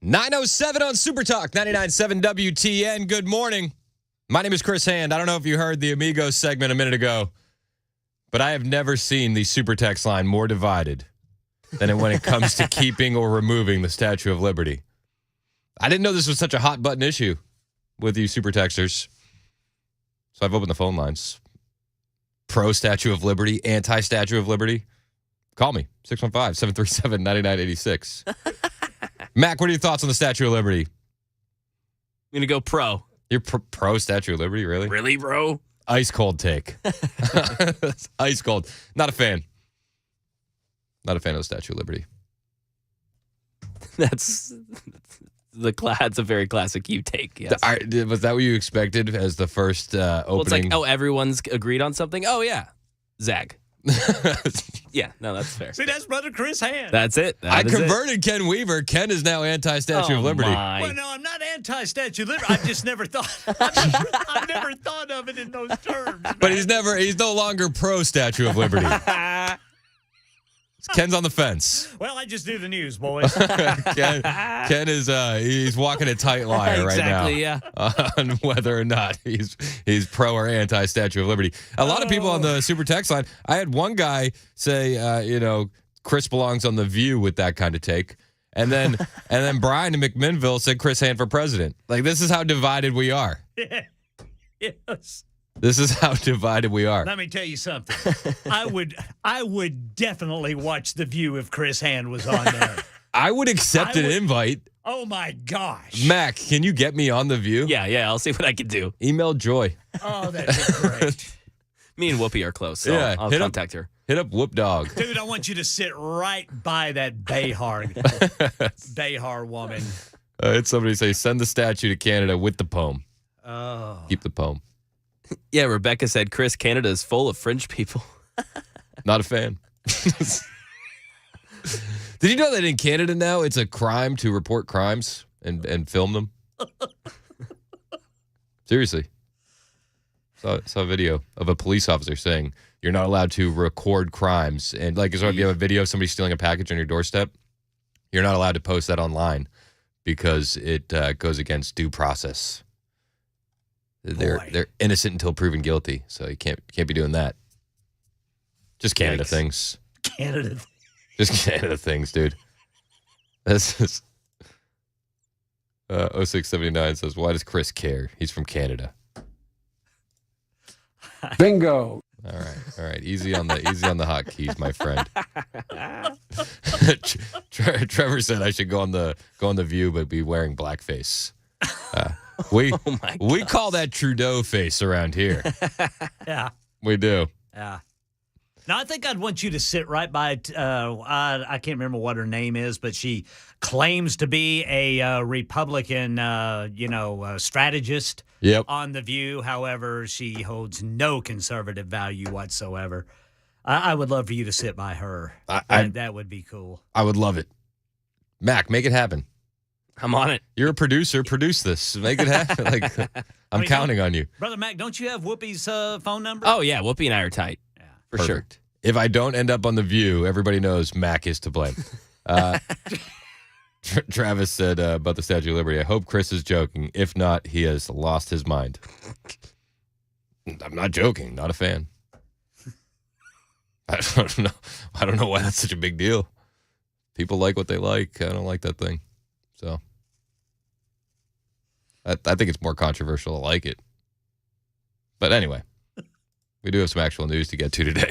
9:07 on Super Talk 99.7 WTN. Good morning. My name is Chris Hand. I don't know if you heard the Amigos segment a minute ago, but I have never seen the Super Text line more divided than when it comes to keeping or removing the Statue of Liberty. I didn't know this was such a hot button issue with you Super Texters. So I've opened the phone lines. Pro Statue of Liberty, anti Statue of Liberty. Call me, 615-737-9986. Mac, what are your thoughts on the Statue of Liberty? I'm going to go pro. You're pro Statue of Liberty, really? Really, bro? Ice cold take. Ice cold. Not a fan. Not a fan of the Statue of Liberty. That's a very classic you take, yes. Was that what you expected as the first opening? Well, it's like, everyone's agreed on something? Oh, yeah. Zag. Yeah, no, that's fair. See, that's Brother Chris Hand. That's it. I converted Ken Weaver. Ken is now anti-Statue of Liberty. Well, no, I'm not anti-Statue of Liberty. I just never thought. I've never thought of it in those terms. But he's no longer pro-Statue of Liberty. Ken's on the fence. Well, I just do the news, boys. Ken is he's walking a tight line right now. Exactly, yeah. On whether or not he's pro or anti Statue of Liberty. A lot of people on the Super Text line. I had one guy say, Chris belongs on The View with that kind of take. And then Brian in McMinnville said Chris Hand for president. Like, this is how divided we are. Yes. This is how divided we are. Let me tell you something. I would definitely watch The View if Chris Hand was on there. I would accept an invite. Oh, my gosh. Mac, can you get me on The View? Yeah, I'll see what I can do. Email Joy. Oh, that'd be great. Me and Whoopi are close, so Yeah, I'll contact her. Hit up Whoop Dog. Dude, I want you to sit right by that Behar woman. It's somebody say, send the statue to Canada with the poem. Oh. Keep the poem. Yeah, Rebecca said, Chris, Canada is full of French people. Not a fan. Did you know that in Canada now it's a crime to report crimes and film them? Seriously. Saw a video of a police officer saying you're not allowed to record crimes. And like, so if you have a video of somebody stealing a package on your doorstep, you're not allowed to post that online because it goes against due process. They're innocent until proven guilty, so you can't be doing that. Just Canada things. Just Canada things, dude. This is 0679 says, why does Chris care? He's from Canada. Bingo. All right. Easy on the hotkeys, my friend. Trevor said I should go on the View, but be wearing blackface. We call that Trudeau face around here. Yeah. We do. Yeah. Now, I think I'd want you to sit right by, I can't remember what her name is, but she claims to be a Republican, strategist on The View. However, she holds no conservative value whatsoever. I would love for you to sit by her. That would be cool. I would love it. Mac, make it happen. I'm on it. You're a producer. Produce this. Make it happen. I'm counting on you. Brother Mac, don't you have Whoopi's phone number? Oh, yeah. Whoopi and I are tight. Yeah. For sure. If I don't end up on The View, everybody knows Mac is to blame. Travis said about the Statue of Liberty, I hope Chris is joking. If not, he has lost his mind. I'm not joking. Not a fan. I don't know why that's such a big deal. People like what they like. I don't like that thing. So I think it's more controversial to like it. But anyway, we do have some actual news to get to today.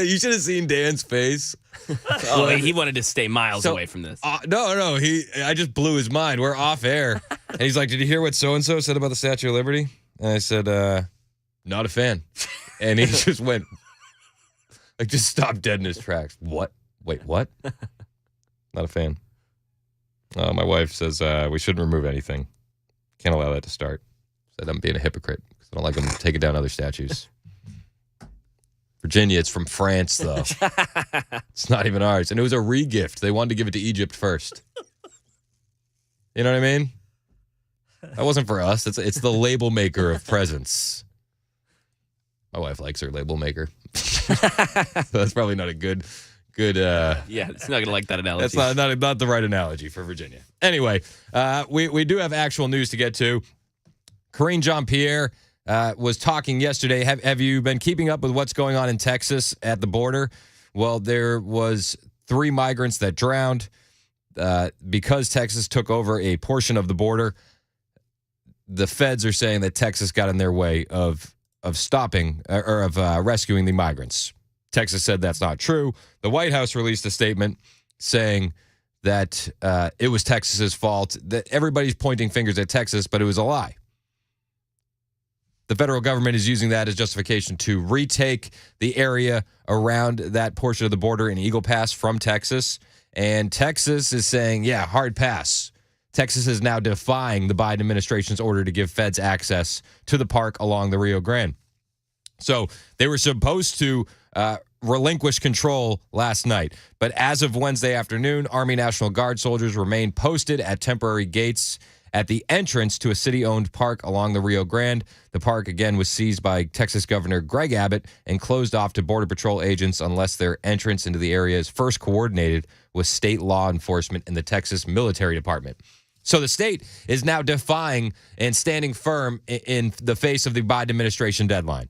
You should have seen Dan's face. He wanted to stay miles away from this. No. I just blew his mind. We're off air. And he's like, did you hear what so-and-so said about the Statue of Liberty? And I said, not a fan. And he just went, just stopped dead in his tracks. What? Wait, what? Not a fan. My wife says we shouldn't remove anything. Can't allow that to start. Said I'm being a hypocrite because I don't like them taking down other statues. Virginia, it's from France, though. It's not even ours. And it was a re-gift. They wanted to give it to Egypt first. You know what I mean? That wasn't for us. It's the label maker of presents. My wife likes her label maker. So that's probably not a good Good. Yeah, it's not gonna like that analogy. That's not the right analogy for Virginia. Anyway, we do have actual news to get to. Karine Jean-Pierre was talking yesterday. Have you been keeping up with what's going on in Texas at the border? Well, there was 3 migrants that drowned because Texas took over a portion of the border. The feds are saying that Texas got in their way of stopping or of rescuing the migrants. Texas said that's not true. The White House released a statement saying that it was Texas's fault, that everybody's pointing fingers at Texas, but it was a lie. The federal government is using that as justification to retake the area around that portion of the border in Eagle Pass from Texas. And Texas is saying, yeah, hard pass. Texas is now defying the Biden administration's order to give feds access to the park along the Rio Grande. So they were supposed to relinquish control last night. But as of Wednesday afternoon, Army National Guard soldiers remain posted at temporary gates at the entrance to a city-owned park along the Rio Grande. The park, again, was seized by Texas Governor Greg Abbott and closed off to Border Patrol agents unless their entrance into the area is first coordinated with state law enforcement and the Texas Military Department. So the state is now defying and standing firm in the face of the Biden administration deadline.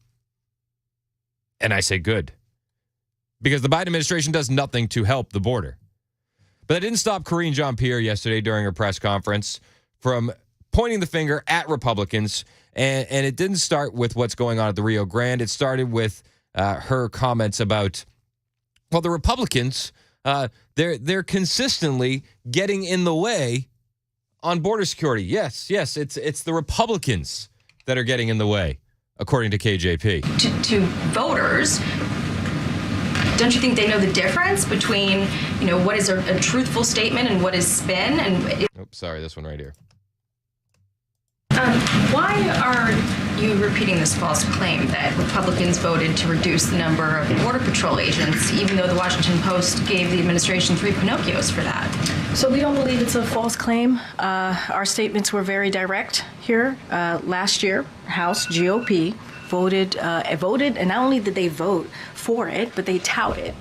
And I say good, because the Biden administration does nothing to help the border. But that didn't stop Karine Jean-Pierre yesterday during her press conference from pointing the finger at Republicans. And it didn't start with what's going on at the Rio Grande. It started with her comments about, well, the Republicans, they're consistently getting in the way on border security. Yes, it's the Republicans that are getting in the way, according to KJP. To voters, don't you think they know the difference between, what is a truthful statement and what is spin? And Sorry, this one right here. Why are you repeating this false claim that Republicans voted to reduce the number of Border Patrol agents, even though the Washington Post gave the administration 3 Pinocchios for that? So we don't believe it's a false claim. Our statements were very direct here. Last year, House GOP voted, and not only did they vote for it, but they touted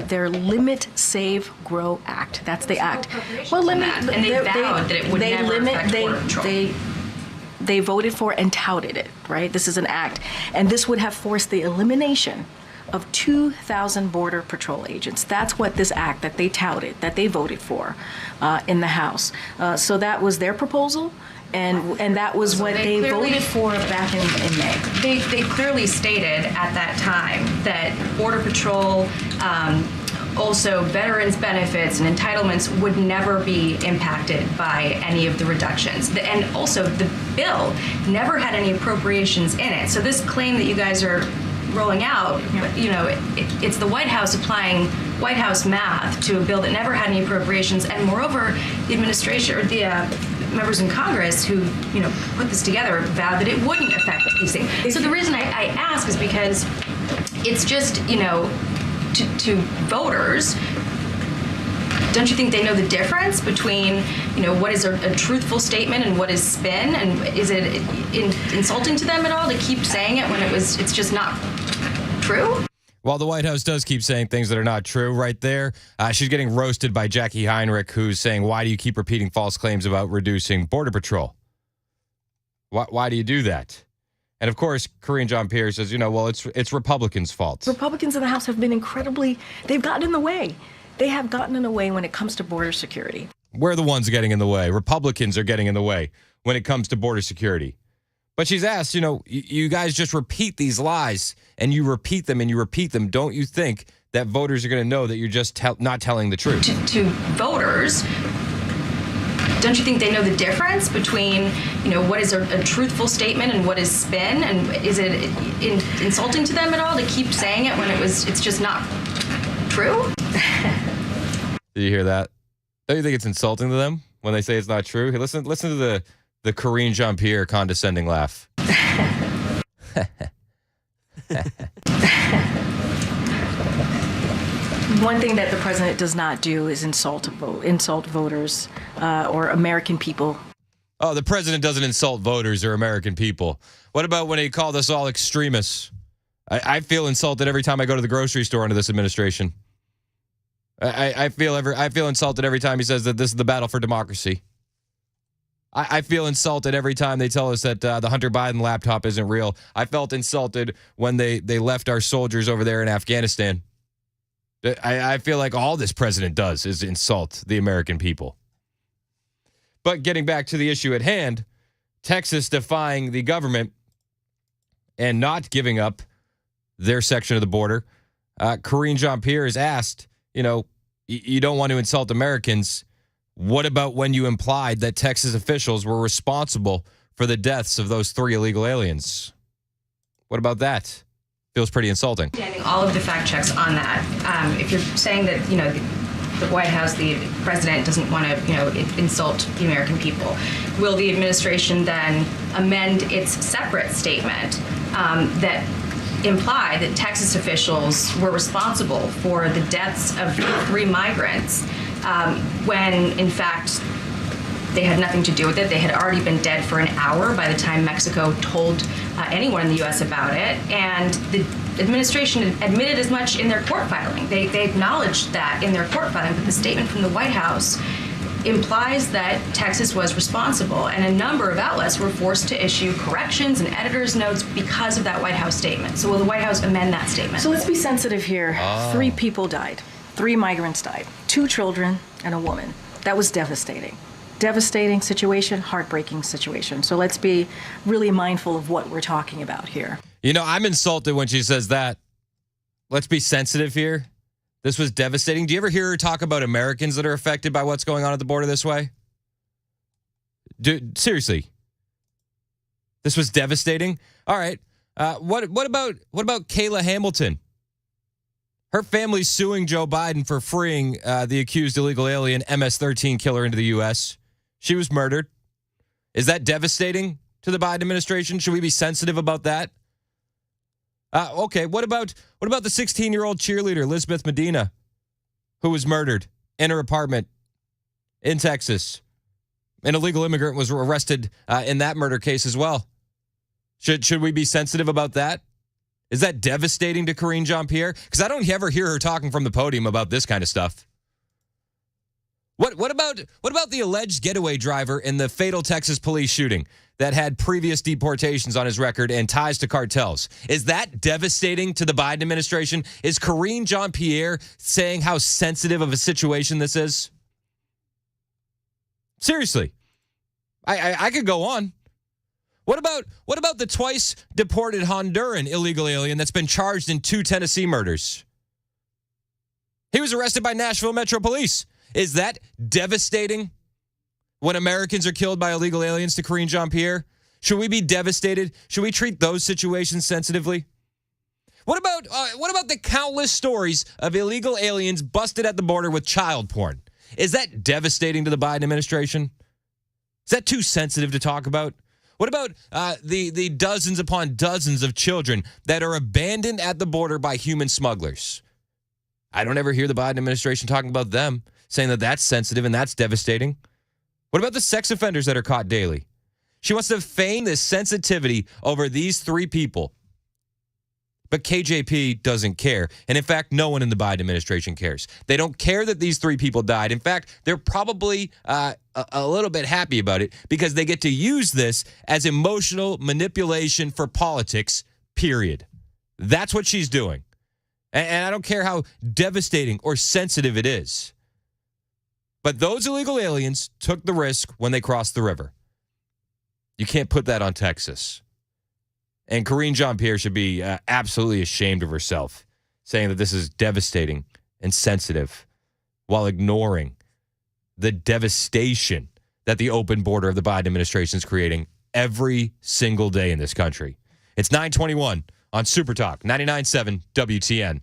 their Limit, Save, Grow Act. That's the act. Well, limit, and they vowed that it would never affect Border Patrol. They voted for and touted it, right? This is an act. And this would have forced the elimination of 2,000 Border Patrol agents. That's what this act that they touted, that they voted for in the House. So that was their proposal, and that was what they voted for back in May. They clearly stated at that time that Border Patrol, also veterans benefits and entitlements would never be impacted by any of the reductions. And also the bill never had any appropriations in it. So this claim that you guys are rolling out, it's the White House applying White House math to a bill that never had any appropriations. And moreover, the administration or the members in Congress who, put this together vowed that it wouldn't affect these things. So the reason I ask is because it's just, to voters, don't you think they know the difference between, what is a truthful statement and what is spin? And is it insulting to them at all to keep saying it when it's just not true? Well, the White House does keep saying things that are not true right there. She's getting roasted by Jackie Heinrich, who's saying, why do you keep repeating false claims about reducing Border Patrol? Why do you do that? And of course, Karine Jean-Pierre says, it's Republicans' fault. Republicans in the House have been they've gotten in the way. They have gotten in the way when it comes to border security. We're the ones getting in the way. Republicans are getting in the way when it comes to border security. But she's asked, you guys just repeat these lies and you repeat them and you repeat them. Don't you think that voters are going to know that you're just not telling the truth? To voters, don't you think they know the difference between, what is a truthful statement and what is spin? And is it insulting to them at all to keep saying it when it's just not true? Did you hear that? Don't you think it's insulting to them when they say it's not true? Hey, listen to the Karine Jean-Pierre condescending laugh. One thing that the president does not do is insult voters or American people. Oh, the president doesn't insult voters or American people. What about when he called us all extremists? I feel insulted every time I go to the grocery store under this administration. I feel insulted every time he says that this is the battle for democracy. I feel insulted every time they tell us that the Hunter Biden laptop isn't real. I felt insulted when they left our soldiers over there in Afghanistan. I feel like all this president does is insult the American people. But getting back to the issue at hand, Texas defying the government and not giving up their section of the border. Karine Jean-Pierre is asked, you don't want to insult Americans. What about when you implied that Texas officials were responsible for the deaths of those 3 illegal aliens? What about that? Feels pretty insulting. Standing all of the fact checks on that. If you're saying that, the White House, the president doesn't want to, insult the American people, will the administration then amend its separate statement that imply that Texas officials were responsible for the deaths of 3 migrants when, in fact, they had nothing to do with it? They had already been dead for an hour by the time Mexico told anyone in the U.S. about it. And the administration admitted as much in their court filing. They acknowledged that in their court filing, but the statement from the White House implies that Texas was responsible, and a number of outlets were forced to issue corrections and editor's notes because of that White House statement. So will the White House amend that statement? So let's be sensitive here. 3 people died. 3 migrants died. 2 children and a woman. That was devastating. Devastating situation, heartbreaking situation. So let's be really mindful of what we're talking about here. I'm insulted when she says that. Let's be sensitive here. This was devastating. Do you ever hear her talk about Americans that are affected by what's going on at the border this way? Seriously. This was devastating. All right. What about Kayla Hamilton? Her family's suing Joe Biden for freeing the accused illegal alien MS-13 killer into the U.S. She was murdered. Is that devastating to the Biden administration? Should we be sensitive about that? Okay, what about the 16-year-old cheerleader, Elizabeth Medina, who was murdered in her apartment in Texas? An illegal immigrant was arrested in that murder case as well. Should we be sensitive about that? Is that devastating to Karine Jean-Pierre? Because I don't ever hear her talking from the podium about this kind of stuff. What about the alleged getaway driver in the fatal Texas police shooting that had previous deportations on his record and ties to cartels? Is that devastating to the Biden administration? Is Karine Jean-Pierre saying how sensitive of a situation this is? Seriously. I could go on. What about the twice deported Honduran illegal alien that's been charged in 2 Tennessee murders? He was arrested by Nashville Metro Police. Is that devastating when Americans are killed by illegal aliens to Karine Jean-Pierre? Should we be devastated? Should we treat those situations sensitively? What about the countless stories of illegal aliens busted at the border with child porn? Is that devastating to the Biden administration? Is that too sensitive to talk about? What about the dozens upon dozens of children that are abandoned at the border by human smugglers? I don't ever hear the Biden administration talking about them, saying that that's sensitive and that's devastating. What about the sex offenders that are caught daily? She wants to feign this sensitivity over these 3 people. But KJP doesn't care. And in fact, no one in the Biden administration cares. They don't care that these 3 people died. In fact, they're probably a little bit happy about it because they get to use this as emotional manipulation for politics, period. That's what she's doing. And I don't care how devastating or sensitive it is. But those illegal aliens took the risk when they crossed the river. You can't put that on Texas. And Karine Jean-Pierre should be absolutely ashamed of herself, saying that this is devastating and sensitive while ignoring the devastation that the open border of the Biden administration is creating every single day in this country. It's 9:21 on Super Talk 99.7 WTN.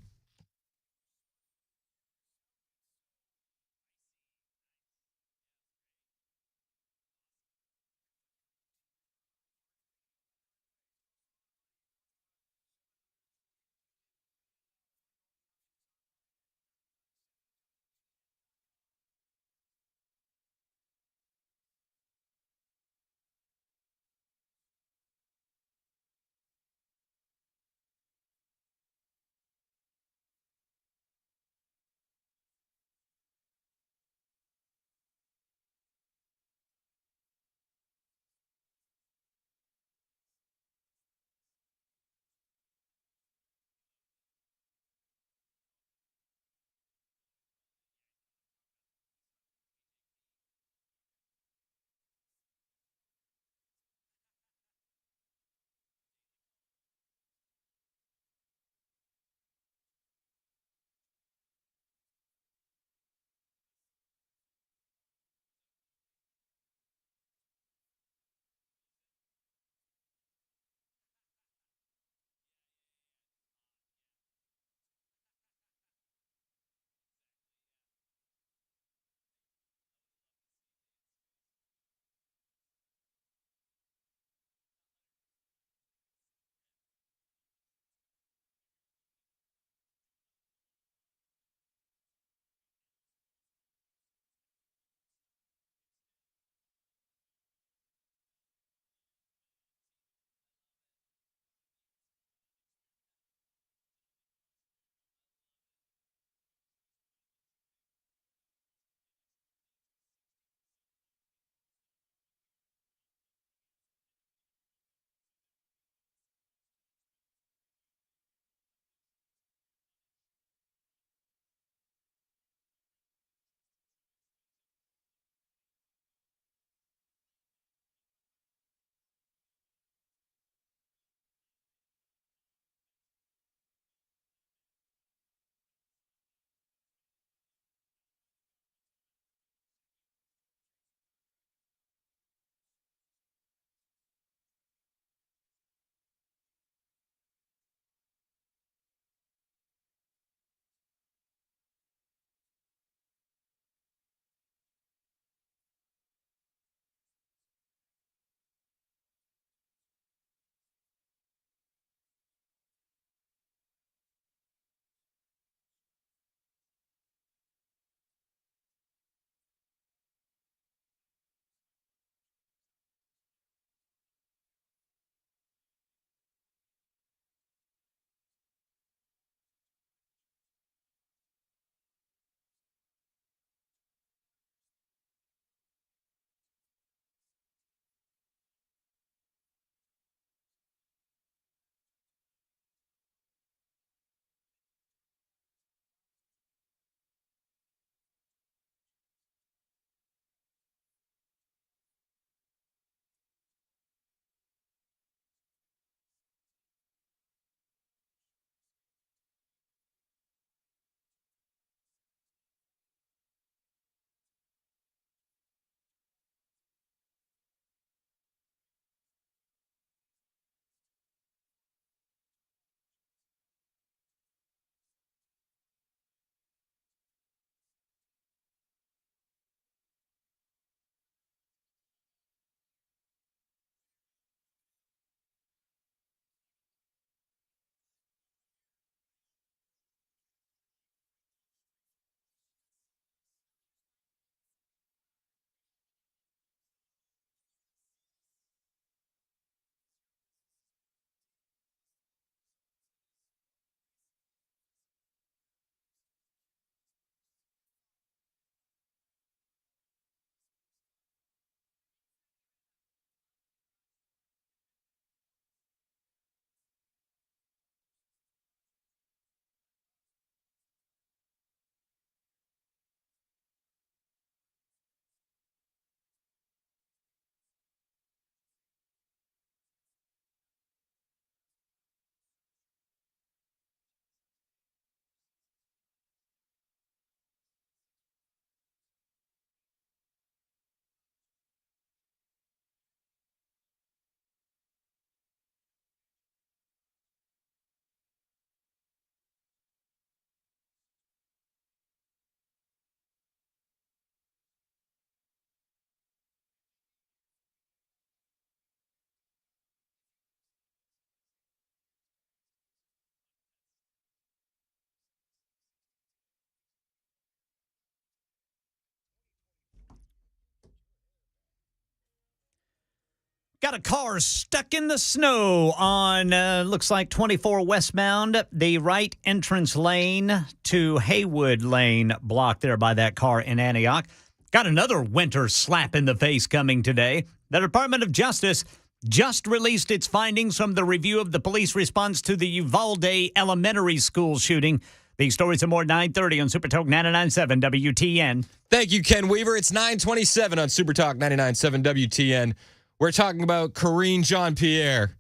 Got a car stuck in the snow on, looks like 24 westbound, the right entrance lane to Haywood Lane, blocked there by that car in Antioch. Got another winter slap in the face coming today. The Department of Justice just released its findings from the review of the police response to the Uvalde Elementary School shooting. These stories are more at 9:30 on Super Talk 99.7 WTN. Thank you, Ken Weaver. It's 9:27 on Super Talk 99.7 WTN. We're talking about Karine Jean-Pierre.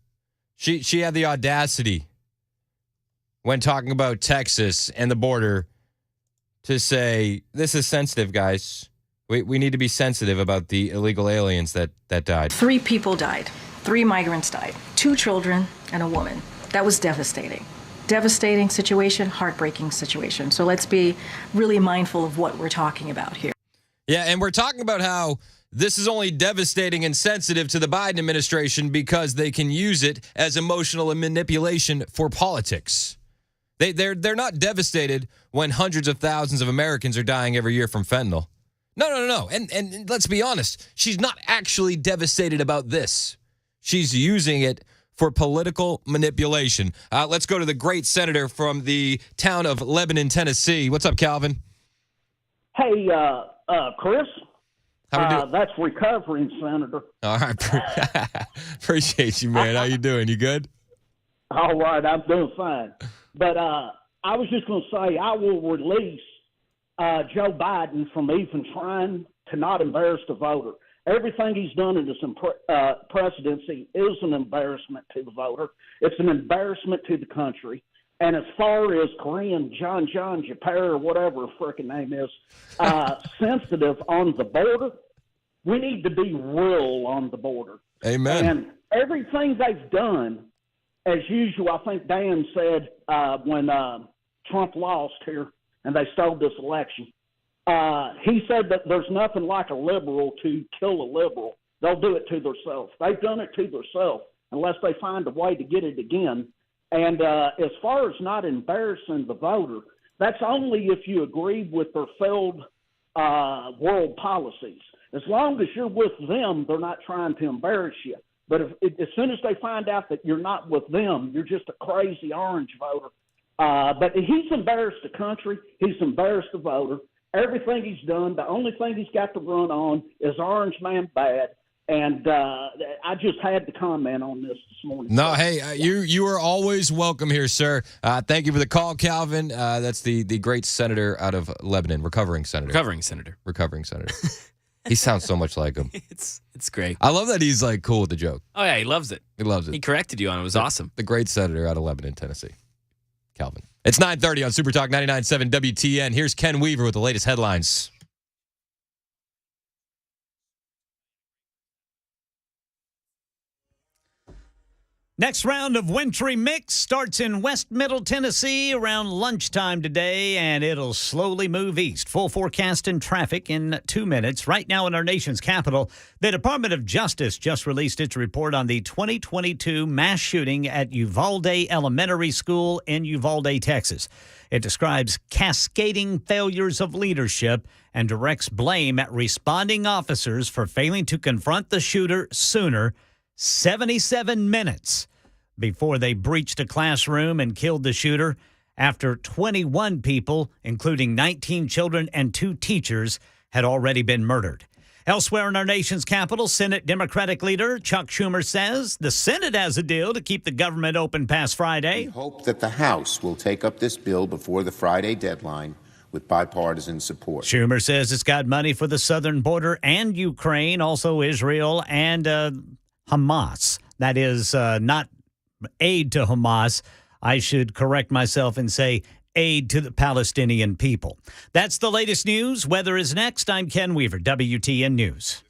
She had the audacity when talking about Texas and the border to say, this is sensitive, guys. We need to be sensitive about the illegal aliens that died. 3 people died. 3 migrants died. 2 children and a woman. That was devastating. Devastating situation, heartbreaking situation. So let's be really mindful of what we're talking about here. Yeah, and we're talking about how this is only devastating and sensitive to the Biden administration because they can use it as emotional manipulation for politics. They're not devastated when hundreds of thousands of Americans are dying every year from fentanyl. No. And let's be honest, she's not actually devastated about this. She's using it for political manipulation. Let's go to the great senator from the town of Lebanon, Tennessee. What's up, Calvin? Hey, Chris. How we doing? That's recovering, Senator. All right. Appreciate you, man. How you doing? You good? All right, I'm doing fine. But I was just going to say I will release Joe Biden from even trying to not embarrass the voter. Everything he's done in this presidency is an embarrassment to the voter. It's an embarrassment to the country. And as far as Karine Jean-Pierre or whatever her freaking name is, sensitive on the border, we need to be real on the border. Amen. And everything they've done, as usual, I think Dan said when Trump lost here and they stole this election, he said that there's nothing like a liberal to kill a liberal. They'll do it to themselves. They've done it to themselves unless they find a way to get it again. And as far as not embarrassing the voter, that's only if you agree with their failed world policies. As long as you're with them, they're not trying to embarrass you. But as soon as they find out that you're not with them, you're just a crazy orange voter. But he's embarrassed the country. He's embarrassed the voter. Everything he's done, the only thing he's got to run on is Orange Man bad. And I just had to comment on this morning. No, hey, you are always welcome here, sir. Thank you for the call, Calvin. That's the great senator out of Lebanon, recovering senator. Recovering senator. He sounds so much like him. It's great. I love that he's like cool with the joke. Oh, yeah, he loves it. He loves it. He corrected you on it. It was awesome. The great senator out of Lebanon, Tennessee, Calvin. It's 9:30 on Super Talk 99.7 WTN. Here's Ken Weaver with the latest headlines. Next round of Wintry Mix starts in West Middle Tennessee around lunchtime today, and it'll slowly move east. Full forecast and traffic in 2 minutes. Right now in our nation's capital, the Department of Justice just released its report on the 2022 mass shooting at Uvalde Elementary School in Uvalde, Texas. It describes cascading failures of leadership and directs blame at responding officers for failing to confront the shooter sooner. 77 minutes before they breached a classroom and killed the shooter after 21 people, including 19 children and 2 teachers, had already been murdered. Elsewhere in our nation's capital, Senate Democratic leader Chuck Schumer says the Senate has a deal to keep the government open past Friday. We hope that the House will take up this bill before the Friday deadline with bipartisan support. Schumer says it's got money for the southern border and Ukraine, also Israel and Hamas. That is not aid to Hamas. I should correct myself and say aid to the Palestinian people. That's the latest news. Weather is next. I'm Ken Weaver, WTN News.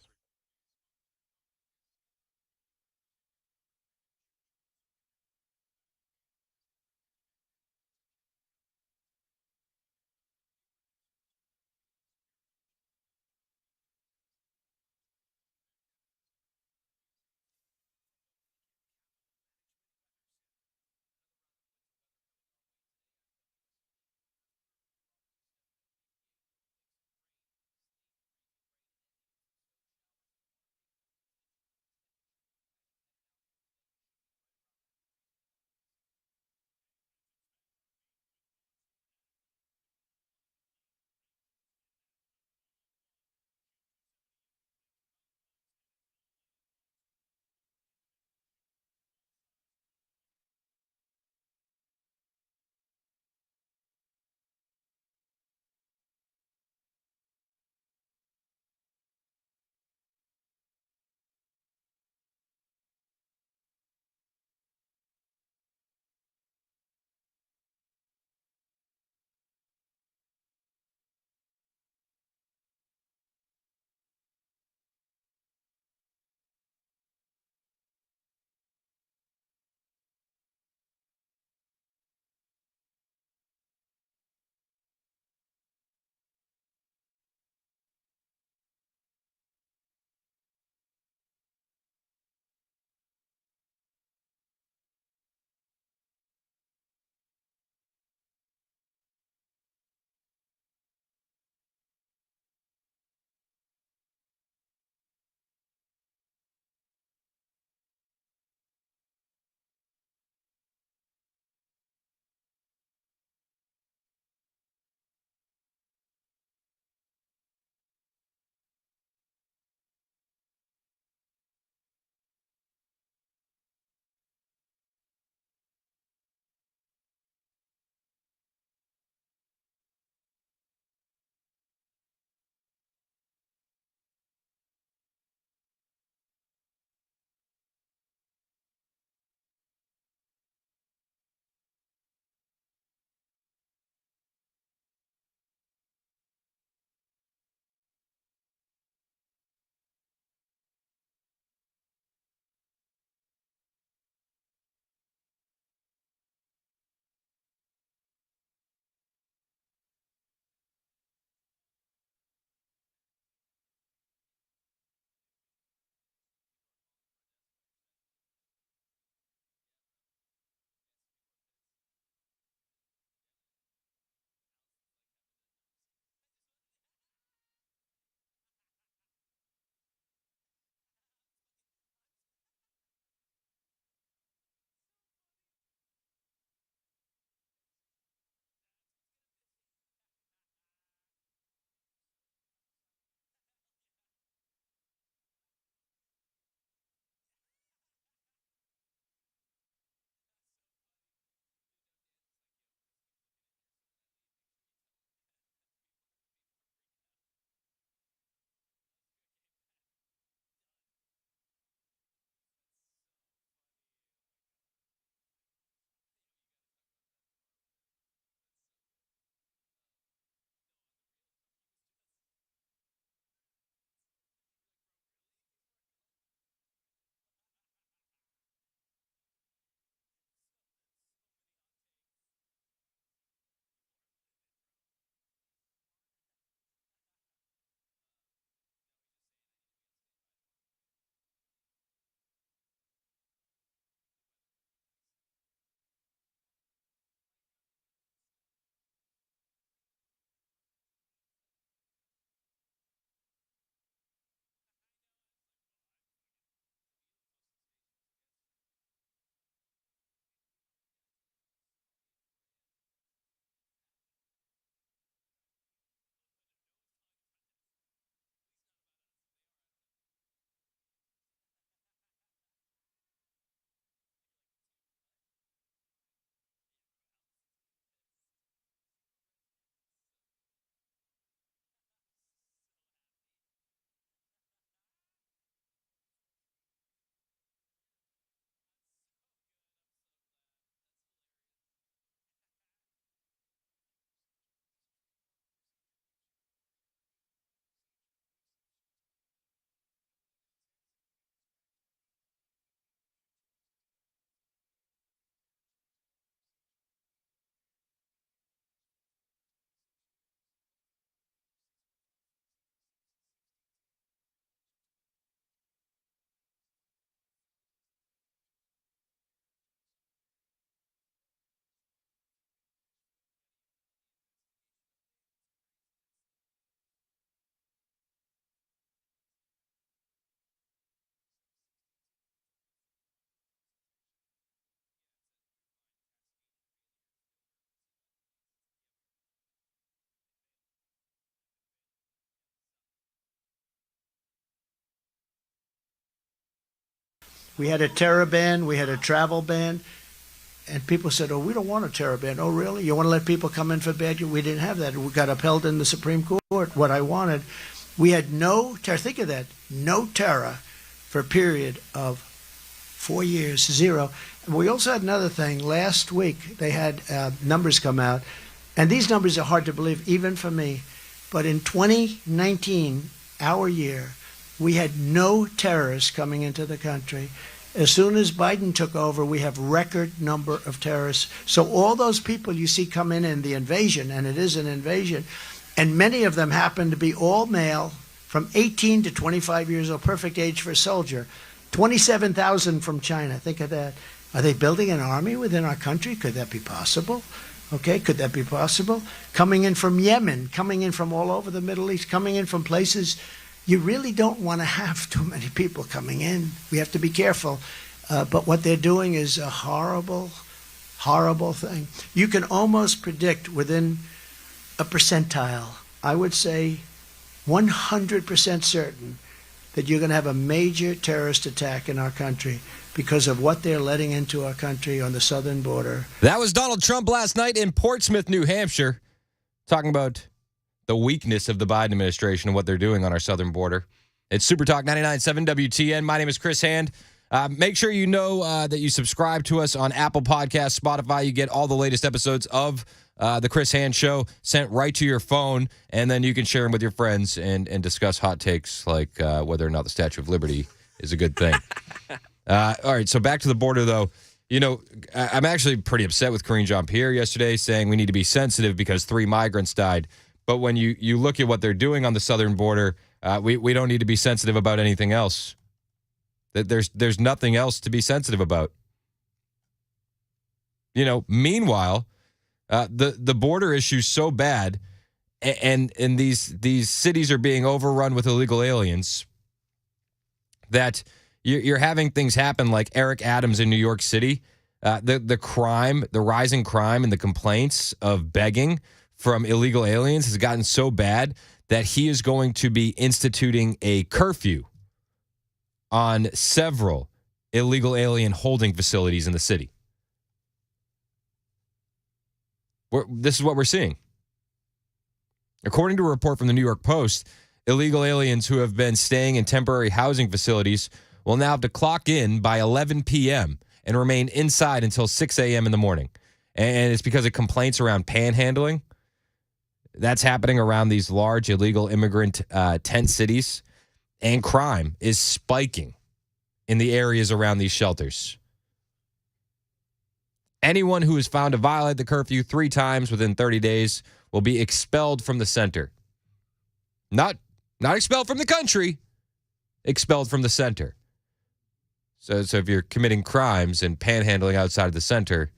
We had a terror ban. We had a travel ban. And people said, oh, we don't want a terror ban. Oh, really? You want to let people come in for bad? We didn't have that. We got upheld in the Supreme Court. What I wanted, we had no terror. Think of that. No terror for a period of 4 years, 0. And we also had another thing. Last week, they had numbers come out. And these numbers are hard to believe, even for me. But in 2019, our year, we had no terrorists coming into the country. As soon as Biden took over, we have record number of terrorists. So all those people you see come in the invasion, and it is an invasion, and many of them happen to be all male, from 18 to 25 years old, perfect age for a soldier. 27,000 from China. Think of that. Are they building an army within our country? Could that be possible? Okay, could that be possible? Coming in from Yemen, coming in from all over the Middle East, coming in from places you really don't want to have too many people coming in. We have to be careful. But what they're doing is a horrible, horrible thing. You can almost predict within a percentile, I would say 100% certain, that you're going to have a major terrorist attack in our country because of what they're letting into our country on the southern border. That was Donald Trump last night in Portsmouth, New Hampshire, talking about the weakness of the Biden administration and what they're doing on our southern border. It's Super Talk 99.7 WTN. My name is Chris Hand. Make sure you know that you subscribe to us on Apple Podcasts, Spotify. You get all the latest episodes of the Chris Hand Show sent right to your phone, and then you can share them with your friends and discuss hot takes like whether or not the Statue of Liberty is a good thing. All right, so back to the border, though. You know, I'm actually pretty upset with Karine Jean-Pierre yesterday saying we need to be sensitive because 3 migrants died. But when you look at what they're doing on the southern border, we don't need to be sensitive about anything else. There's nothing else to be sensitive about. You know, meanwhile, the border issue's so bad, and these cities are being overrun with illegal aliens that you're having things happen like Eric Adams in New York City. The crime, the rising crime and the complaints of begging from illegal aliens has gotten so bad that he is going to be instituting a curfew on several illegal alien holding facilities in the city. This is what we're seeing. According to a report from the New York Post, illegal aliens who have been staying in temporary housing facilities will now have to clock in by 11 p.m. and remain inside until 6 a.m. in the morning. And it's because of complaints around panhandling. That's happening around these large illegal immigrant tent cities, and crime is spiking in the areas around these shelters. Anyone who is found to violate the curfew 3 times within 30 days will be expelled from the center. Not expelled from the country, expelled from the center. So if you're committing crimes and panhandling outside of the center,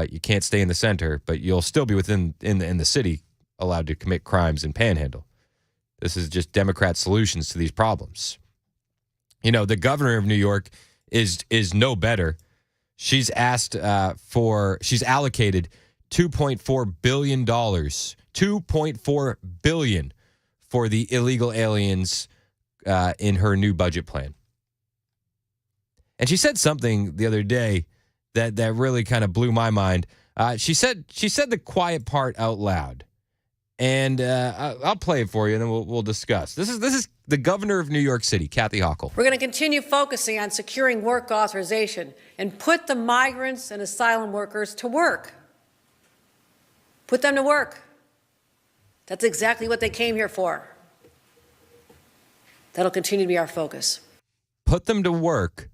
you can't stay in the center, but you'll still be within in the city allowed to commit crimes and panhandle. This is just Democrat solutions to these problems. You know, the governor of New York is no better. She's allocated $2.4 billion, $2.4 billion for the illegal aliens in her new budget plan. And she said something the other day that really kind of blew my mind. She said the quiet part out loud. And I'll play it for you, and then we'll discuss. This is the governor of New York City, Kathy Hochul. We're going to continue focusing on securing work authorization and put the migrants and asylum workers to work. Put them to work. That's exactly what they came here for. That'll continue to be our focus. Put them to work.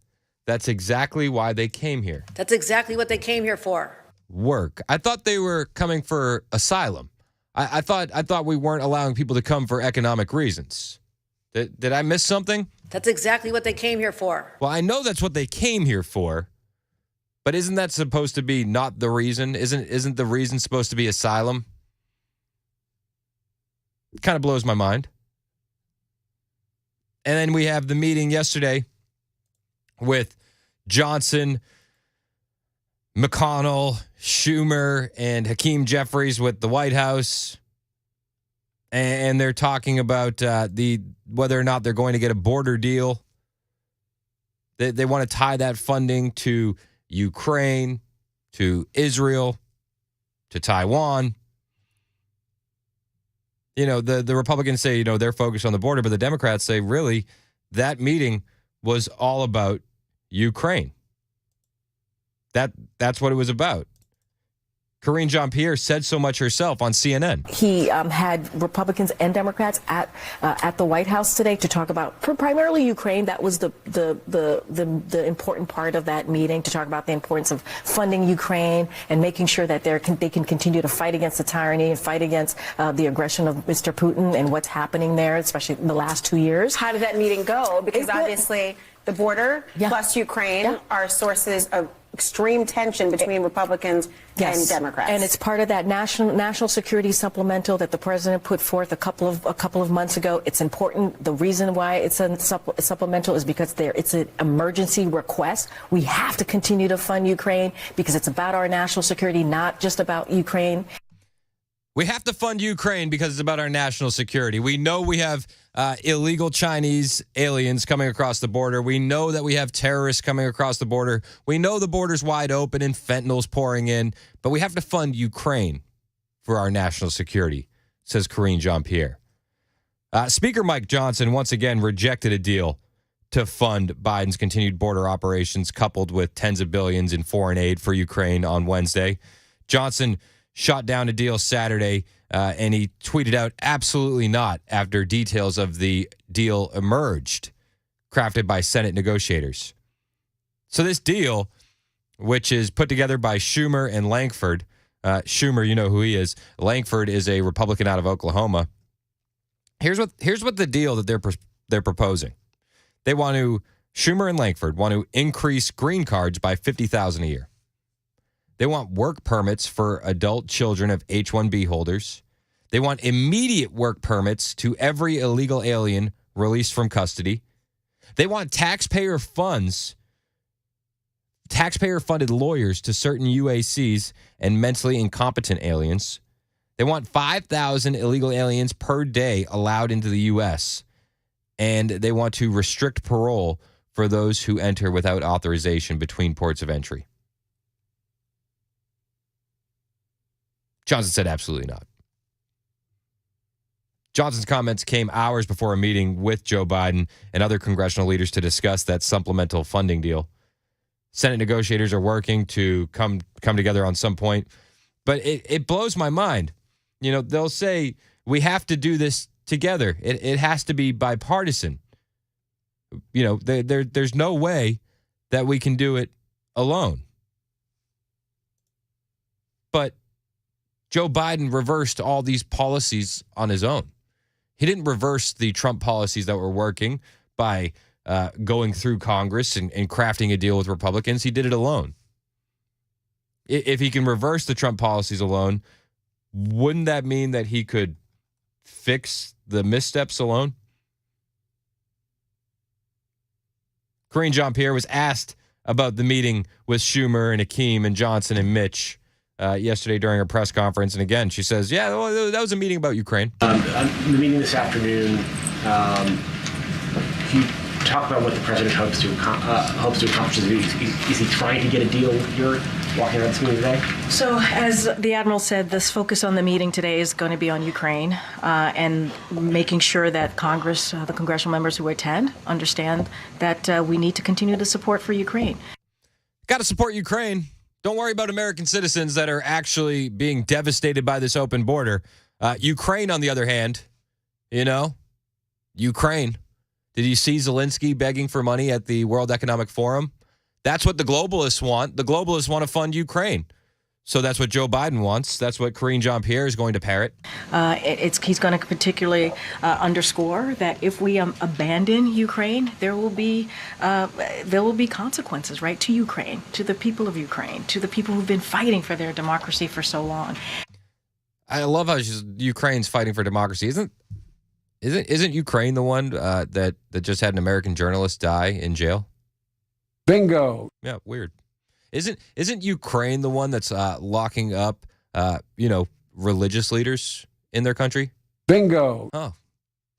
That's exactly why they came here. That's exactly what they came here for. Work. I thought they were coming for asylum. I thought we weren't allowing people to come for economic reasons. Did I miss something? That's exactly what they came here for. Well, I know that's what they came here for, but isn't that supposed to be not the reason? Isn't the reason supposed to be asylum? It kind of blows my mind. And then we have the meeting yesterday with Johnson, McConnell, Schumer, and Hakeem Jeffries with the White House. And they're talking about whether or not they're going to get a border deal. They want to tie that funding to Ukraine, to Israel, to Taiwan. The Republicans say, they're focused on the border, but the Democrats say, really, that meeting was all about Ukraine. That's what it was about. Karine Jean-Pierre said so much herself on CNN. He had Republicans and Democrats at the White House today to talk about primarily Ukraine. That was the important part of that meeting, to talk about the importance of funding Ukraine and making sure that they can continue to fight against the tyranny and fight against the aggression of Mr. Putin and what's happening there, especially in the last 2 years. How did that meeting go? Because obviously the border plus Ukraine are sources of extreme tension between Republicans and Democrats. And it's part of that national security supplemental that the president put forth a couple of months ago. It's important. The reason why it's a supplemental is because it's an emergency request. We have to continue to fund Ukraine because it's about our national security, not just about Ukraine. We have to fund Ukraine because it's about our national security. We know we have illegal Chinese aliens coming across the border. We know that we have terrorists coming across the border. We know the border's wide open and fentanyl's pouring in, but we have to fund Ukraine for our national security, says Karine Jean-Pierre. Speaker Mike Johnson once again rejected a deal to fund Biden's continued border operations coupled with tens of billions in foreign aid for Ukraine on Wednesday. Johnson shot down a deal Saturday, and he tweeted out, "Absolutely not," after details of the deal emerged, crafted by Senate negotiators. So this deal, which is put together by Schumer and Lankford, Schumer, you know who he is. Lankford is a Republican out of Oklahoma. Here's what the deal that they're proposing. Schumer and Lankford want to increase green cards by 50,000 a year. They want work permits for adult children of H-1B holders. They want immediate work permits to every illegal alien released from custody. They want taxpayer-funded lawyers to certain UACs and mentally incompetent aliens. They want 5,000 illegal aliens per day allowed into the U.S., and they want to restrict parole for those who enter without authorization between ports of entry. Johnson said absolutely not. Johnson's comments came hours before a meeting with Joe Biden and other congressional leaders to discuss that supplemental funding deal. Senate negotiators are working to come together on some point, but it blows my mind. They'll say we have to do this together. It has to be bipartisan. There's no way that we can do it alone. But Joe Biden reversed all these policies on his own. He didn't reverse the Trump policies that were working by going through Congress and crafting a deal with Republicans. He did it alone. If he can reverse the Trump policies alone, wouldn't that mean that he could fix the missteps alone? Karine Jean-Pierre was asked about the meeting with Schumer and Hakeem and Johnson and Mitch yesterday during a press conference. And again, she says, yeah, well, that was a meeting about Ukraine. The meeting this afternoon, can you talk about what the president hopes to accomplish? Is he trying to get a deal here, walking around this meeting today? So as the Admiral said, this focus on the meeting today is going to be on Ukraine and making sure that Congress, the congressional members who attend, understand that we need to continue the support for Ukraine. Got to support Ukraine. Don't worry about American citizens that are actually being devastated by this open border. Ukraine, on the other hand, Ukraine. Did you see Zelensky begging for money at the World Economic Forum? That's what the globalists want. The globalists want to fund Ukraine. So that's what Joe Biden wants. That's what Karine Jean-Pierre is going to parrot. He's going to particularly underscore that if we abandon Ukraine, there will be consequences, right, to Ukraine, to the people of Ukraine, to the people who've been fighting for their democracy for so long. I love how Ukraine's fighting for democracy. Isn't Ukraine the one that just had an American journalist die in jail? Bingo. Yeah, weird. Isn't Ukraine the one that's locking up, religious leaders in their country? Bingo. Oh,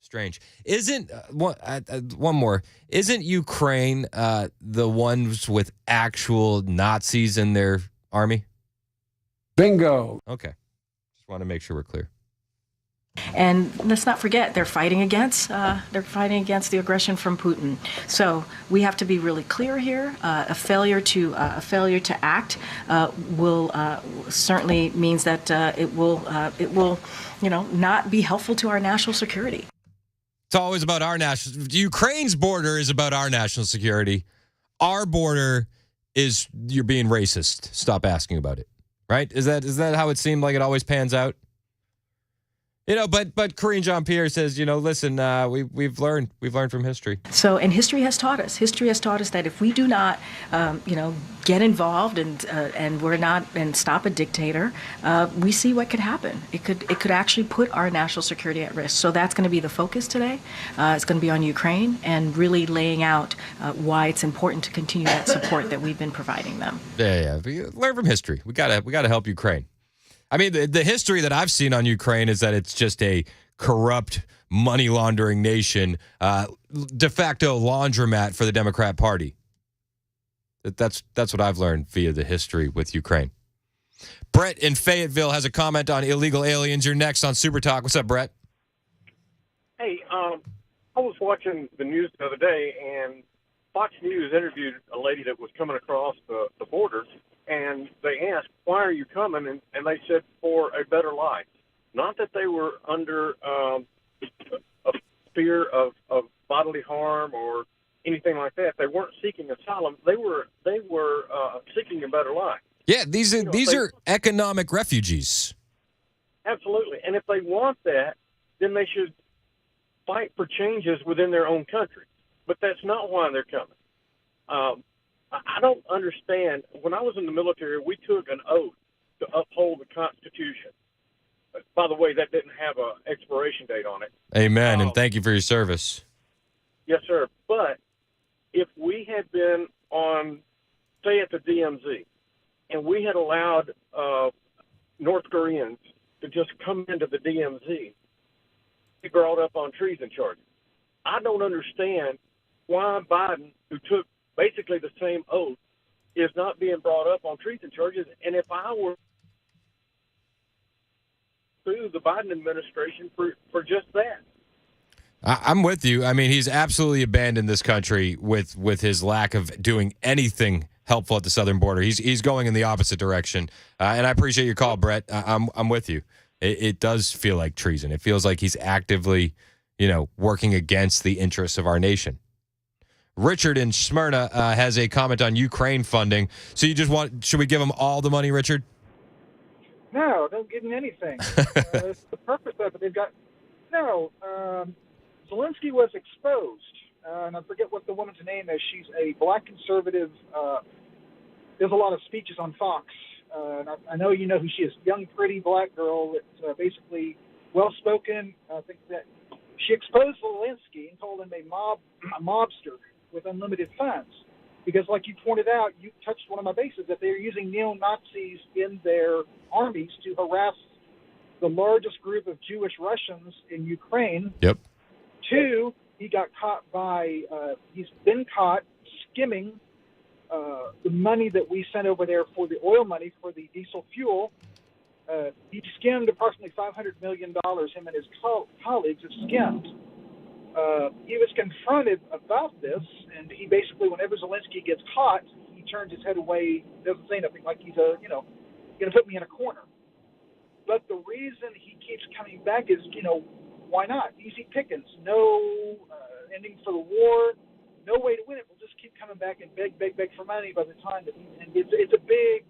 Strange. Isn't one more? Isn't Ukraine the ones with actual Nazis in their army? Bingo. Okay. Just want to make sure we're clear. And let's not forget, they're fighting against the aggression from Putin. So we have to be really clear here. A failure to act will certainly means that it will not be helpful to our national security. It's always about our national. Ukraine's border is about our national security. Our border is you're being racist. Stop asking about it. Right? Is that how it seemed like it always pans out? But Karine Jean-Pierre says, listen, we've learned from history. So, and history has taught us that if we do not, get involved and stop a dictator, we see what could happen. It could actually put our national security at risk. So that's going to be the focus today. It's going to be on Ukraine and really laying out why it's important to continue that support that we've been providing them. Yeah. Learn from history. We gotta help Ukraine. I mean, the history that I've seen on Ukraine is that it's just a corrupt, money laundering nation, de facto laundromat for the Democrat Party. That's what I've learned via the history with Ukraine. Brett in Fayetteville has a comment on illegal aliens. You're next on Super Talk. What's up, Brett? Hey, I was watching the news the other day, and Fox News interviewed a lady that was coming across the border. And they asked, why are you coming? And they said, for a better life. Not that they were under a fear of bodily harm or anything like that. They weren't seeking asylum. They were seeking a better life. Yeah, these are economic refugees. Absolutely. And if they want that, then they should fight for changes within their own country. But that's not why they're coming. I don't understand. When I was in the military, we took an oath to uphold the Constitution. By the way, that didn't have an expiration date on it. Amen, and thank you for your service. Yes, sir. But if we had been on, say, at the DMZ, and we had allowed North Koreans to just come into the DMZ, be brought up on treason charges. I don't understand why Biden, who took basically the same oath, is not being brought up on treason charges. And if I were through the Biden administration for just that. I'm with you. I mean, he's absolutely abandoned this country with his lack of doing anything helpful at the southern border. He's going in the opposite direction. And I appreciate your call, Brett. I'm with you. It does feel like treason. It feels like he's actively, working against the interests of our nation. Richard in Smyrna has a comment on Ukraine funding. So should we give them all the money, Richard? No, don't give them anything. It's the purpose of it. Zelensky was exposed, and I forget what the woman's name is. She's a black conservative. There's a lot of speeches on Fox. And I know you know who she is. Young, pretty black girl that's basically well-spoken. I think that she exposed Zelensky and called him a mobster with unlimited funds. Because like you pointed out, you touched one of my bases, that they're using neo-Nazis in their armies to harass the largest group of Jewish Russians in Ukraine. Yep. 2, he's been caught skimming the money that we sent over there for the oil money for the diesel fuel. He skimmed approximately $500 million, him and his colleagues have skimmed. He was confronted about this, and he basically, whenever Zelensky gets caught, he turns his head away, doesn't say nothing, like he's going to put me in a corner. But the reason he keeps coming back is, why not? Easy pickings, no ending for the war, no way to win it. We'll just keep coming back and beg for money by the time that it's a big.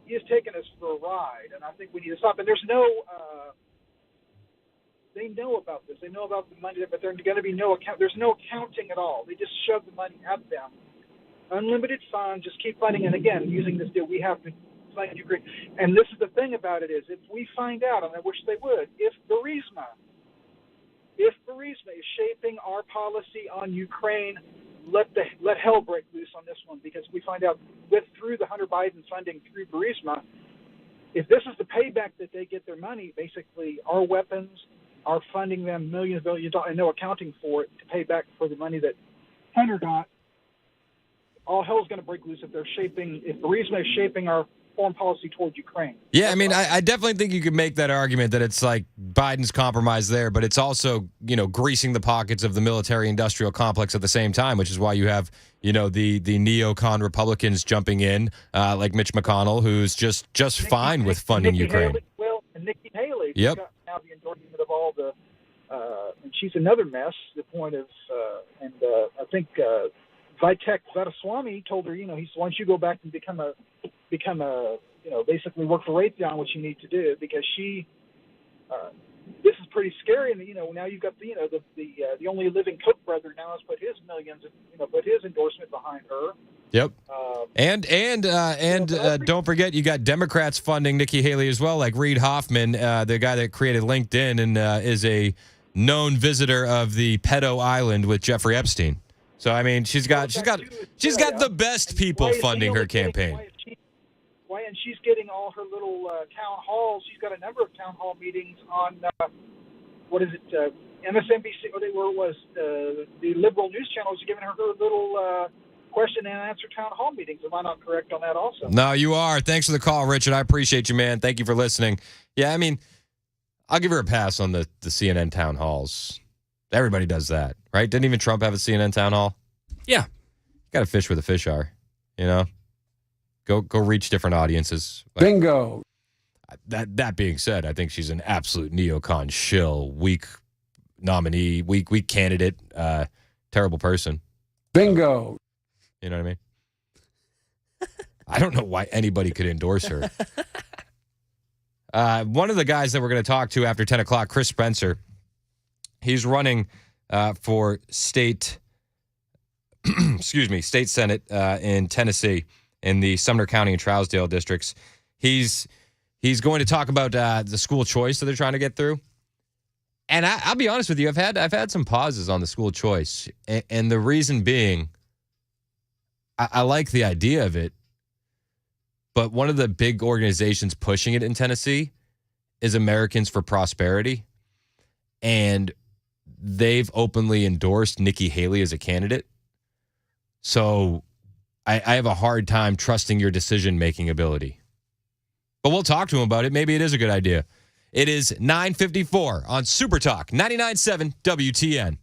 He has taken us for a ride, and I think we need to stop. And there's no. They know about this. They know about the money, but there's going to be no account. There's no accounting at all. They just shove the money at them. Unlimited funds. Just keep funding. And again, using this deal, we have to fund Ukraine. And this is the thing about it is, if we find out, and I wish they would, if Burisma is shaping our policy on Ukraine, let hell break loose on this one, because we find out through the Hunter Biden funding through Burisma, if this is the payback that they get their money, basically our weapons, are funding them millions of dollars and no accounting for it to pay back for the money that Hunter got, all hell's going to break loose if Burisma is shaping our foreign policy towards Ukraine. Yeah, I mean, I definitely think you could make that argument that it's like Biden's compromise there, but it's also, greasing the pockets of the military-industrial complex at the same time, which is why you have, the neocon Republicans jumping in, like Mitch McConnell, who's just fine with funding Ukraine. And Nikki Haley, yep, got now the endorsement of all the, and she's another mess. The point of, I think Vitek Vadaswamy told her, once you go back and become a, basically work for Raytheon, what you need to do, because this is pretty scary. And now you've got the only living Koch brother now has put his millions, put his endorsement behind her. Yep. And don't forget, you got Democrats funding Nikki Haley as well, like Reid Hoffman, the guy that created LinkedIn and is a known visitor of the pedo island with Jeffrey Epstein. So I mean, she's got the best people funding her campaign. And she's getting all her little town halls. She's got a number of town hall meetings on MSNBC, where it was the liberal news channels are giving her little question and answer town hall meetings. Am I not correct on that also? No, you are. Thanks for the call, Richard. I appreciate you, man. Thank you for listening. Yeah, I mean, I'll give her a pass on the CNN town halls. Everybody does that, right? Didn't even Trump have a CNN town hall? Yeah. Got to fish where the fish are, Go reach different audiences. Bingo. That being said, I think she's an absolute neocon shill, weak nominee, weak candidate, terrible person. Bingo. You know what I mean? I don't know why anybody could endorse her. One of the guys that we're going to talk to after 10 o'clock, Chris Spencer, he's running for state Senate in Tennessee in the Sumner County and Trousdale districts. He's going to talk about the school choice that they're trying to get through. And I'll be honest with you, I've had some pauses on the school choice, and the reason being, I like the idea of it, but one of the big organizations pushing it in Tennessee is Americans for Prosperity, and they've openly endorsed Nikki Haley as a candidate. So I have a hard time trusting your decision-making ability. But we'll talk to him about it. Maybe it is a good idea. It is 9:54 on Super Talk 99.7 WTN.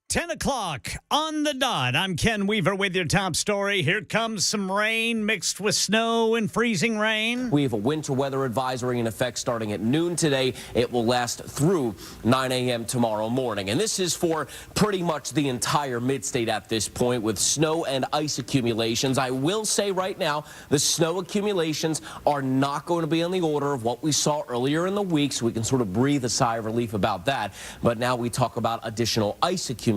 10 o'clock on the dot. I'm Ken Weaver with your top story. Here comes some rain mixed with snow and freezing rain. We have a winter weather advisory in effect starting at noon today. It will last through 9 a.m. tomorrow morning. And this is for pretty much the entire mid-state at this point with snow and ice accumulations. I will say right now, the snow accumulations are not going to be on the order of what we saw earlier in the week, so we can sort of breathe a sigh of relief about that. But now we talk about additional ice accumulations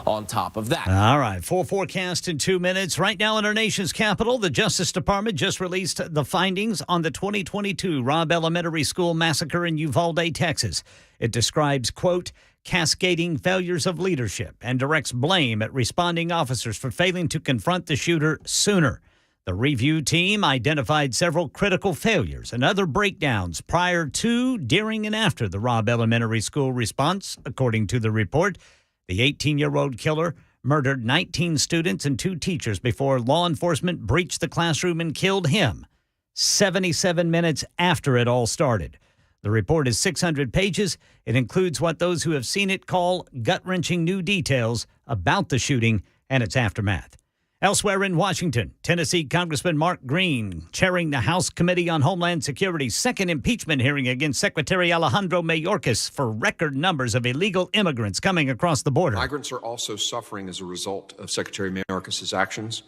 on top of that. All right, full forecast in 2 minutes. Right now in our nation's capital, the Justice Department just released the findings on the 2022 Robb Elementary School massacre in Uvalde, Texas. It describes, quote, cascading failures of leadership and directs blame at responding officers for failing to confront the shooter sooner. The review team identified several critical failures and other breakdowns prior to, during, and after the Robb Elementary School response, according to the report. The 18-year-old killer murdered 19 students and 2 teachers before law enforcement breached the classroom and killed him 77 minutes after it all started. The report is 600 pages. It includes what those who have seen it call gut-wrenching new details about the shooting and its aftermath. Elsewhere in Washington, Tennessee Congressman Mark Green chairing the House Committee on Homeland Security's second impeachment hearing against Secretary Alejandro Mayorkas for record numbers of illegal immigrants coming across the border. Migrants are also suffering as a result of Secretary Mayorkas' actions.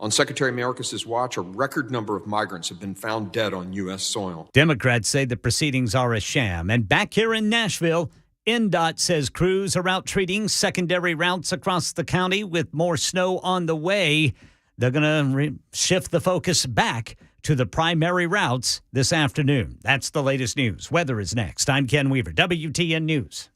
On Secretary Mayorkas' watch, a record number of migrants have been found dead on U.S. soil. Democrats say the proceedings are a sham. And back here in Nashville, NDOT says crews are out treating secondary routes across the county with more snow on the way. They're going to shift the focus back to the primary routes this afternoon. That's the latest news. Weather is next. I'm Ken Weaver, WTN News.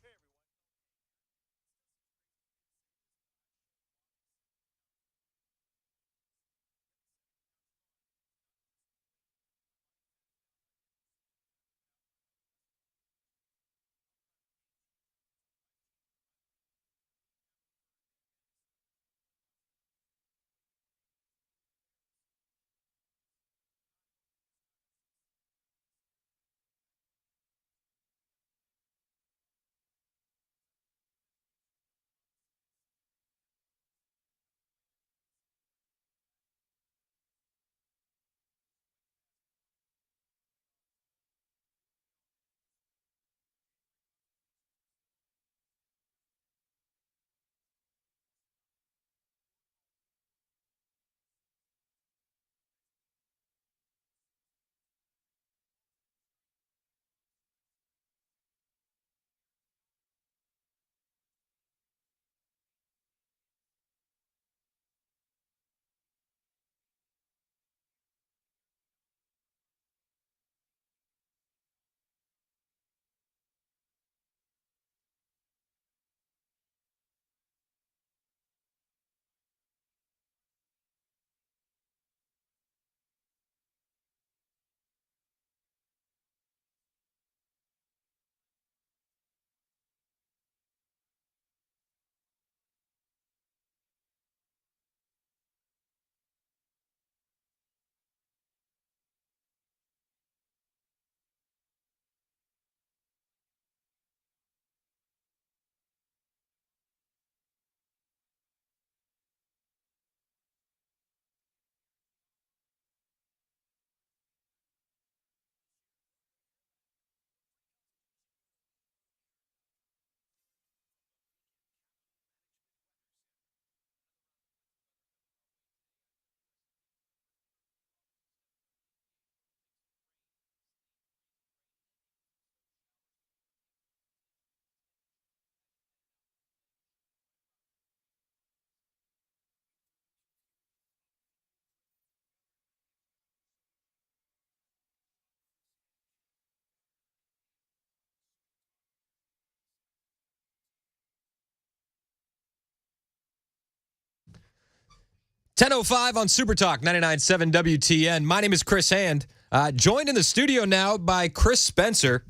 .05 on Super Talk 99.7 WTN. My name is Chris Hand. Joined in the studio now by Chris Spencer.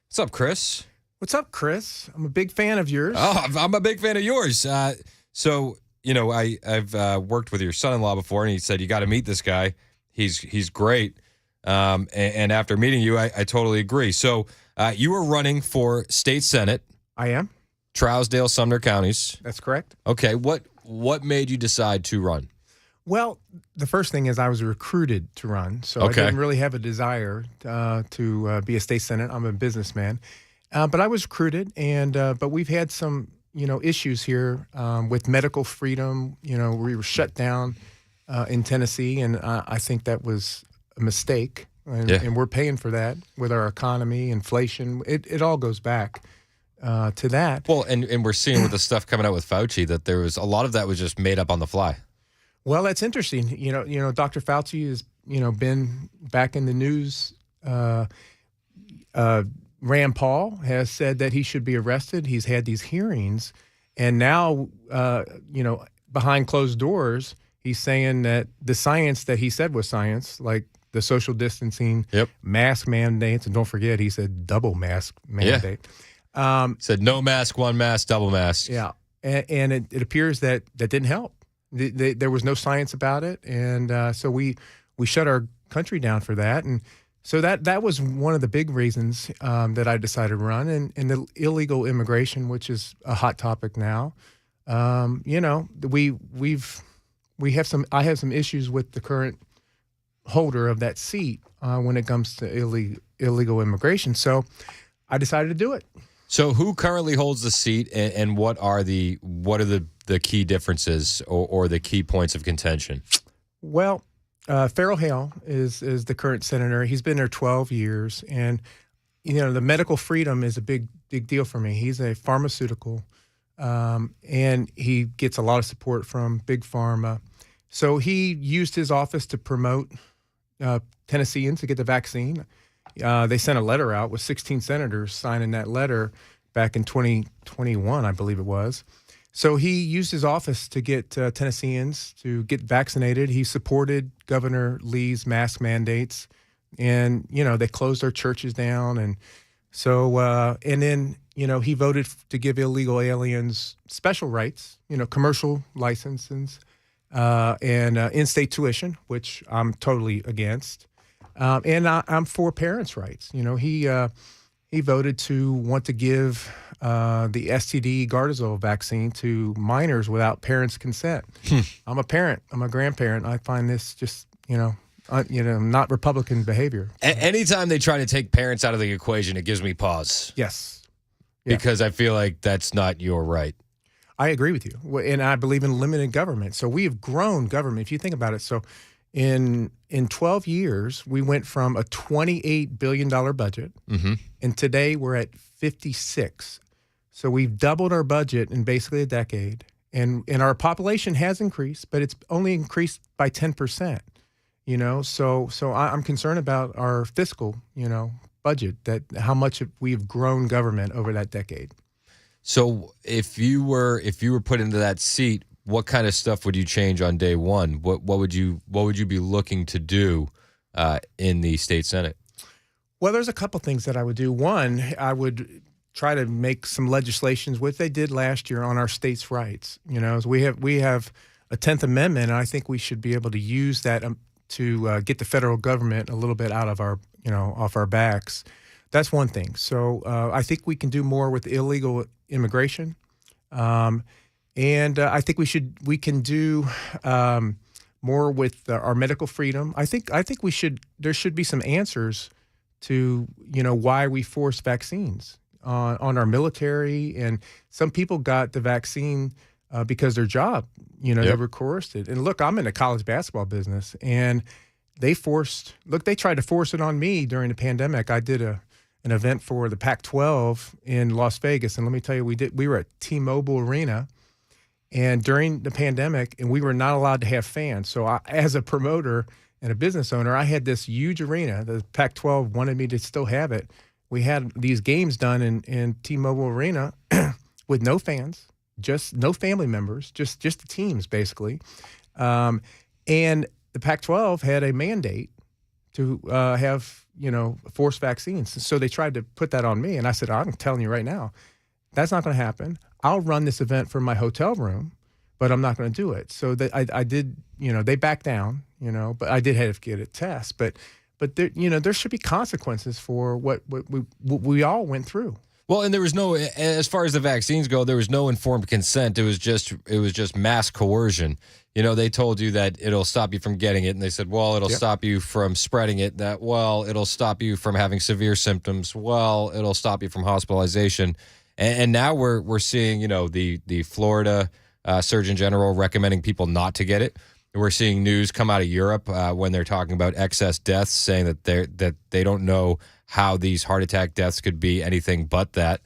What's up, Chris? What's up, Chris? I'm a big fan of yours. Oh, I'm a big fan of yours. So, you know, I've worked with your son-in-law before, and he said, you got to meet this guy. He's great. And after meeting you, I totally agree. So you were running for state senate. I am. Trousdale, Sumner counties. That's correct. Okay, what made you decide to run? Well, the first thing is I was recruited to run, so Okay. I didn't really have a desire to be a state senator. I'm a businessman, but I was recruited, and but we've had some issues here with medical freedom. We were shut down in Tennessee, and I think that was a mistake, and we're paying for that with our economy, inflation. It all goes back to that. Well, and we're seeing with the stuff coming out with Fauci that there was a lot of that was just made up on the fly. Well, that's interesting. Dr. Fauci has, been back in the news. Rand Paul has said that he should be arrested. He's had these hearings, and now, behind closed doors, he's saying that the science that he said was science, like the social distancing, mask mandates, and don't forget, he said double mask mandate. Said no mask, one mask, double mask. Yeah, and it appears that didn't help. There was no science about it, and so we shut our country down for that, and so that was one of the big reasons that I decided to run, and the illegal immigration, which is a hot topic now. I have some issues with the current holder of that seat when it comes to illegal immigration, so I decided to do it. So who currently holds the seat, and what are the key differences or the key points of contention? Well, Farrell Hale is the current senator. He's been there 12 years, and the medical freedom is a big deal for me. He's a pharmaceutical, and he gets a lot of support from Big Pharma. So he used his office to promote Tennesseans to get the vaccine. They sent a letter out with 16 senators signing that letter back in 2021, I believe it was. So he used his office to get Tennesseans to get vaccinated. He supported Governor Lee's mask mandates, and they closed our churches down, and so and then he voted to give illegal aliens special rights, commercial licenses, and in-state tuition, which I'm totally against. And I'm for parents' rights. He voted to want to give the STD Gardasil vaccine to minors without parents' consent. I'm a parent. I'm a grandparent. I find this just, not Republican behavior. Anytime they try to take parents out of the equation, it gives me pause. Yes. Because I feel like that's not your right. I agree with you. And I believe in limited government. So we have grown government, if you think about it. So in 12 years, we went from a $28 billion budget, and today we're at 56. So we've doubled our budget in basically a decade, and our population has increased, but it's only increased by 10%. So I'm concerned about our fiscal, budget, that how much we've grown government over that decade. So if you were put into that seat, what kind of stuff would you change on day one? What would you be looking to do in the state Senate? Well, there's a couple things that I would do. One, I would try to make some legislations, what they did last year on our states' rights. We have a 10th Amendment, and I think we should be able to use that to get the federal government a little bit out of our, off our backs. That's one thing. So I think we can do more with illegal immigration. And I think we can do more with our medical freedom. I think there should be some answers to, why we force vaccines on our military. And some people got the vaccine because their job, they were coerced it. And look, I'm in the college basketball business, and they tried to force it on me during the pandemic. I did an event for the Pac-12 in Las Vegas. And let me tell you, we were at T-Mobile Arena, and during the pandemic, and we were not allowed to have fans. So as a promoter and a business owner, I had this huge arena. The Pac-12 wanted me to still have it. We had these games done in T-Mobile Arena with no fans, just no family members, just the teams, basically. And the Pac-12 had a mandate to have, forced vaccines. So they tried to put that on me. And I said, I'm telling you right now, that's not going to happen. I'll run this event from my hotel room, but I'm not going to do it. So I did, they backed down, but I did have to get a test. But there, there should be consequences for what we all went through. Well, and there was no, as far as the vaccines go, there was no informed consent. It was just mass coercion. You know, they told you that it'll stop you from getting it, and they said, well, it'll stop you from spreading it. That, well, it'll stop you from having severe symptoms. Well, it'll stop you from hospitalization. And now we're seeing, you know, the Florida Surgeon General recommending people not to get it. We're seeing news come out of Europe when they're talking about excess deaths, saying that they don't know how these heart attack deaths could be anything but that.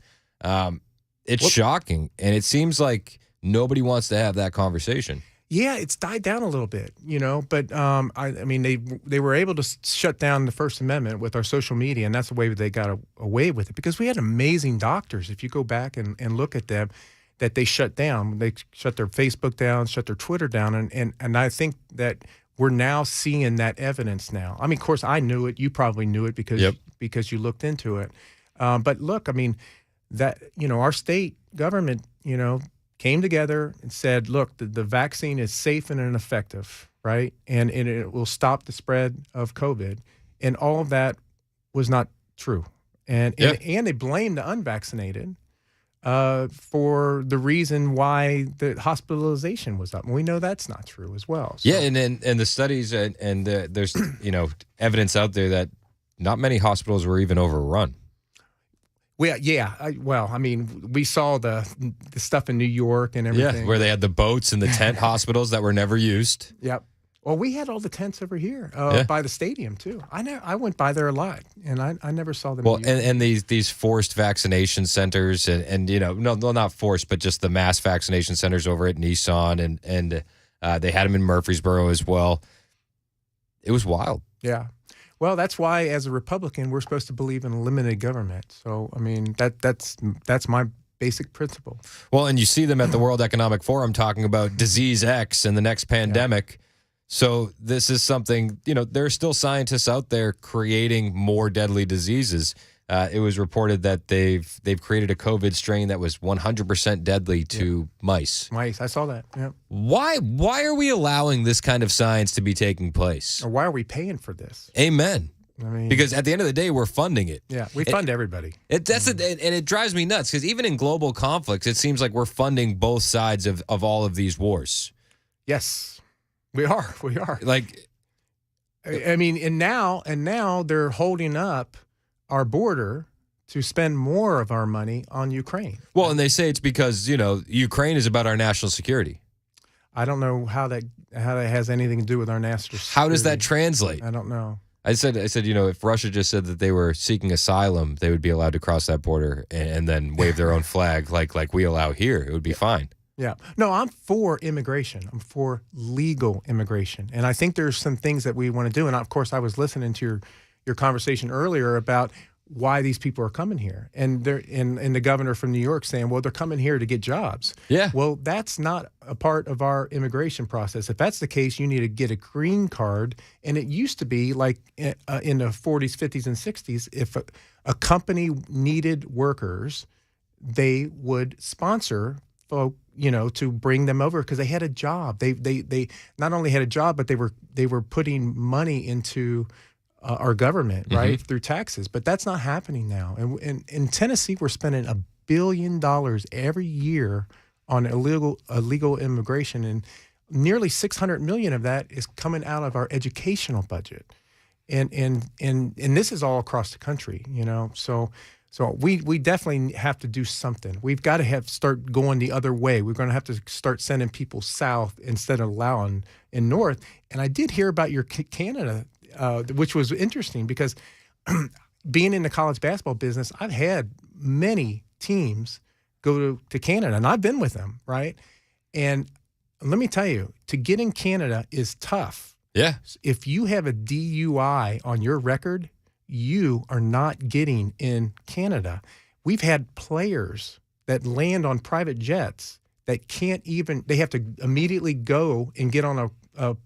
It's shocking, and it seems like nobody wants to have that conversation. Yeah, it's died down a little bit, you know, but I mean, they were able to shut down the First Amendment with our social media, and that's the way they got away with it, because we had amazing doctors. If you go back and look at them, that they shut down. They shut their Facebook down, shut their Twitter down, and I think that we're now seeing that evidence now. I mean, of course, I knew it. You probably knew it because you looked into it. But look, I mean, that, you know, our state government, you know, came together and said, look, the vaccine is safe and effective, right? And it will stop the spread of COVID. And all of that was not true. And they blamed the unvaccinated for the reason why the hospitalization was up. And we know that's not true as well. So. Yeah, and the studies and there's, you know, evidence out there that not many hospitals were even overrun. Well, I mean, we saw the stuff in New York and everything. Yeah, where they had the boats and the tent hospitals that were never used. Yep. Well, we had all the tents over here by the stadium too. I went by there a lot, and I never saw them. Well, and these forced vaccination centers, and you know, no, not forced, but just the mass vaccination centers over at Nissan, and they had them in Murfreesboro as well. It was wild. Yeah. Well, that's why, as a Republican, we're supposed to believe in limited government. So, I mean, that's my basic principle. Well, and you see them at the World Economic Forum talking about disease X and the next pandemic. Yeah. So this is something, you know, there are still scientists out there creating more deadly diseases. It was reported that they've created a COVID strain that was 100% deadly to mice. Mice, I saw that. Yeah. Why are we allowing this kind of science to be taking place? Or why are we paying for this? Amen. I mean, because at the end of the day, we're funding it. Yeah, we fund everybody. And it drives me nuts, because even in global conflicts, it seems like we're funding both sides of all of these wars. Yes, we are. We are. Like, I mean, and now they're holding up our border to spend more of our money on Ukraine. Well, and they say it's because, you know, Ukraine is about our national security. I don't know how that has anything to do with our national security. How does that translate? I don't know. I said, you know, if Russia just said that they were seeking asylum, they would be allowed to cross that border and then wave their own flag like we allow here. It would be fine. Yeah. No, I'm for immigration. I'm for legal immigration. And I think there's some things that we want to do. And of course, I was listening to your conversation earlier about why these people are coming here. And the governor from New York saying, well, they're coming here to get jobs. Yeah. Well, that's not a part of our immigration process. If that's the case, you need to get a green card. And it used to be like in the 40s, 50s, and 60s, if a company needed workers, they would sponsor folk, you know, to bring them over because they had a job. They not only had a job, but they were putting money into our government, right, through taxes. But that's not happening now. And in Tennessee, we're spending $1 billion every year on illegal immigration, and nearly $600 million of that is coming out of our educational budget. And this is all across the country, you know. So we definitely have to do something. We've got to start going the other way. We're going to have to start sending people south instead of allowing in north. And I did hear about your Canada, which was interesting because being in the college basketball business, I've had many teams go to Canada, and I've been with them, right? And let me tell you, to get in Canada is tough. Yeah. If you have a DUI on your record, you are not getting in Canada. We've had players that land on private jets that they have to immediately go and get on a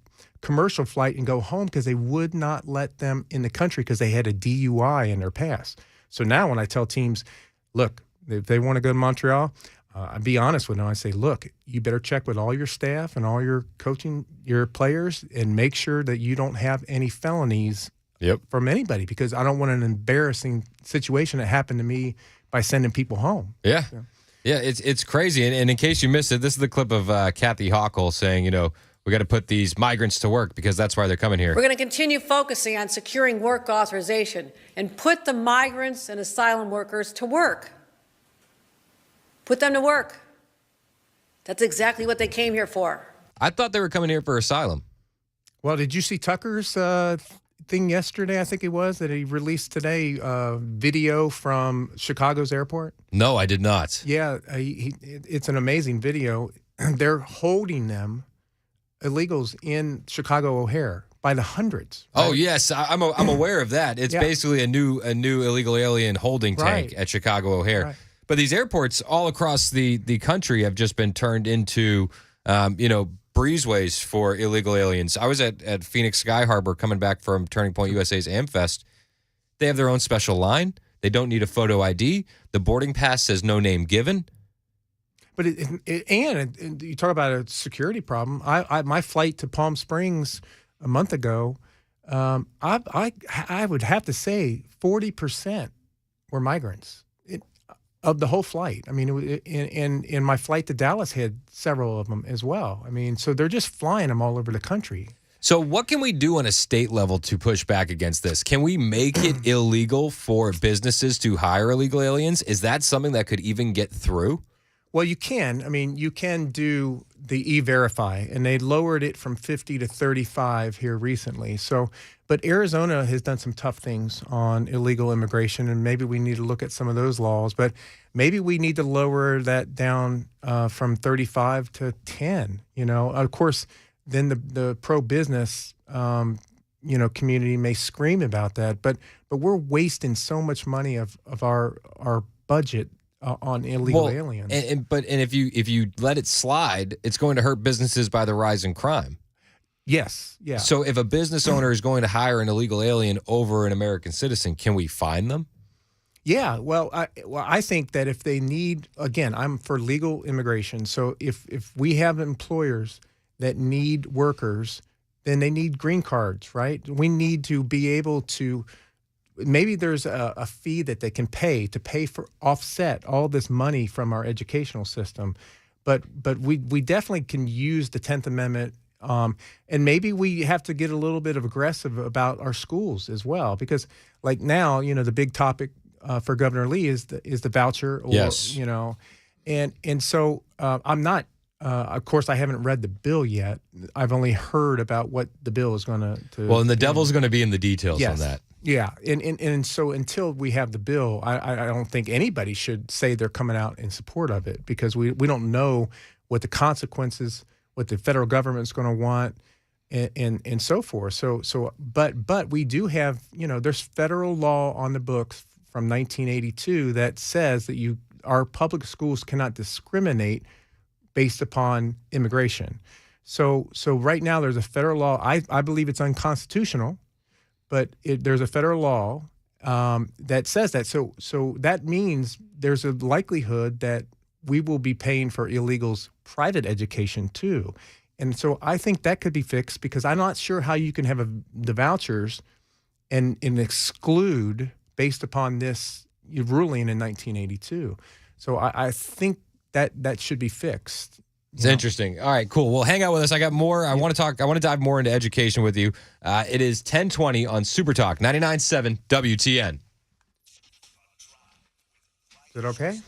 commercial flight and go home because they would not let them in the country because they had a DUI in their past. So now when I tell teams, look, if they want to go to Montreal, I'll be honest with them. I say, look, you better check with all your staff and all your coaching, your players, and make sure that you don't have any felonies from anybody, because I don't want an embarrassing situation that happened to me by sending people home. Yeah. Yeah, it's crazy. And in case you missed it, this is the clip of Kathy Hochul saying, we got to put these migrants to work because that's why they're coming here. We're going to continue focusing on securing work authorization and put the migrants and asylum workers to work. Put them to work. That's exactly what they came here for. I thought they were coming here for asylum. Well, did you see Tucker's thing yesterday? I think it was that he released today video from Chicago's airport. No, I did not. Yeah, it's an amazing video. They're holding them, illegals, in Chicago O'Hare by the hundreds. Right? Oh yes, I'm aware of that. It's basically a new illegal alien holding tank at Chicago O'Hare. Right. But these airports all across the country have just been turned into breezeways for illegal aliens. I was at Phoenix Sky Harbor coming back from Turning Point USA's AmFest. They have their own special line. They don't need a photo ID. The boarding pass says no name given. But and you talk about a security problem. My flight to Palm Springs a month ago, I would have to say 40% were migrants of the whole flight. I mean, in my flight to Dallas had several of them as well. I mean, so they're just flying them all over the country. So what can we do on a state level to push back against this? Can we make it illegal for businesses to hire illegal aliens? Is that something that could even get through? Well, you can. I mean, you can do the E-Verify, and they lowered it from 50 to 35 here recently. So, but Arizona has done some tough things on illegal immigration, and maybe we need to look at some of those laws. But maybe we need to lower that down from 35 to 10. Of course, then the pro-business community may scream about that, but we're wasting so much money of our budget on illegal aliens. And if you let it slide, it's going to hurt businesses by the rise in crime. Yes, yeah. So if a business owner is going to hire an illegal alien over an American citizen, can we fine them? Yeah, well, I think that if they need, again, I'm for legal immigration. So if we have employers that need workers, then they need green cards, right? We need to be able to. Maybe there's a fee that they can pay for offset all this money from our educational system, but we definitely can use the 10th Amendment, and maybe we have to get a little bit of aggressive about our schools as well, because like now, the big topic for Governor Lee is the voucher, or, yes, and so I'm not. Of course, I haven't read the bill yet. I've only heard about what the bill is going to. Well, and the devil's going to be in the details on that. Yeah, and so until we have the bill, I don't think anybody should say they're coming out in support of it, because we don't know what the consequences, what the federal government's going to want, and so forth. But we do have, there's federal law on the books from 1982 that says that our public schools cannot discriminate based upon immigration. So right now there's a federal law. I believe it's unconstitutional. But there's a federal law that says that. So that means there's a likelihood that we will be paying for illegals' private education too. And so I think that could be fixed, because I'm not sure how you can have the vouchers and exclude based upon this ruling in 1982. So I think that should be fixed. It's interesting. All right, cool. Well, hang out with us. I got more. I want to dive more into education with you. It is 10:20 on Super Talk 99.7 WTN. Is it okay?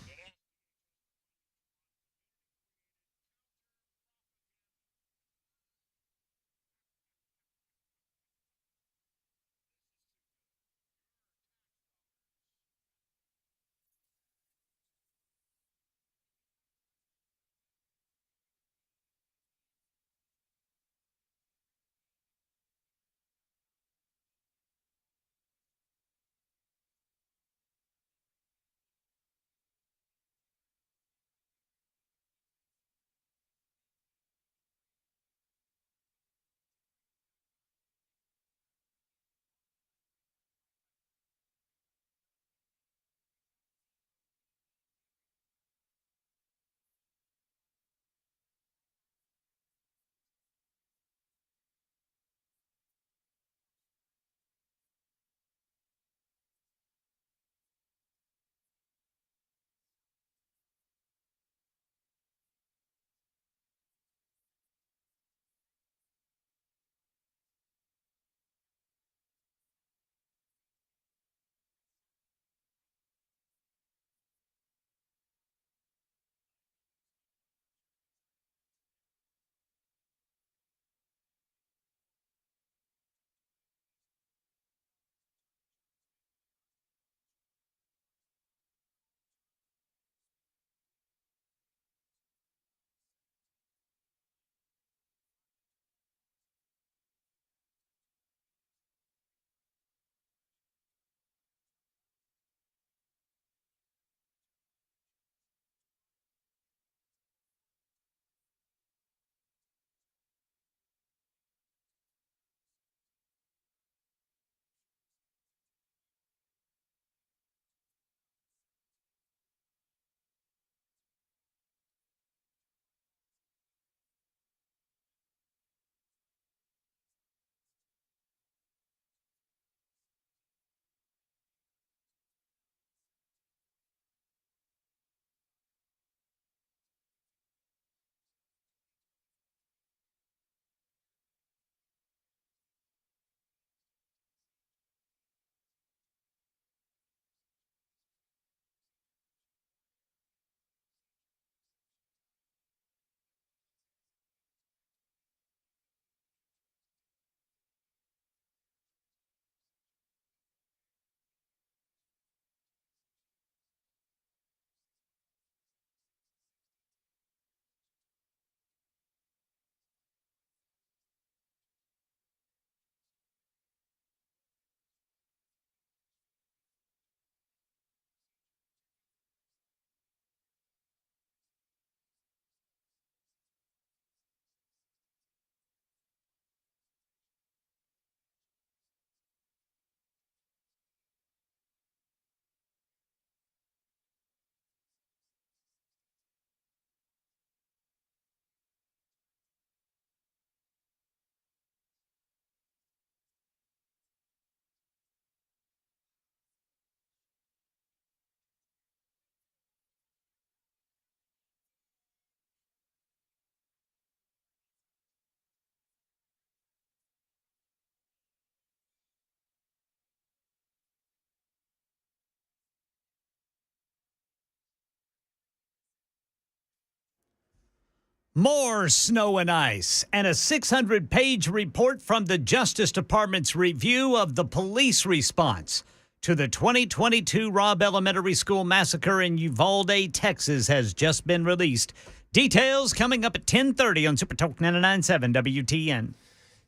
More snow and ice, and a 600-page report from the Justice Department's review of the police response to the 2022 Robb Elementary School massacre in Uvalde, Texas, has just been released. Details coming up at 10:30 on Super Talk 99.7 WTN.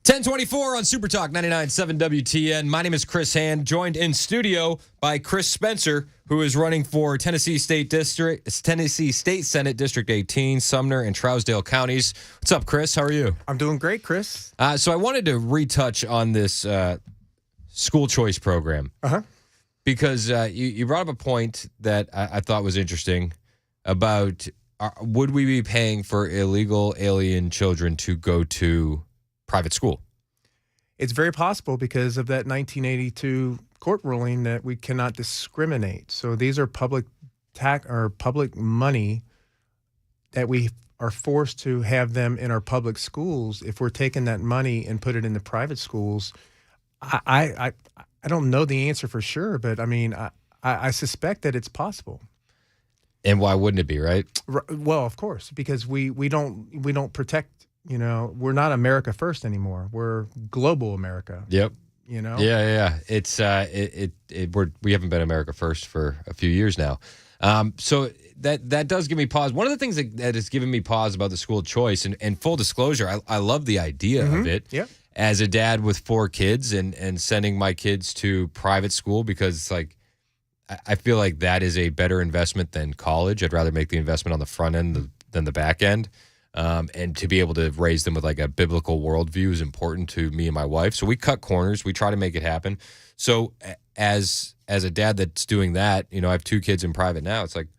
1024 on Super Talk 99.7 WTN. My name is Chris Hand, joined in studio by Chris Spencer, who is running for Tennessee State Senate District 18, Sumner and Trousdale counties. What's up, Chris? How are you? I'm doing great, Chris. So I wanted to retouch on this school choice program. Because you brought up a point that I thought was interesting about would we be paying for illegal alien children to go to private school? It's very possible because of that 1982 court ruling that we cannot discriminate. So these are public money that we are forced to have them in our public schools. If we're taking that money and put it into private schools, I don't know the answer for sure, but I mean, I suspect that it's possible. And why wouldn't it be, right? Well, of course, because we don't protect. You know, we're not America first anymore. We're global America. Yep. You know. Yeah. It's we haven't been America first for a few years now. So that does give me pause. One of the things that has given me pause about the school choice, and full disclosure, I love the idea of it. Yep. As a dad with 4 kids and sending my kids to private school, because it's like I feel like that is a better investment than college. I'd rather make the investment on the front end than the back end. And to be able to raise them with like a biblical worldview is important to me and my wife. So we cut corners. We try to make it happen. So as a dad that's doing that, you know, I have 2 kids in private now. It's like,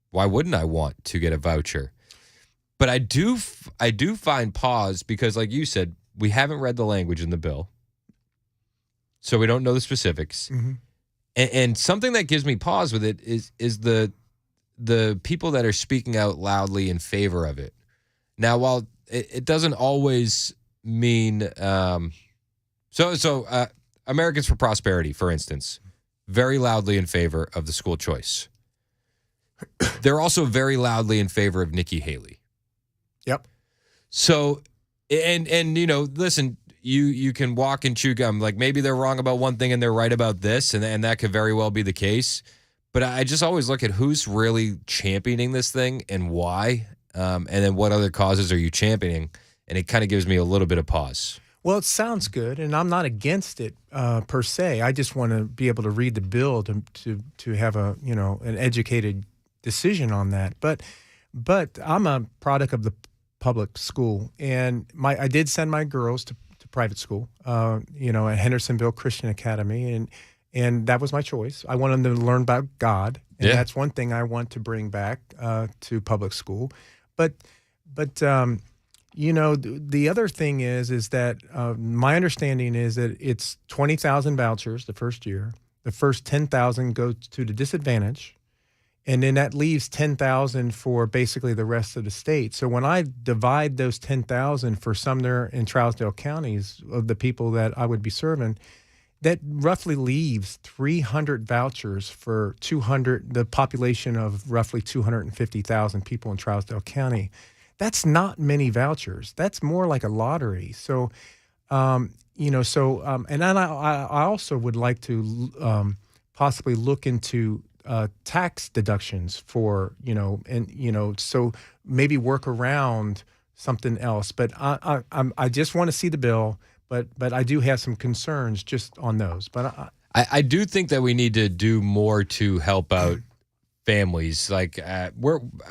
why wouldn't I want to get a voucher? But I do find pause because, like you said, we haven't read the language in the bill, so we don't know the specifics. Mm-hmm. And something that gives me pause with it is the people that are speaking out loudly in favor of it. Now, while it doesn't always mean Americans for Prosperity, for instance, very loudly in favor of the school choice. They're also very loudly in favor of Nikki Haley. Yep. So, and you know, listen, you can walk and chew gum. Like maybe they're wrong about one thing and they're right about this, and that could very well be the case. But I just always look at who's really championing this thing and why. And then what other causes are you championing? And it kind of gives me a little bit of pause. Well, it sounds good, and I'm not against it per se. I just want to be able to read the bill to have an educated decision on that. But I'm a product of the public school, and I did send my girls to private school, at Hendersonville Christian Academy, and that was my choice. I wanted them to learn about God, and that's one thing I want to bring back to public school. But the other thing is that my understanding is that it's 20,000 vouchers the first year. The first 10,000 go to the disadvantaged, and then that leaves 10,000 for basically the rest of the state. So when I divide those 10,000 for Sumner and Trousdale counties of the people that I would be serving, that roughly leaves 300 vouchers for the population of roughly 250,000 people in Trousdale County. That's not many vouchers. That's more like a lottery. So, and then I also would like to possibly look into tax deductions for, so maybe work around something else. But I just want to see the bill. But I do have some concerns just on those. But I do think that we need to do more to help out families. Like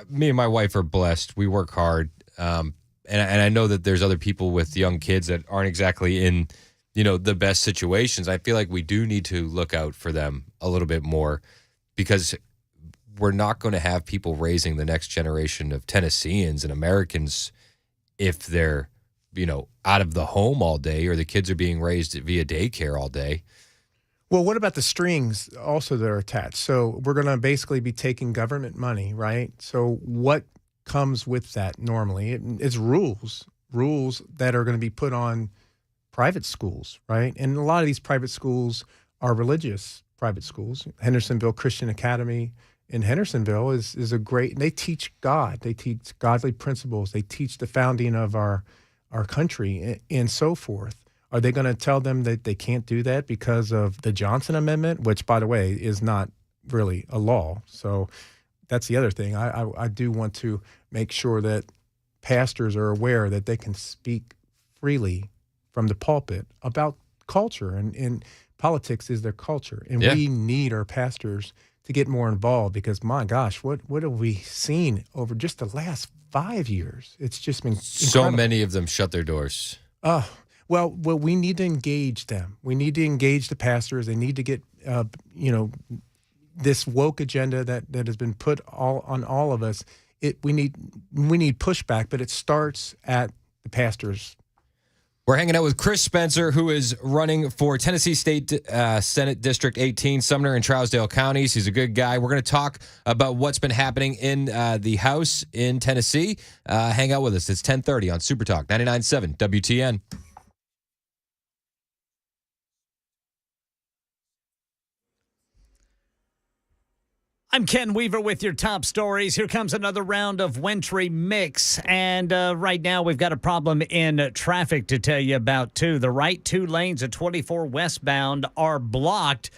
me and my wife are blessed. We work hard, and I know that there's other people with young kids that aren't exactly in the best situations. I feel like we do need to look out for them a little bit more, because we're not going to have people raising the next generation of Tennesseans and Americans if they're out of the home all day, or the kids are being raised via daycare all day. Well, what about the strings also that are attached? So we're going to basically be taking government money, right? So what comes with that normally? It's rules that are going to be put on private schools, right? And a lot of these private schools are religious private schools. Hendersonville Christian Academy in Hendersonville is a great. They teach God. They teach godly principles. They teach the founding of our country and so forth. Are they going to tell them that they can't do that because of the Johnson Amendment, which, by the way, is not really a law? So that's the other thing. I do want to make sure that pastors are aware that they can speak freely from the pulpit about culture, and politics is their culture. And we need our pastors to get more involved because, my gosh, what have we seen over just the last 5 years? It's just been so incredible. many of them shut their doors. Well, we need to engage them. We need to engage the pastors. They need to get, this woke agenda that has been put on all of us. We need pushback, but it starts at the pastors. We're hanging out with Chris Spencer, who is running for Tennessee State Senate District 18, Sumner and Trousdale counties. He's a good guy. We're going to talk about what's been happening in the House in Tennessee. Hang out with us. It's 10:30 on Super Talk 99.7 WTN. I'm Ken Weaver with your top stories. Here comes another round of wintry mix. And right now we've got a problem in traffic to tell you about, too. The right two lanes of 24 westbound are blocked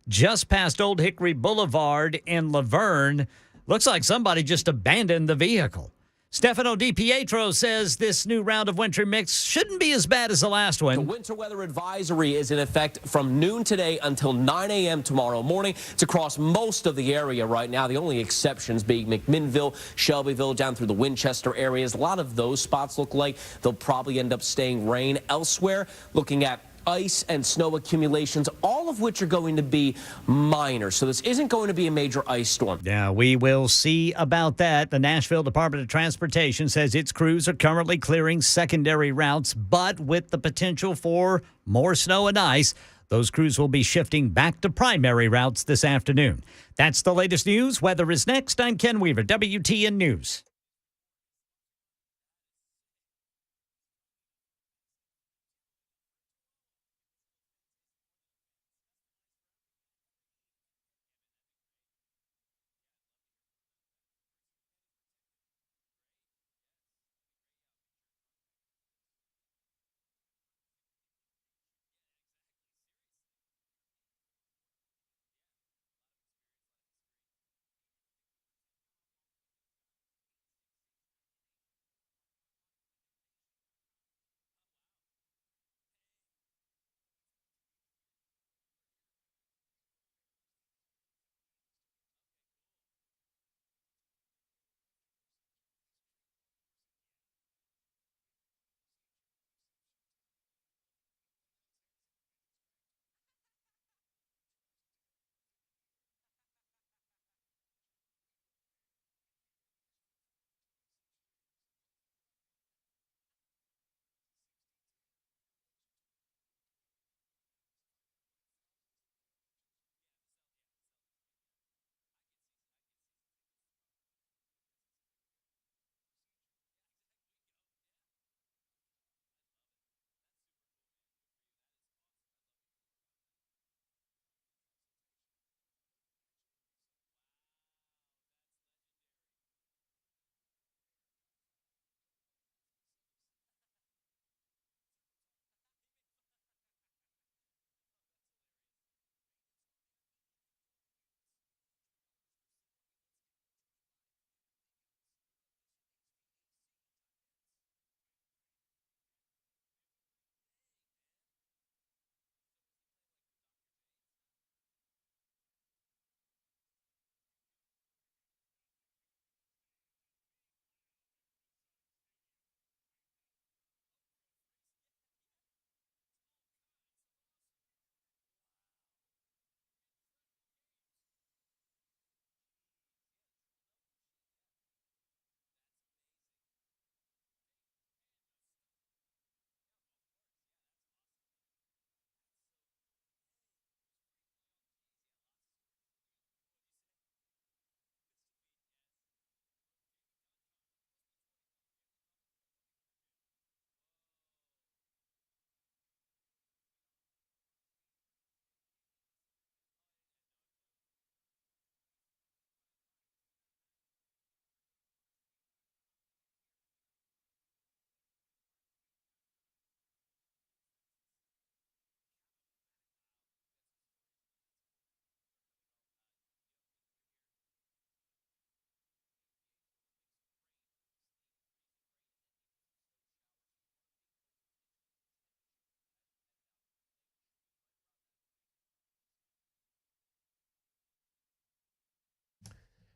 just past Old Hickory Boulevard in Laverne. Looks like somebody just abandoned the vehicle. Stefano DiPietro says this new round of wintry mix shouldn't be as bad as the last one. The winter weather advisory is in effect from noon today until 9 a.m. tomorrow morning. It's across most of the area right now. The only exceptions being McMinnville, Shelbyville, down through the Winchester areas. A lot of those spots look like they'll probably end up staying rain. Elsewhere, looking at ice and snow accumulations, all of which are going to be minor. So this isn't going to be a major ice storm. Yeah, we will see about that. The Nashville Department of Transportation says its crews are currently clearing secondary routes, but with the potential for more snow and ice, those crews will be shifting back to primary routes this afternoon. That's the latest news. Weather is next. I'm Ken Weaver, WTN News.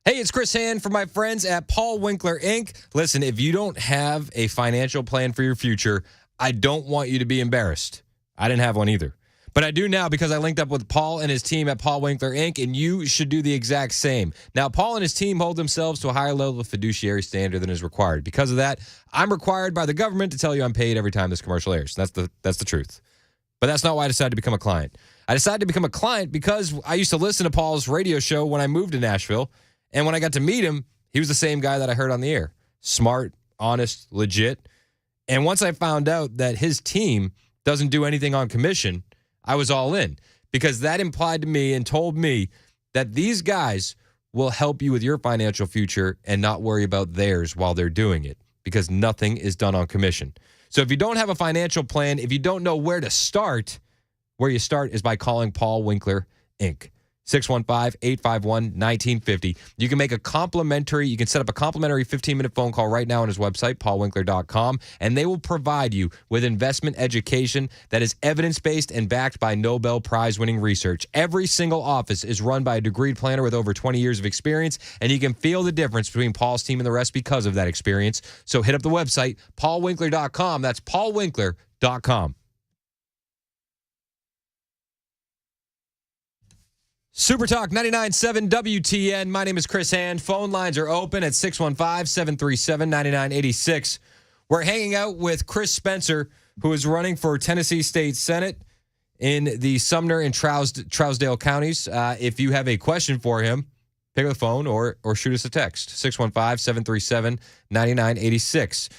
Hey, it's Chris Hand from my friends at Paul Winkler, Inc. Listen, if you don't have a financial plan for your future, I don't want you to be embarrassed. I didn't have one either. But I do now because I linked up with Paul and his team at Paul Winkler, Inc., and you should do the exact same. Now, Paul and his team hold themselves to a higher level of fiduciary standard than is required. Because of that, I'm required by the government to tell you I'm paid every time this commercial airs. That's the truth. But that's not why I decided to become a client. I decided to become a client because I used to listen to Paul's radio show when I moved to Nashville. And when I got to meet him, he was the same guy that I heard on the air. Smart, honest, legit. And once I found out that his team doesn't do anything on commission, I was all in. Because that implied to me and told me that these guys will help you with your financial future and not worry about theirs while they're doing it. Because nothing is done on commission. So if you don't have a financial plan, if you don't know where to start, where you start is by calling Paul Winkler, Inc. 615-851-1950. You can set up a complimentary 15-minute phone call right now on his website, paulwinkler.com, and they will provide you with investment education that is evidence-based and backed by Nobel Prize-winning research. Every single office is run by a degreed planner with over 20 years of experience, and you can feel the difference between Paul's team and the rest because of that experience. So hit up the website, paulwinkler.com. That's paulwinkler.com. Super Talk 99.7 WTN. My name is Chris Hand. Phone lines are open at 615-737-9986. We're hanging out with Chris Spencer, who is running for Tennessee State Senate in the Sumner and Trousdale counties. If you have a question for him, pick up the phone or shoot us a text. 615-737-9986.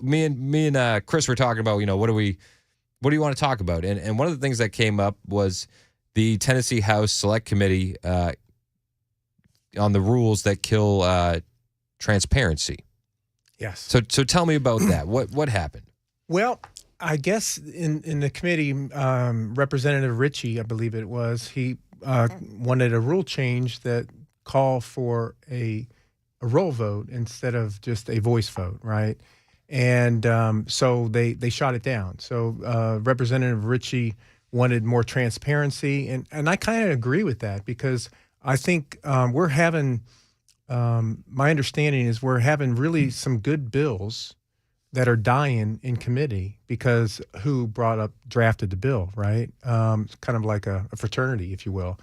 Me and Chris were talking about, what do you want to talk about? And one of the things that came up was the Tennessee House Select Committee on the rules that kill transparency. Yes. So tell me about that. What happened? Well, I guess in the committee, Representative Ritchie, I believe it was, he wanted a rule change that called for a roll vote instead of just a voice vote, right? And so they shot it down. So Representative Ritchie wanted more transparency, and I kind of agree with that because I think we're having, my understanding is we're having really some good bills that are dying in committee because who drafted the bill, right? Kind of like a fraternity, if you will.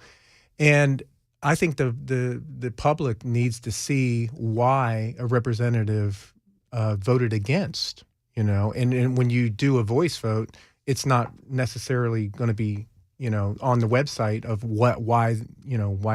And I think the public needs to see why a representative voted against, and when you do a voice vote, it's not necessarily going to be, on the website of why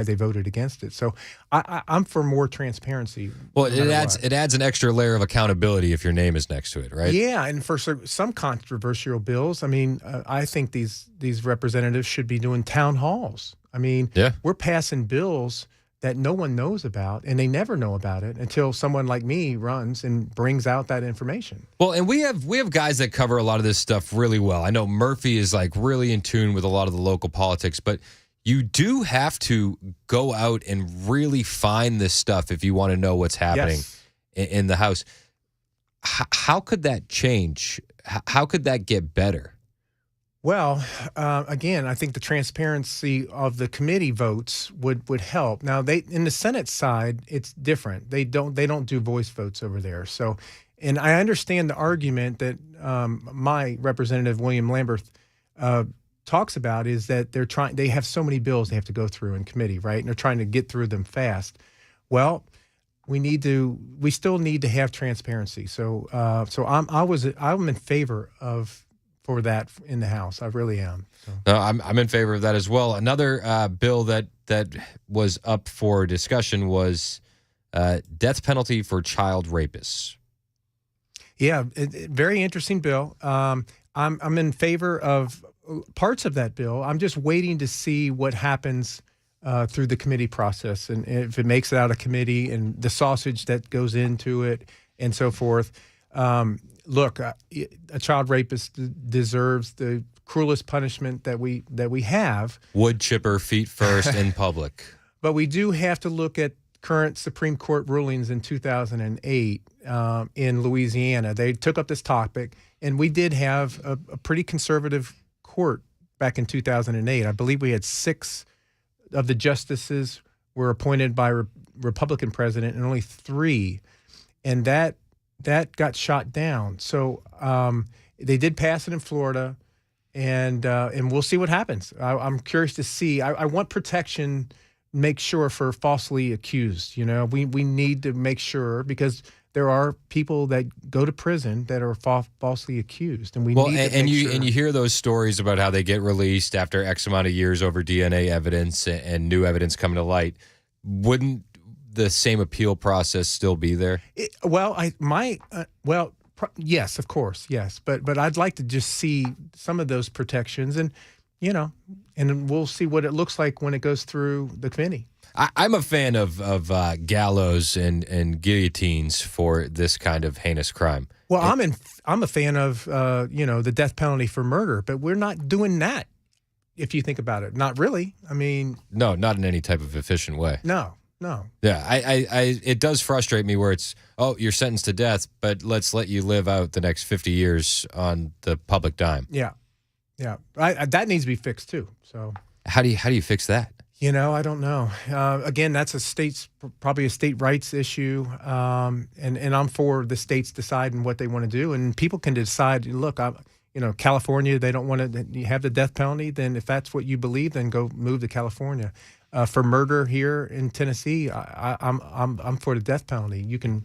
they voted against it. So I'm for more transparency. Well, it adds an extra layer of accountability if your name is next to it, right? Yeah, and for some controversial bills, I think these representatives should be doing town halls. We're passing bills that no one knows about, and they never know about it until someone like me runs and brings out that information. Well, and we have guys that cover a lot of this stuff really well. I know Murphy is really in tune with a lot of the local politics, but you do have to go out and really find this stuff if you want to know what's happening in the House. How could that change? How could that get better? Well, again, I think the transparency of the committee votes would help. Now, in the Senate side, it's different. They don't do voice votes over there. So, and I understand the argument that my representative William Lambert talks about is that they have so many bills they have to go through in committee, right? And they're trying to get through them fast. Well, we still need to have transparency. So, I'm in favor for that in the House. I really am. So. No, I'm in favor of that as well. Another bill that was up for discussion was death penalty for child rapists. Yeah, very interesting bill. I'm in favor of parts of that bill. I'm just waiting to see what happens through the committee process, and if it makes it out of committee, and the sausage that goes into it, and so forth. Look, a child rapist deserves the cruelest punishment that we have. Wood chipper feet first in public. But we do have to look at current Supreme Court rulings in 2008 in Louisiana. They took up this topic, and we did have a pretty conservative court back in 2008. I believe we had 6 of the justices were appointed by Republican president and only 3, and that got shot down. So they did pass it in Florida, and we'll see what happens. I'm curious to see. I want protection, make sure for falsely accused. We need to make sure, because there are people that go to prison that are falsely accused, and we need to make sure. And you hear those stories about how they get released after X amount of years over DNA evidence and new evidence coming to light. Wouldn't the same appeal process still be there? Yes, of course, yes, but I'd like to just see some of those protections, and and we'll see what it looks like when it goes through the committee. I'm a fan of gallows and guillotines for this kind of heinous crime. Well, I'm a fan of the death penalty for murder, but we're not doing that. If you think about it, not really. I mean, no, not in any type of efficient way. No. Yeah, it does frustrate me where it's, you're sentenced to death, but let's let you live out the next 50 years on the public dime. Yeah. That needs to be fixed too. So how do you fix that? I don't know. Again, that's probably a state rights issue, and I'm for the states deciding what they want to do, and people can decide. Look, California, they don't want to have the death penalty. Then, if that's what you believe, then go move to California. For murder here in Tennessee, I'm for the death penalty. You can,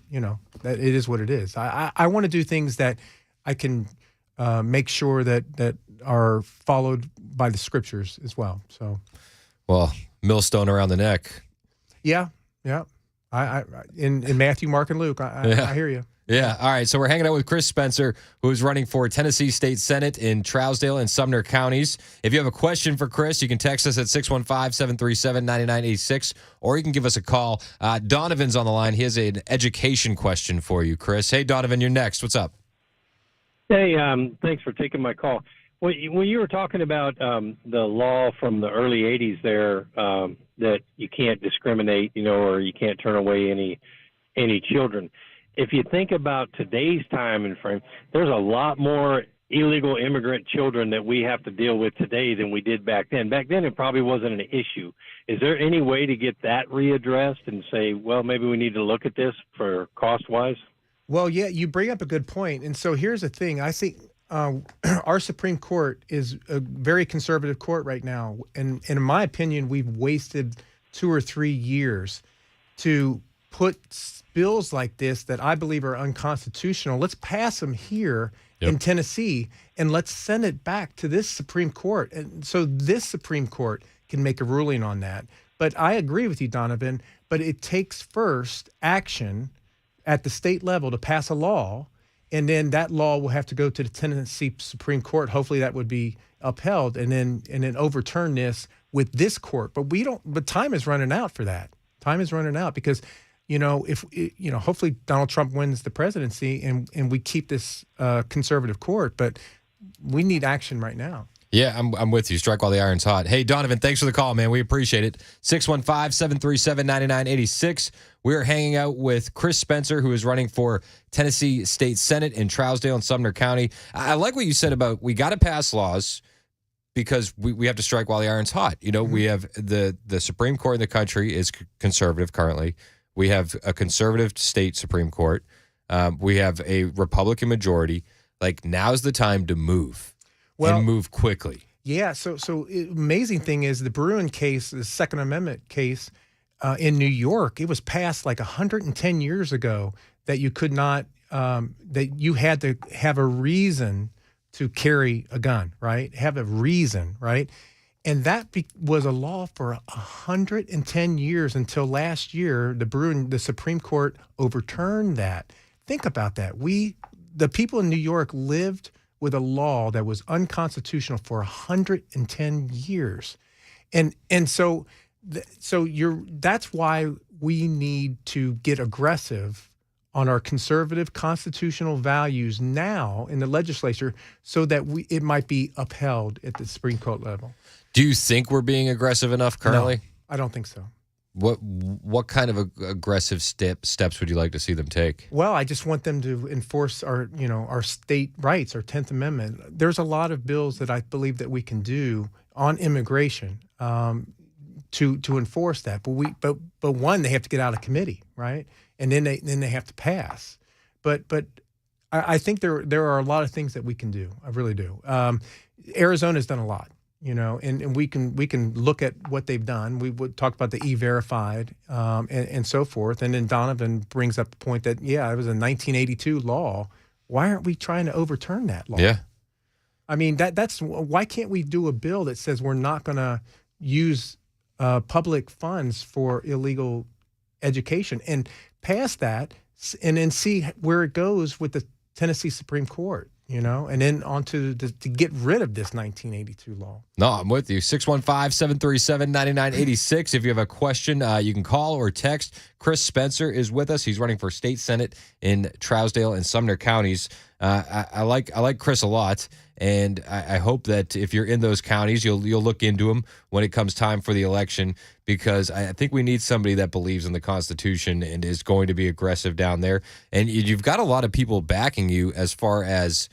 that it is what it is. I want to do things that I can make sure that are followed by the scriptures as well. So. Well, millstone around the neck. Yeah. I in Matthew, Mark, and Luke. I hear you. Yeah. All right. So we're hanging out with Chris Spencer, who's running for Tennessee State Senate in Trousdale and Sumner counties. If you have a question for Chris, you can text us at 615-737-9986, or you can give us a call. Donovan's on the line. He has an education question for you, Chris. Hey, Donovan, you're next. What's up? Hey, thanks for taking my call. When you were talking about the law from the early 80s there, that you can't discriminate, or you can't turn away any children. If you think about today's time and frame, there's a lot more illegal immigrant children that we have to deal with today than we did back then. Back then, it probably wasn't an issue. Is there any way to get that readdressed and say, well, maybe we need to look at this for cost-wise? Well, yeah, you bring up a good point. And so here's the thing. I think our Supreme Court is a very conservative court right now. And in my opinion, we've wasted 2 or 3 years to put bills like this that I believe are unconstitutional. Let's pass them here in Tennessee, and let's send it back to this Supreme Court. And so this Supreme Court can make a ruling on that. But I agree with you, Donovan, but it takes first action at the state level to pass a law, and then that law will have to go to the Tennessee Supreme Court. Hopefully that would be upheld, and then overturn this with this court. But time is running out for that. Time is running out because hopefully Donald Trump wins the presidency and we keep this conservative court, but we need action right now. Yeah, I'm with you. Strike while the iron's hot. Hey, Donovan, thanks for the call, man. We appreciate it. 615-737-9986. We're hanging out with Chris Spencer, who is running for Tennessee State Senate in Trousdale and Sumner County. I like what you said about we got to pass laws because we have to strike while the iron's hot. We have the Supreme Court in the country is conservative currently. We have a conservative state Supreme Court. We have a Republican majority. Like, now's the time to move. And move quickly. Yeah. So amazing thing is the Bruen case, the Second Amendment case in New York, it was passed like 110 years ago that you could not, that you had to have a reason to carry a gun, right? Have a reason, right? And that was a law for 110 years until last year, the Supreme Court overturned that. Think about that. The people in New York lived with a law that was unconstitutional for 110 years. And so that's why we need to get aggressive on our conservative constitutional values now in the legislature so that it might be upheld at the Supreme Court level. Do you think we're being aggressive enough currently? No, I don't think so. What kind of aggressive steps would you like to see them take? Well, I just want them to enforce our state rights, our 10th Amendment. There's a lot of bills that I believe that we can do on immigration. to enforce that. But one, they have to get out of committee, right? And then they have to pass. But I think there are a lot of things that we can do. I really do. Arizona's done a lot, and we can look at what they've done. We would talk about the E-Verified and so forth. And then Donovan brings up the point that, it was a 1982 law. Why aren't we trying to overturn that law? Yeah. I mean, that's why can't we do a bill that says we're not going to use public funds for illegal education and pass that and then see where it goes with the Tennessee Supreme Court, and then on to get rid of this 1982 law. No, I'm with you. 615-737-9986. If you have a question, you can call or text. Chris Spencer is with us. He's running for state senate in Trousdale and Sumner counties. I like Chris a lot, and I hope that if you're in those counties, you'll look into them when it comes time for the election, because I think we need somebody that believes in the Constitution and is going to be aggressive down there. And you've got a lot of people backing you, as far as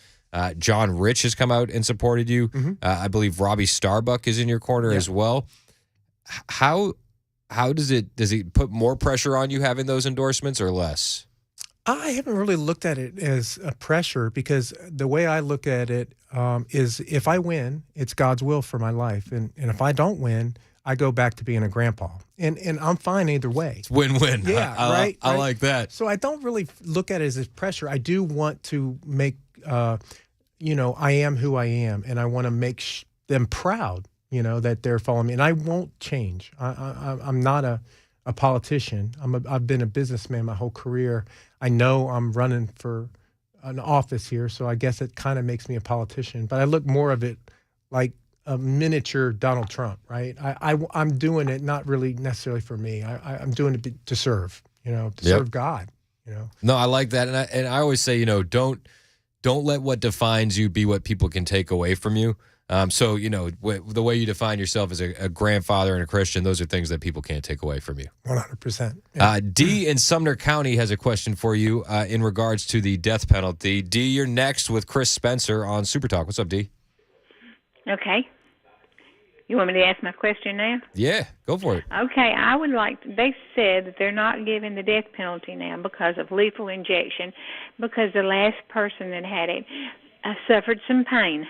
John Rich has come out and supported you. Mm-hmm. I believe Robbie Starbuck is in your corner as well. How does he put more pressure on you having those endorsements or less? I haven't really looked at it as a pressure, because the way I look at it is if I win, it's God's will for my life. And if I don't win, I go back to being a grandpa. And I'm fine either way. It's win-win. Yeah, right? I right? like that. So I don't really look at it as pressure. I do want to make, I am who I am. And I want to make them proud, that they're following me. And I won't change. I'm not a politician. I've been a businessman my whole career. I know I'm running for an office here, so I guess it kind of makes me a politician. But I look more of it like a miniature Donald Trump, right? I'm doing it not really necessarily for me. I'm doing it to serve, serve God, No, I like that, and I always say, don't let what defines you be what people can take away from you. So, the way you define yourself as a grandfather and a Christian, those are things that people can't take away from you. 100%. Yeah. D in Sumner County has a question for you in regards to the death penalty. D, you're next with Chris Spencer on Super Talk. What's up, D? Okay. You want me to ask my question now? Yeah, go for it. Okay, I would like to, they said that they're not giving the death penalty now because of lethal injection, because the last person that had it suffered some pain.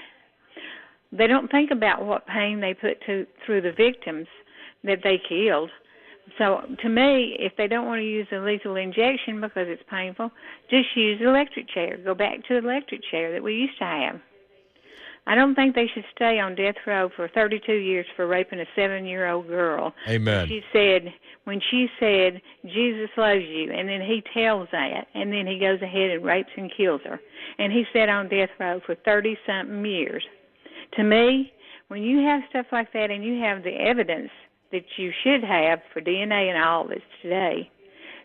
They don't think about what pain they put through the victims that they killed. So to me, if they don't want to use the lethal injection because it's painful, just use the electric chair. Go back to the electric chair that we used to have. I don't think they should stay on death row for 32 years for raping a 7-year-old girl. Amen. When she said, Jesus loves you, and then he tells that, and then he goes ahead and rapes and kills her. And he sat on death row for 30-something years. To me, when you have stuff like that and you have the evidence that you should have for DNA and all this today,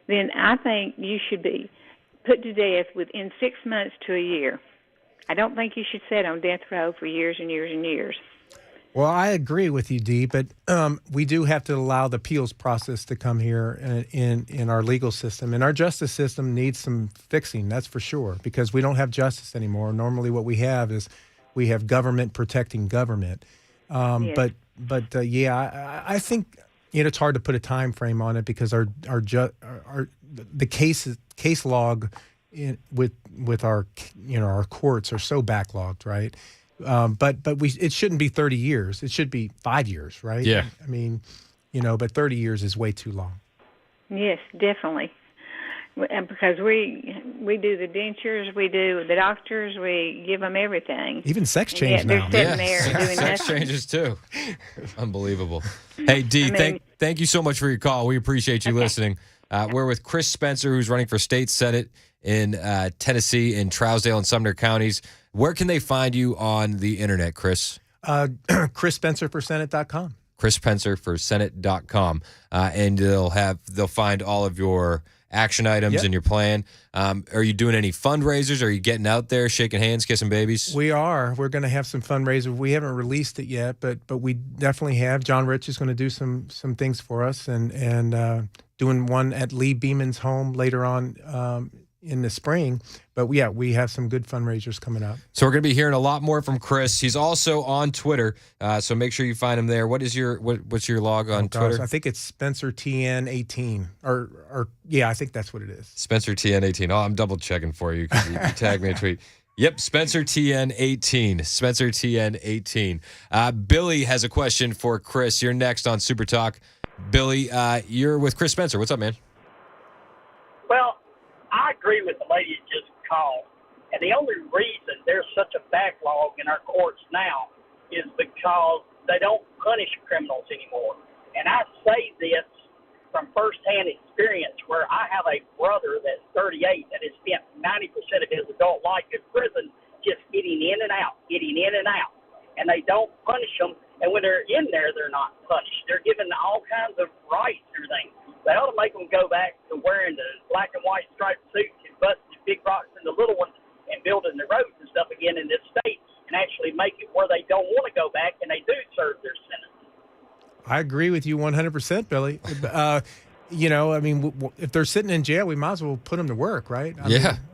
then I think you should be put to death within 6 months to a year. I don't think you should sit on death row for years and years and years. Well, I agree with you, Dee, but we do have to allow the appeals process to come here in our legal system. And our justice system needs some fixing, that's for sure, because we don't have justice anymore. Normally what we have is we have government protecting government. Yes. But I think it's hard to put a time frame on it, because the case log with our our courts are so backlogged, right? But it shouldn't be 30 years. It should be 5 years, right? Yeah. I mean, but 30 years is way too long. Yes, definitely. Because we do the dentures, we do the doctors, we give them everything. Even sex And change yet now. They're sitting there doing Sex nothing. changes too. Unbelievable. Hey, D, thank you so much for your call. We appreciate you listening. We're with Chris Spencer, who's running for state senate in Tennessee, in Trousdale and Sumner counties. Where can they find you on the internet, Chris? ChrisSpencerForSenate.com. ChrisSpencerForSenate.com. And they'll find all of your action items and your plan. Are you doing any fundraisers? Are you getting out there, shaking hands, kissing babies? We are. We're going to have some fundraiser. We haven't released it yet, but we definitely have. John Rich is going to do some things for us, and doing one at Lee Beeman's home later on in the spring. But yeah, we have some good fundraisers coming up. So we're going to be hearing a lot more from Chris. He's also on Twitter, so make sure you find him there. What's your log on Twitter? I think it's SpencerTN18, or yeah, I think that's what it is. SpencerTN18. Oh, I'm double checking for you because you tagged me a tweet. Yep, SpencerTN18. SpencerTN18. Billy has a question for Chris. You're next on Super Talk. Billy, you're with Chris Spencer. What's up, man? Well, I agree with the lady that just called. And the only reason there's such a backlog in our courts now is because they don't punish criminals anymore. And I say this from firsthand experience, where I have a brother that's 38 that has spent 90% of his adult life in prison just getting in and out. And they don't punish them. And when they're in there, they're not punished. They're given all kinds of rights and everything. They ought to make them go back to wearing the black and white striped suits and busting the big rocks and the little ones and building the roads and stuff again in this state, and actually make it where they don't want to go back and they do serve their sentence. I agree with you 100%, Billy. If they're sitting in jail, we might as well put them to work, right?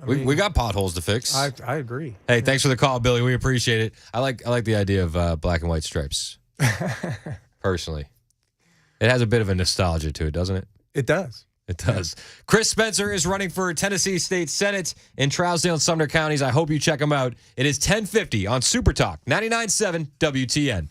We got potholes to fix. I agree. Hey, thanks for the call, Billy. We appreciate it. I like the idea of black and white stripes. Personally, it has a bit of a nostalgia to it, doesn't it? It does. It does. Chris Spencer is running for Tennessee State Senate in Trousdale and Sumner counties. I hope you check him out. It is 10:50 on Super Talk 99.7 WTN.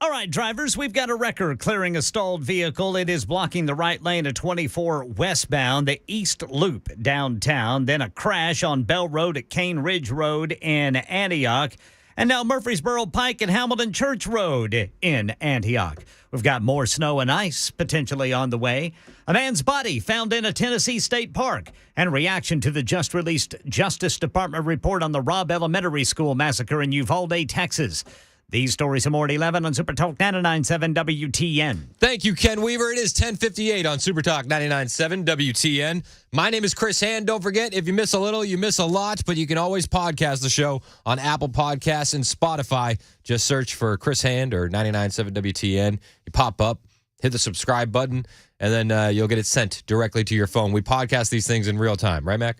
All right, drivers, we've got a wrecker clearing a stalled vehicle. It is blocking the right lane at 24 westbound, the East Loop downtown. Then a crash on Bell Road at Cane Ridge Road in Antioch. And now Murfreesboro Pike and Hamilton Church Road in Antioch. We've got more snow and ice potentially on the way. A man's body found in a Tennessee state park. And reaction to the just-released Justice Department report on the Robb Elementary School massacre in Uvalde, Texas. These stories and more at 11 on Super Talk 99.7 WTN. Thank you, Ken Weaver. It is 10:58 on Super Talk 99.7 WTN. My name is Chris Hand. Don't forget, if you miss a little, you miss a lot, but you can always podcast the show on Apple Podcasts and Spotify. Just search for Chris Hand or 99.7 WTN. You pop up, hit the subscribe button, and then you'll get it sent directly to your phone. We podcast these things in real time. Right, Mac?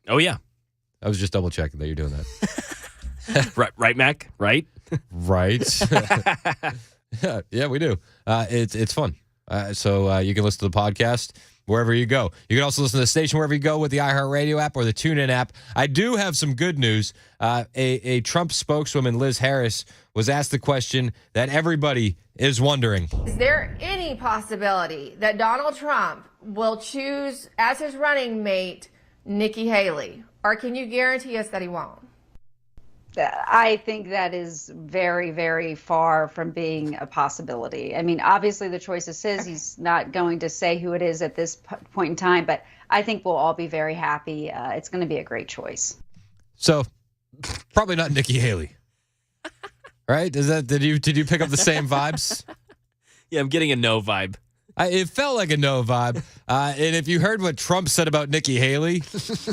Oh, yeah. I was just double-checking that you're doing that. Right, Mac? Right? Right. Yeah, we do. It's fun. So you can listen to the podcast wherever you go. You can also listen to the station wherever you go with the iHeartRadio app or the TuneIn app. I do have some good news. A Trump spokeswoman, Liz Harris, was asked the question that everybody is wondering. Is there any possibility that Donald Trump will choose as his running mate Nikki Haley? Or can you guarantee us that he won't? I think that is very, very far from being a possibility. I mean, obviously the choice is his. He's not going to say who it is at this point in time, but I think we'll all be very happy. It's going to be a great choice. So, probably not Nikki Haley, right? Did you pick up the same vibes? Yeah, I'm getting a no vibe. It felt like a no vibe. And if you heard what Trump said about Nikki Haley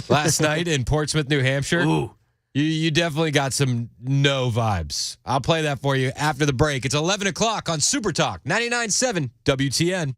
last night in Portsmouth, New Hampshire. Ooh. You definitely got some no vibes. I'll play that for you after the break. It's 11 o'clock on Super Talk 99.7 WTN.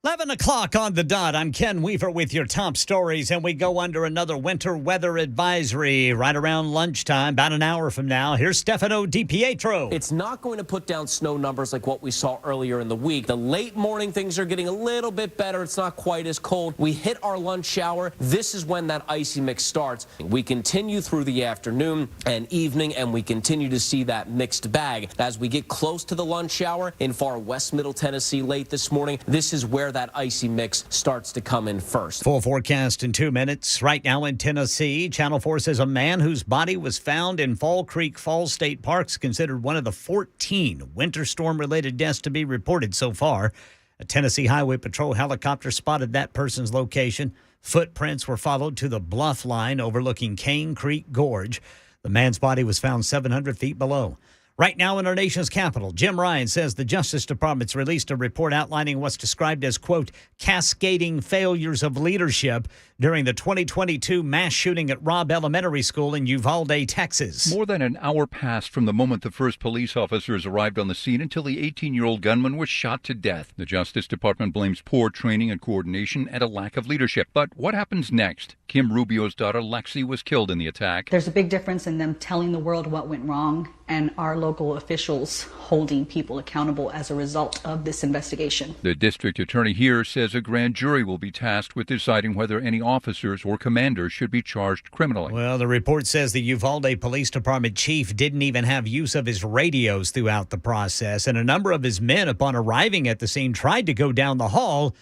Eleven o'clock on the dot. I'm Ken Weaver with your top stories, and we go under another winter weather advisory right around lunchtime, about an hour from now. Here's Stefano DiPietro. It's not going to put down snow numbers like what we saw earlier in the week. The late morning things are getting a little bit better. It's not quite as cold. We hit our lunch hour. This is when that icy mix starts. We continue through the afternoon and evening, and we continue to see that mixed bag. As we get close to the lunch hour in far west middle Tennessee late this morning, this is where that icy mix starts to come in first. Full forecast in 2 minutes. Right now in Tennessee, Channel 4 says a man whose body was found in Fall Creek Falls State Park's considered one of the 14 winter storm-related deaths to be reported so far. A Tennessee Highway Patrol helicopter spotted that person's location. Footprints were followed to the bluff line overlooking Cane Creek Gorge. The man's body was found 700 feet below. Right now in our nation's capital, Jim Ryan says the Justice Department's released a report outlining what's described as, quote, cascading failures of leadership during the 2022 mass shooting at Robb Elementary School in Uvalde, Texas. More than an hour passed from the moment the first police officers arrived on the scene until the 18-year-old gunman was shot to death. The Justice Department blames poor training and coordination and a lack of leadership. But what happens next? Kim Rubio's daughter, Lexi, was killed in the attack. There's a big difference in them telling the world what went wrong and our local officials holding people accountable as a result of this investigation. The district attorney here says a grand jury will be tasked with deciding whether any officers or commanders should be charged criminally. Well, the report says the Uvalde Police Department chief didn't even have use of his radios throughout the process, and a number of his men, upon arriving at the scene, tried to go down the hall.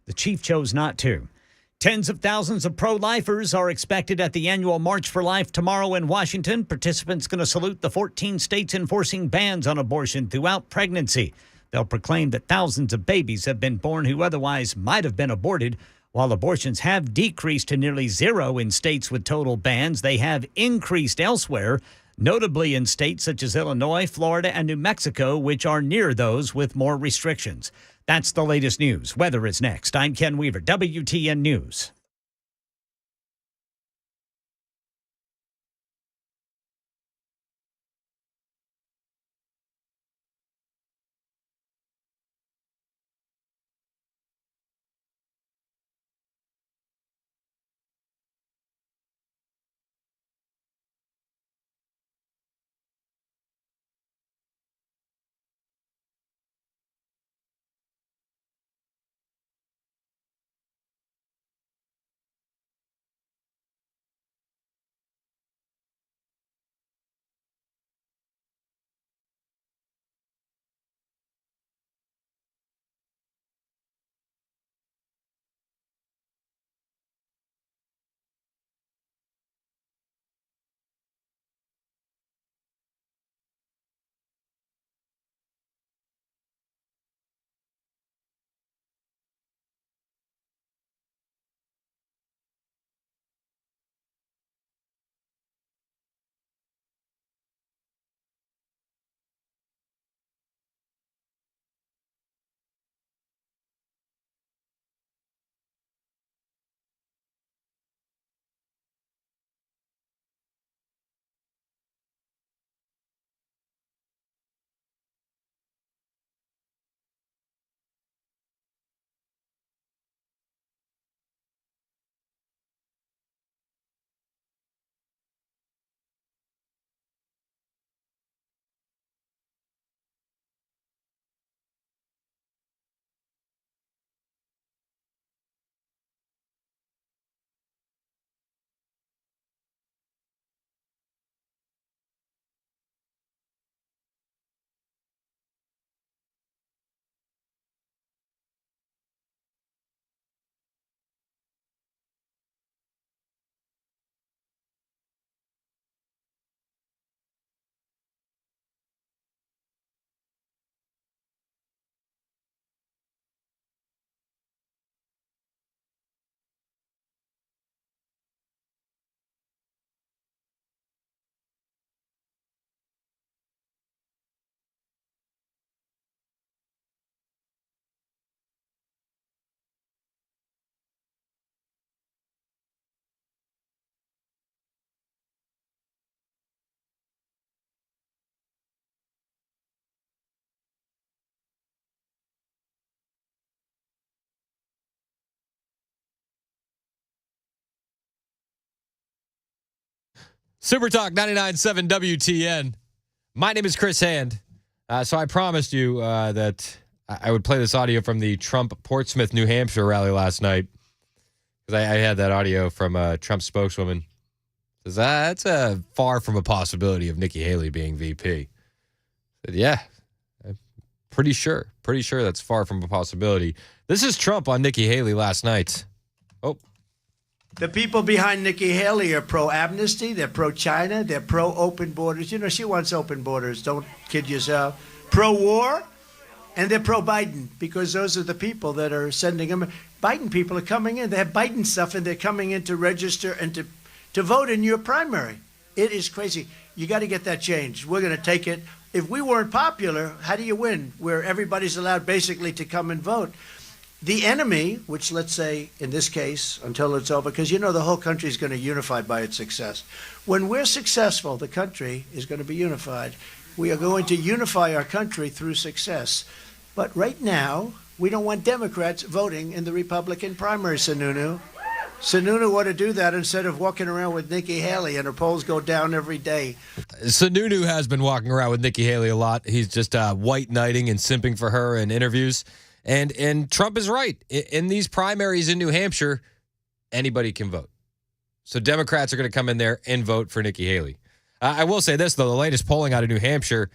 The chief chose not to. Tens of thousands of pro-lifers are expected at the annual March for Life tomorrow in Washington. Participants going to salute the 14 states enforcing bans on abortion throughout pregnancy. They'll proclaim that thousands of babies have been born who otherwise might have been aborted. While abortions have decreased to nearly zero in states with total bans, they have increased elsewhere, notably in states such as Illinois, Florida, and New Mexico, which are near those with more restrictions. That's the latest news. Weather is next. I'm Ken Weaver, WTN News. Super Talk 99.7 WTN. My name is Chris Hand. So I promised you that I would play this audio from the Trump Portsmouth, New Hampshire rally last night. Because I had that audio from a Trump spokeswoman. Says, that's far from a possibility of Nikki Haley being VP. I said, yeah, I'm pretty sure that's far from a possibility. This is Trump on Nikki Haley last night. Oh. The people behind Nikki Haley are pro-amnesty, they're pro-China, they're pro-open borders. You know, she wants open borders, don't kid yourself. Pro-war, and they're pro-Biden, because those are the people that are sending them. Biden people are coming in. They have Biden stuff, and they're coming in to register and to vote in your primary. It is crazy. You got to get that changed. We're going to take it. If we weren't popular, how do you win? Where everybody's allowed basically to come and vote. The enemy, which let's say in this case, until it's over, because you know the whole country is going to unify by its success. When we're successful, the country is going to be unified. We are going to unify our country through success. But right now, we don't want Democrats voting in the Republican primary, Sununu. Sununu ought to do that instead of walking around with Nikki Haley, and her polls go down every day. Sununu has been walking around with Nikki Haley a lot. He's just white knighting and simping for her in interviews. And Trump is right. In these primaries in New Hampshire, anybody can vote. So Democrats are going to come in there and vote for Nikki Haley. I will say this, though. The latest polling out of New Hampshire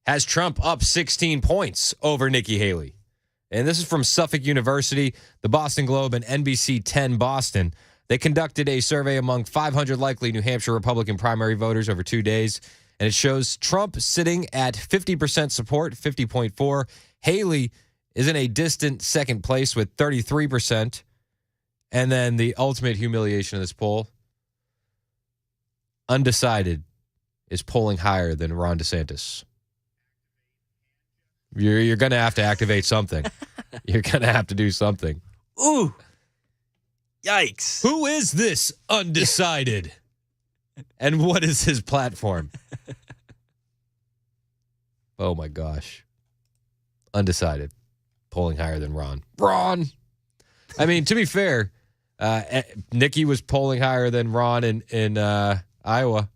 has Trump up 16 points over Nikki Haley. And this is from Suffolk University, the Boston Globe, and NBC 10 Boston. They conducted a survey among 500 likely New Hampshire Republican primary voters over 2 days, and it shows Trump sitting at 50% support, 50.4. Haley is in a distant second place with 33%. And then the ultimate humiliation of this poll, undecided is polling higher than Ron DeSantis. You're going to have to activate something. You're going to have to do something. Ooh. Yikes. Who is this undecided? And what is his platform? Oh, my gosh. Undecided. Polling higher than Ron. Ron! I mean, to be fair, Nikki was polling higher than Ron in Iowa,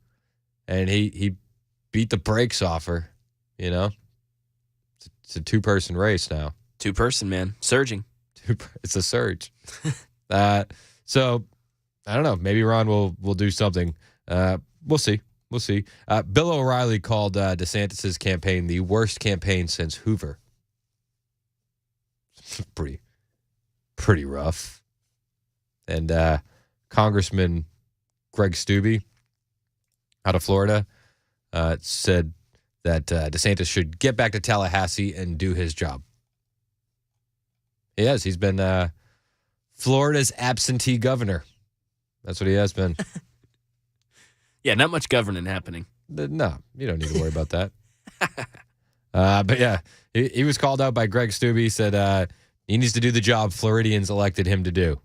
and he beat the brakes off her, you know? It's a two-person race now. Two-person, man. Surging. It's a surge. So, I don't know. Maybe Ron will do something. We'll see. We'll see. Bill O'Reilly called DeSantis' campaign the worst campaign since Hoover. Pretty rough. And Congressman Greg Steube out of Florida said that DeSantis should get back to Tallahassee and do his job. He has. He's been Florida's absentee governor. That's what he has been. Yeah, not much governing happening. No, you don't need to worry about that. But yeah, he was called out by Greg Steube. He said he needs to do the job Floridians elected him to do.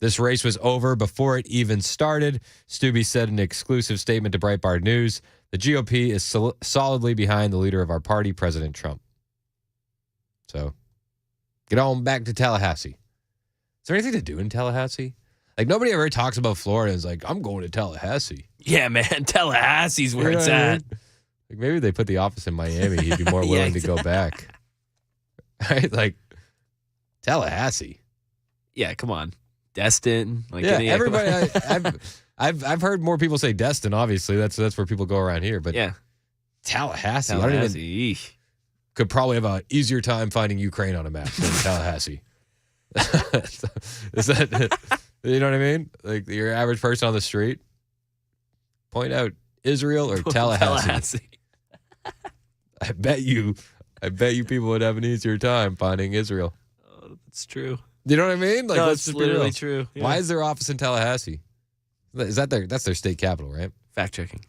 This race was over before it even started. Steube said in an exclusive statement to Breitbart News, the GOP is solidly behind the leader of our party, President Trump. So, get on back to Tallahassee. Is there anything to do in Tallahassee? Like, nobody ever talks about Florida and is like, I'm going to Tallahassee. Yeah, man. Tallahassee's where it's at. Like, maybe they put the office in Miami. He'd be more willing to go back. Right? Like, Tallahassee. Yeah, come on. Destin. Like, yeah, everybody. I've heard more people say Destin. Obviously, that's where people go around here. But yeah, Tallahassee. I don't even, could probably have an easier time finding Ukraine on a map than Tallahassee. Is that, you know what I mean? Like your average person on the street, point out Israel or Tallahassee. I bet you people would have an easier time finding Israel. Oh, that's true. You know what I mean? Like, no, let's it's just be literally real. true. Yeah. Why is their office in Tallahassee? Is that that's their state capital, right? Fact checking.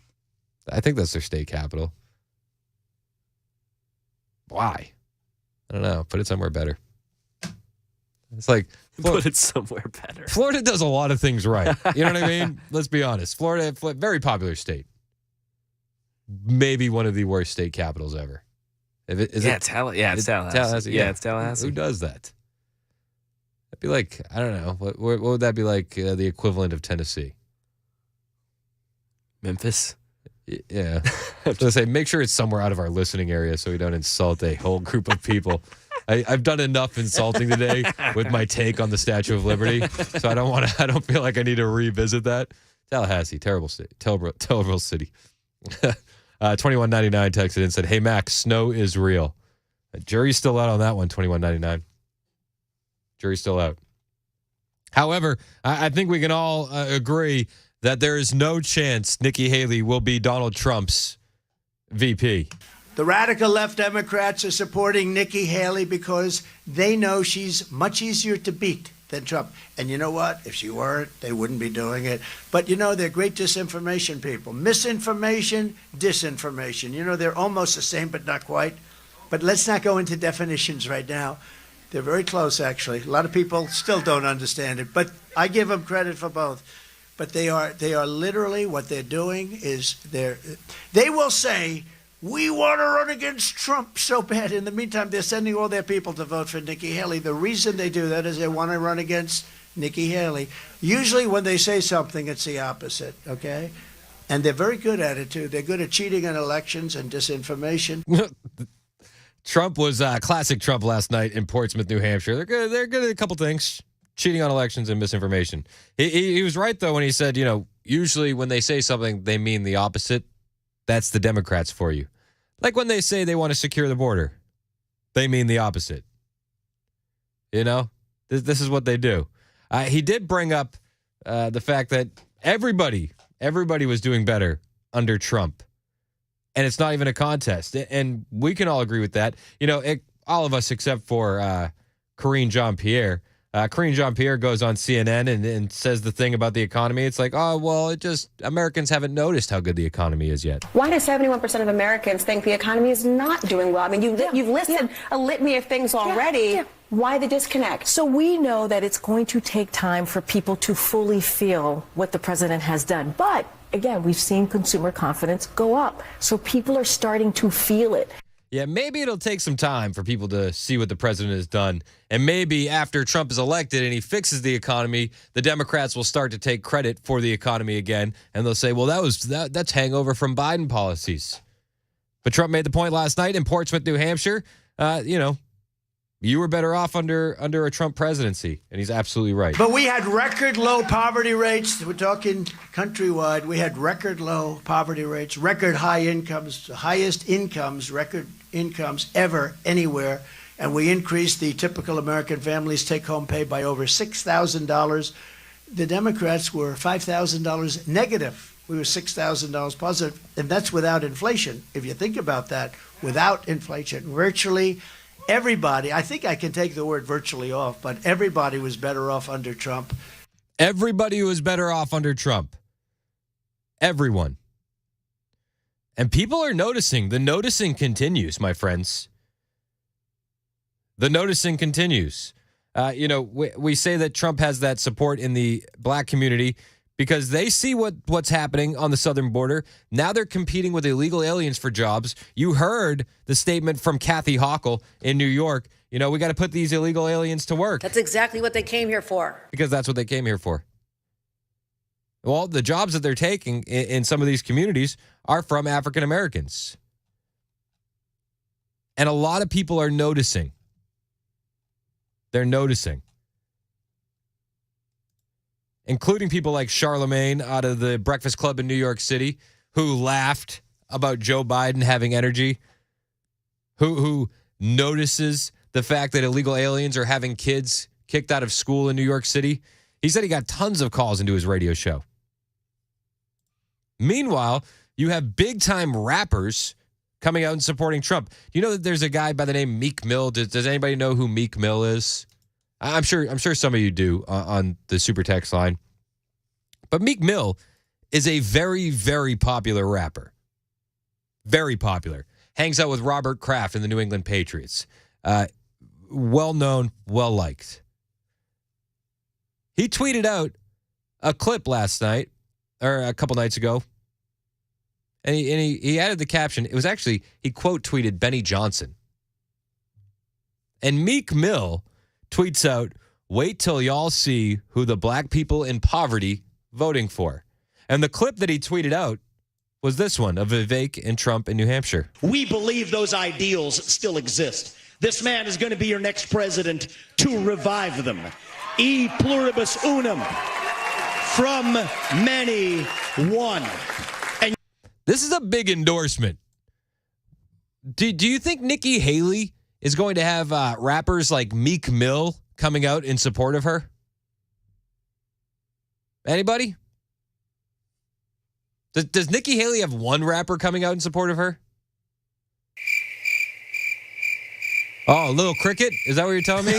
I think that's their state capital. Why? I don't know. Put it somewhere better. It's like put it somewhere better. Florida does a lot of things right. You know what I mean? Let's be honest. Florida, very popular state. Maybe one of the worst state capitals ever. It's Tallahassee. Yeah, it's Tallahassee. Who does that? That'd be like, I don't know. What would that be like? The equivalent of Tennessee. Memphis. Yeah. I was going to say, make sure it's somewhere out of our listening area so we don't insult a whole group of people. I've done enough insulting today with my take on the Statue of Liberty, so I don't feel like I need to revisit that. Tallahassee, terrible city. Terrible city. 2199 texted in and said, "Hey, Max, snow is real." Jury's still out on that one, 2199. Jury's still out. However, I think we can all agree that there is no chance Nikki Haley will be Donald Trump's VP. The radical left Democrats are supporting Nikki Haley because they know she's much easier to beat than Trump. And you know what? If she weren't, they wouldn't be doing it. But, you know, they're great disinformation people. Misinformation, disinformation. You know, they're almost the same, but not quite. But let's not go into definitions right now. They're very close, actually. A lot of people still don't understand it. But I give them credit for both. But they are literally, what they're doing is they will say, we want to run against Trump so bad. In the meantime, they're sending all their people to vote for Nikki Haley. The reason they do that is they want to run against Nikki Haley. Usually when they say something, it's the opposite, okay? And they're very good at it, too. They're good at cheating in elections and disinformation. Trump was classic Trump last night in Portsmouth, New Hampshire. They're good at a couple things. Cheating on elections and misinformation. He was right, though, when he said, you know, usually when they say something, they mean the opposite. That's the Democrats for you. Like when they say they want to secure the border, they mean the opposite. You know, this is what they do. He did bring up the fact that everybody was doing better under Trump. And it's not even a contest. And we can all agree with that. You know, all of us except for Karine Jean-Pierre. Karine Jean-Pierre goes on CNN and says the thing about the economy. It's like, oh, well, Americans haven't noticed how good the economy is yet. Why do 71% of Americans think the economy is not doing well? I mean, you've listed a litany of things already. Why the disconnect? So we know that it's going to take time for people to fully feel what the president has done. But again, we've seen consumer confidence go up. So people are starting to feel it. Yeah, maybe it'll take some time for people to see what the president has done. And maybe after Trump is elected and he fixes the economy, the Democrats will start to take credit for the economy again. And they'll say, well, that's hangover from Biden policies. But Trump made the point last night in Portsmouth, New Hampshire. You were better off under a Trump presidency. And he's absolutely right. But we had record low poverty rates. We're talking countrywide. We had record low poverty rates, record high incomes, highest incomes, record incomes ever anywhere. And we increased the typical American family's take-home pay by over $6,000. The Democrats were $5,000 negative. We were $6,000 positive. And that's without inflation. If you think about that, without inflation, virtually everybody, I think I can take the word virtually off, but everybody was better off under Trump. Everybody was better off under Trump. Everyone. And people are noticing. The noticing continues, my friends. The noticing continues. We say that Trump has that support in the black community because they see what's happening on the southern border. Now they're competing with illegal aliens for jobs. You heard the statement from Kathy Hochul in New York. You know, we got to put these illegal aliens to work. That's exactly what they came here for. Because that's what they came here for. Well, the jobs that they're taking in some of these communities are from African Americans. And a lot of people are noticing. They're noticing. Including people like Charlemagne out of the Breakfast Club in New York City, who laughed about Joe Biden having energy, who notices the fact that illegal aliens are having kids kicked out of school in New York City. He said he got tons of calls into his radio show. Meanwhile, you have big-time rappers coming out and supporting Trump. Do you know that there's a guy by the name Meek Mill? Does anybody know who Meek Mill is? I'm sure some of you do on the super text line. But Meek Mill is a very, very popular rapper. Very popular. Hangs out with Robert Kraft in the New England Patriots. Well-known, well-liked. He tweeted out a clip last night, or a couple nights ago, and he added the caption. It was actually, he quote tweeted Benny Johnson. And Meek Mill tweets out, "Wait till y'all see who the black people in poverty voting for." And the clip that he tweeted out was this one of Vivek and Trump in New Hampshire. We believe those ideals still exist. This man is going to be your next president to revive them. E pluribus unum, from many, one. And this is a big endorsement. Do you think Nikki Haley is going to have rappers like Meek Mill coming out in support of her? Anybody? Does Nikki Haley have one rapper coming out in support of her? Oh, Little Cricket? Is that what you're telling me?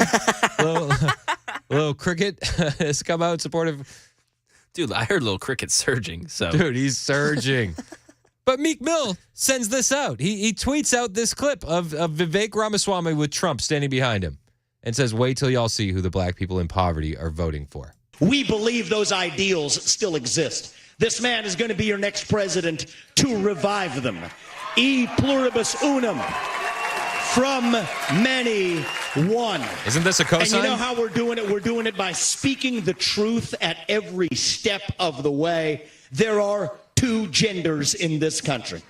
Little Cricket has come out in support of... Dude, I heard Little Cricket surging. So, dude, he's surging. But Meek Mill sends this out. He tweets out this clip of Vivek Ramaswamy with Trump standing behind him and says, wait till y'all see who the black people in poverty are voting for. we believe those ideals still exist. This man is going to be your next president to revive them. E pluribus unum. From many, one. Isn't this a cosign? And you know how we're doing it? We're doing it by speaking the truth at every step of the way. There are two genders in this country.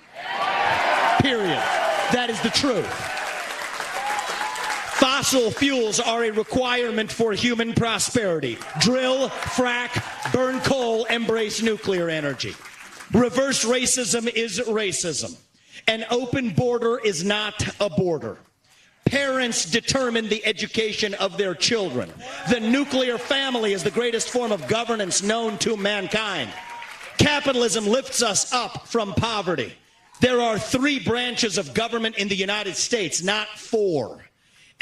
Period. That is the truth. Fossil fuels are a requirement for human prosperity. Drill, frack, burn coal, embrace nuclear energy. Reverse racism is racism. An open border is not a border. Parents determine the education of their children. The nuclear family is the greatest form of governance known to mankind. Capitalism lifts us up from poverty. There are 3 branches of government in the United States, not 4.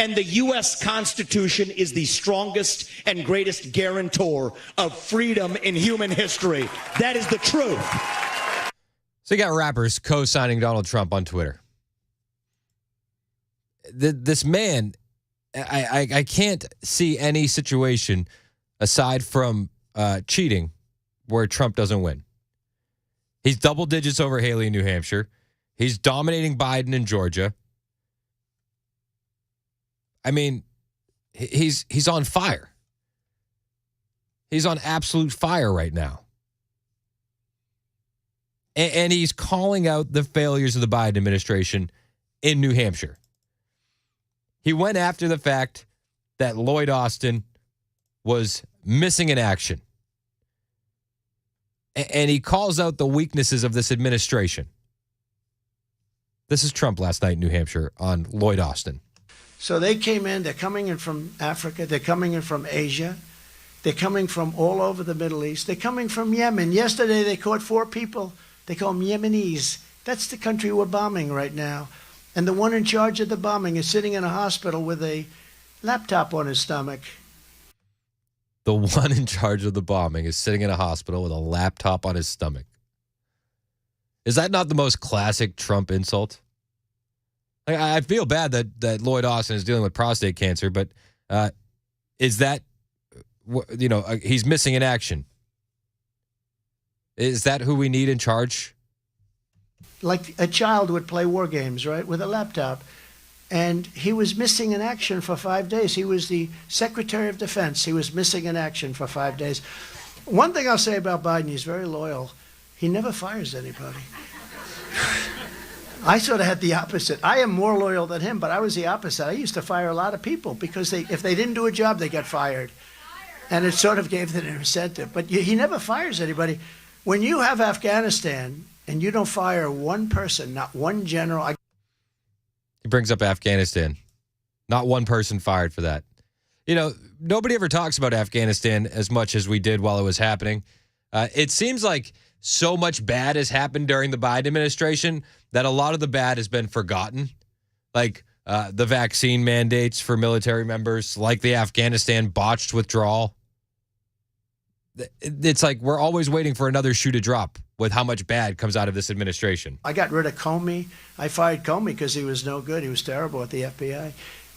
And the U.S. Constitution is the strongest and greatest guarantor of freedom in human history. That is the truth. So you got rappers co-signing Donald Trump on Twitter. This man, I can't see any situation aside from cheating where Trump doesn't win. He's double digits over Haley in New Hampshire. He's dominating Biden in Georgia. I mean, he's on fire. He's on absolute fire right now. And he's calling out the failures of the Biden administration in New Hampshire. He went after the fact that Lloyd Austin was missing in action. And he calls out the weaknesses of this administration. This is Trump last night in New Hampshire on Lloyd Austin. So they came in, they're coming in from Africa, they're coming in from Asia, they're coming from all over the Middle East, they're coming from Yemen. Yesterday they caught 4 people. They call them Yemenis. That's the country we're bombing right now. And the one in charge of the bombing is sitting in a hospital with a laptop on his stomach. The one in charge of the bombing is sitting in a hospital with a laptop on his stomach. Is that not the most classic Trump insult? I feel bad that Lloyd Austin is dealing with prostate cancer, but is that, he's missing in action? Is that who we need in charge? Like a child would play war games, right, with a laptop. And he was missing in action for 5 days. He was the Secretary of Defense. He was missing in action for 5 days. One thing I'll say about Biden, he's very loyal. He never fires anybody. I sort of had the opposite. I am more loyal than him, but I was the opposite. I used to fire a lot of people because if they didn't do a job, they got fired. And it sort of gave them an incentive. But he never fires anybody. When you have Afghanistan and you don't fire one person, not one general. He brings up Afghanistan. Not one person fired for that. Nobody ever talks about Afghanistan as much as we did while it was happening. It seems like so much bad has happened during the Biden administration that a lot of the bad has been forgotten. Like the vaccine mandates for military members, like the Afghanistan botched withdrawal. It's like we're always waiting for another shoe to drop with how much bad comes out of this administration. I got rid of Comey. I fired Comey because he was no good. He was terrible at the FBI.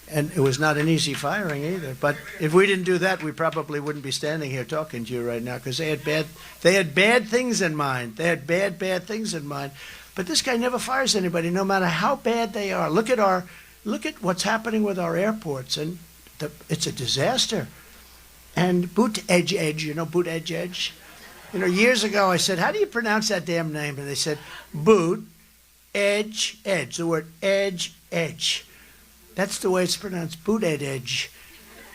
And it was not an easy firing either. But if we didn't do that, we probably wouldn't be standing here talking to you right now because they had bad things in mind. They had bad things in mind. But this guy never fires anybody, no matter how bad they are. Look at what's happening with our airports, and it's a disaster. And Buttigieg, You know, years ago I said, how do you pronounce that damn name? And they said, boot, edge, edge. The word edge, edge. That's the way it's pronounced, boot, edge.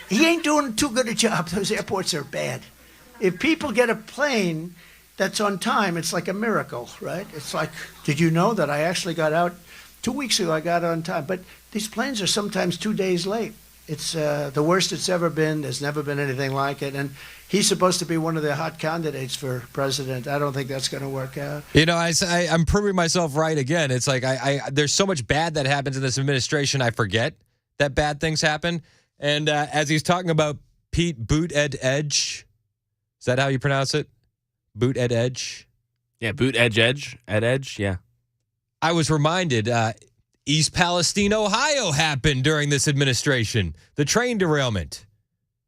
He ain't doing too good a job. Those airports are bad. If people get a plane that's on time, it's like a miracle, right? It's like, did you know that I actually got out 2 weeks ago? I got on time. But these planes are sometimes 2 days late. It's the worst it's ever been. There's never been anything like it. And he's supposed to be one of the hot candidates for president. I don't think that's going to work out. You know, I'm proving myself right again. It's like there's so much bad that happens in this administration, I forget that bad things happen. And as he's talking about Pete Buttigieg, is that how you pronounce it? Buttigieg? Yeah, Buttigieg, yeah. I was reminded East Palestine, Ohio happened during this administration. The train derailment.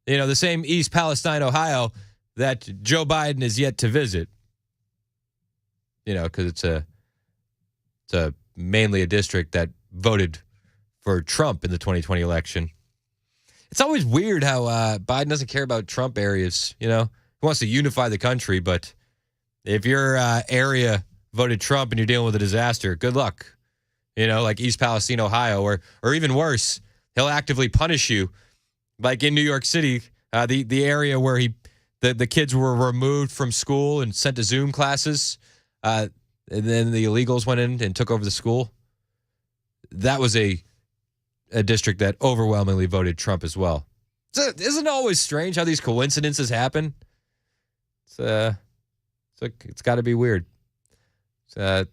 You know, the same East Palestine, Ohio that Joe Biden is yet to visit. You know, because it's mainly a district that voted for Trump in the 2020 election. It's always weird how Biden doesn't care about Trump areas, you know. He wants to unify the country, but if your area voted Trump and you're dealing with a disaster, good luck. You know, like East Palestine, Ohio, or even worse, he'll actively punish you. Like in New York City, the area where the kids were removed from school and sent to Zoom classes, and then the illegals went in and took over the school. That was a district that overwhelmingly voted Trump as well. Isn't it always strange how these coincidences happen? It's got to be weird. It's a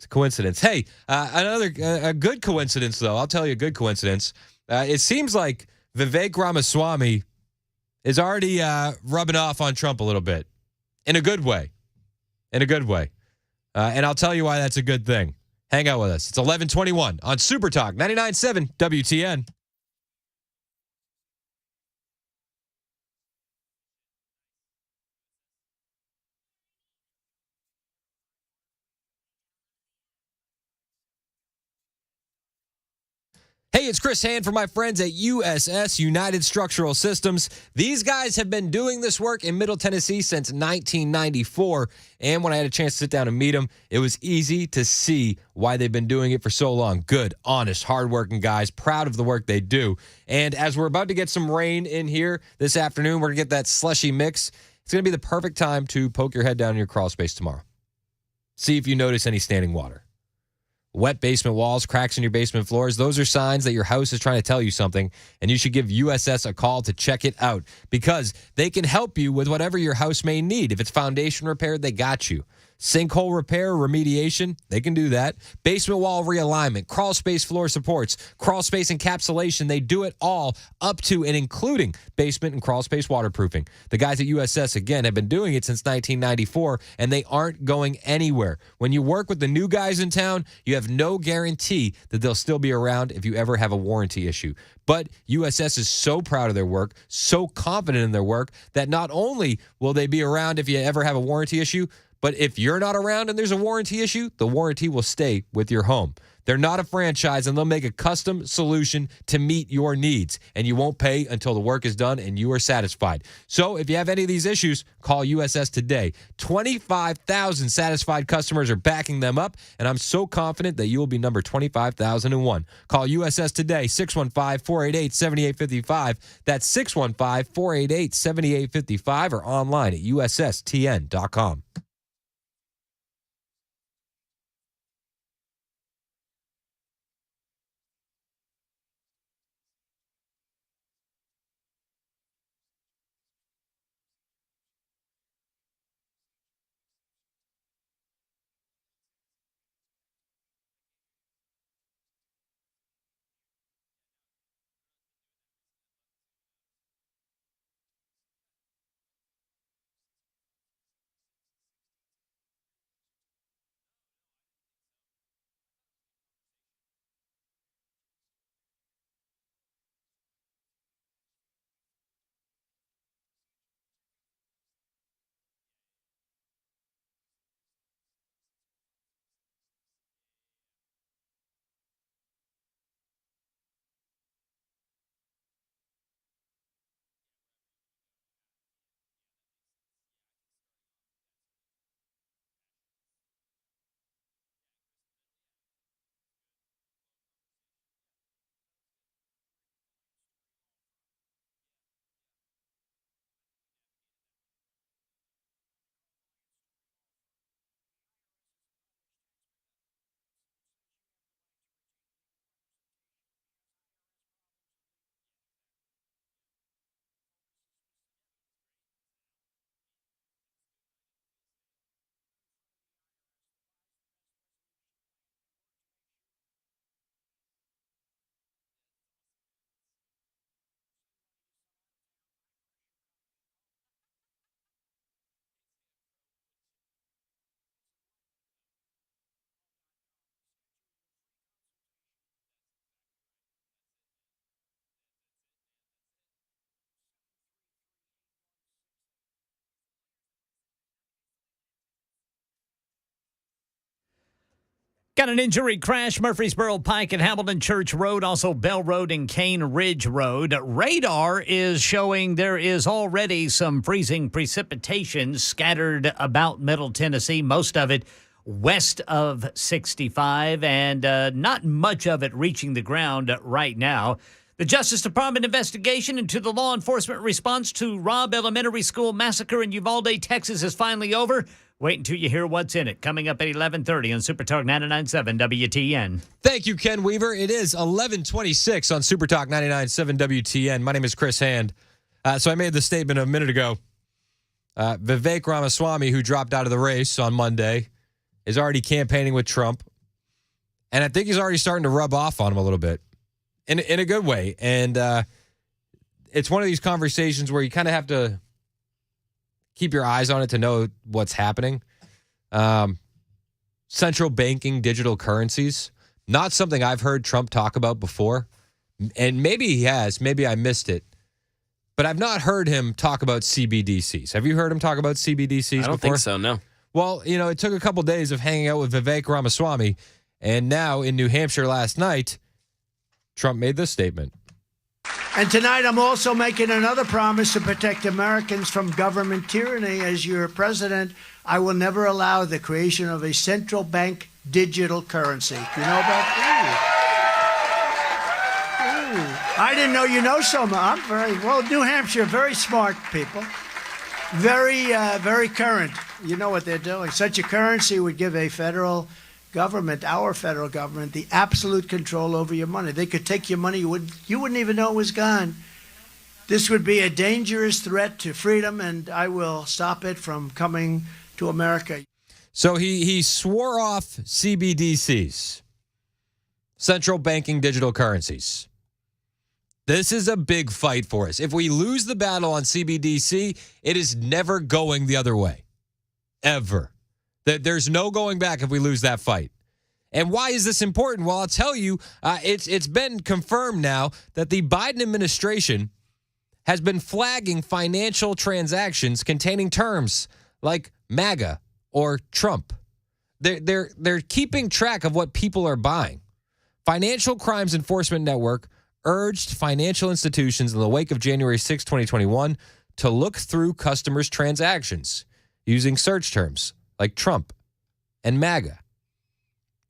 coincidence. Hey, a good coincidence, though. I'll tell you a good coincidence. It seems like Vivek Ramaswamy is already rubbing off on Trump a little bit. In a good way. And I'll tell you why that's a good thing. Hang out with us. It's 11:21 on Super Talk 99.7 WTN. Hey, it's Chris Hand for my friends at USS, United Structural Systems. These guys have been doing this work in Middle Tennessee since 1994. And when I had a chance to sit down and meet them, it was easy to see why they've been doing it for so long. Good, honest, hardworking guys, proud of the work they do. And as we're about to get some rain in here this afternoon, we're going to get that slushy mix. It's going to be the perfect time to poke your head down in your crawl space tomorrow. See if you notice any standing water. Wet basement walls, cracks in your basement floors, those are signs that your house is trying to tell you something, and you should give USS a call to check it out because they can help you with whatever your house may need. If it's foundation repair, they got you. Sinkhole repair, remediation, they can do that. Basement wall realignment, crawl space floor supports, crawl space encapsulation, they do it all up to and including basement and crawl space waterproofing. The guys at USS, again, have been doing it since 1994, and they aren't going anywhere. When you work with the new guys in town, you have no guarantee that they'll still be around if you ever have a warranty issue. But USS is so proud of their work, so confident in their work, that not only will they be around if you ever have a warranty issue, but if you're not around and there's a warranty issue, the warranty will stay with your home. They're not a franchise, and they'll make a custom solution to meet your needs. And you won't pay until the work is done and you are satisfied. So if you have any of these issues, call USS today. 25,000 satisfied customers are backing them up, and I'm so confident that you will be number 25,001. Call USS today, 615-488-7855. That's 615-488-7855 or online at USSTN.com. Got an injury crash, Murfreesboro Pike and Hamilton Church Road, also Bell Road and Cane Ridge Road. Radar is showing there is already some freezing precipitation scattered about Middle Tennessee, most of it west of 65, and not much of it reaching the ground right now. The Justice Department investigation into the law enforcement response to Robb Elementary School massacre in Uvalde, Texas is finally over. Wait until you hear what's in it. Coming up at 11:30 on Super Talk 99.7 WTN. Thank you, Ken Weaver. It is 11:26 on Super Talk 99.7 WTN. My name is Chris Hand. So I made the statement a minute ago. Vivek Ramaswamy, who dropped out of the race on Monday, is already campaigning with Trump. And I think he's already starting to rub off on him a little bit in a good way. And it's one of these conversations where you kind of have to keep your eyes on it to know what's happening. Central banking digital currencies, not something I've heard Trump talk about before. And maybe he has. Maybe I missed it. But I've not heard him talk about CBDCs. Have you heard him talk about CBDCs I don't think so, no. Well, it took a couple days of hanging out with Vivek Ramaswamy. And now in New Hampshire last night, Trump made this statement. And tonight, I'm also making another promise to protect Americans from government tyranny. As your president, I will never allow the creation of a central bank digital currency. Do you know about that? I didn't know you know so much. I'm very well. New Hampshire, very smart people, very current. You know what they're doing. Such a currency would give a federal government, our federal government, the absolute control over your money. They could take your money, you wouldn't even know it was gone. This would be a dangerous threat to freedom, and I will stop it from coming to America. So he swore off CBDCs, central banking digital currencies. This is a big fight for us. If we lose the battle on CBDC, it is never going the other way. Ever. There's no going back if we lose that fight. And why is this important? Well, I'll tell you, it's been confirmed now that the Biden administration has been flagging financial transactions containing terms like MAGA or Trump. They're keeping track of what people are buying. Financial Crimes Enforcement Network urged financial institutions in the wake of January 6, 2021 to look through customers' transactions using search terms like Trump and MAGA.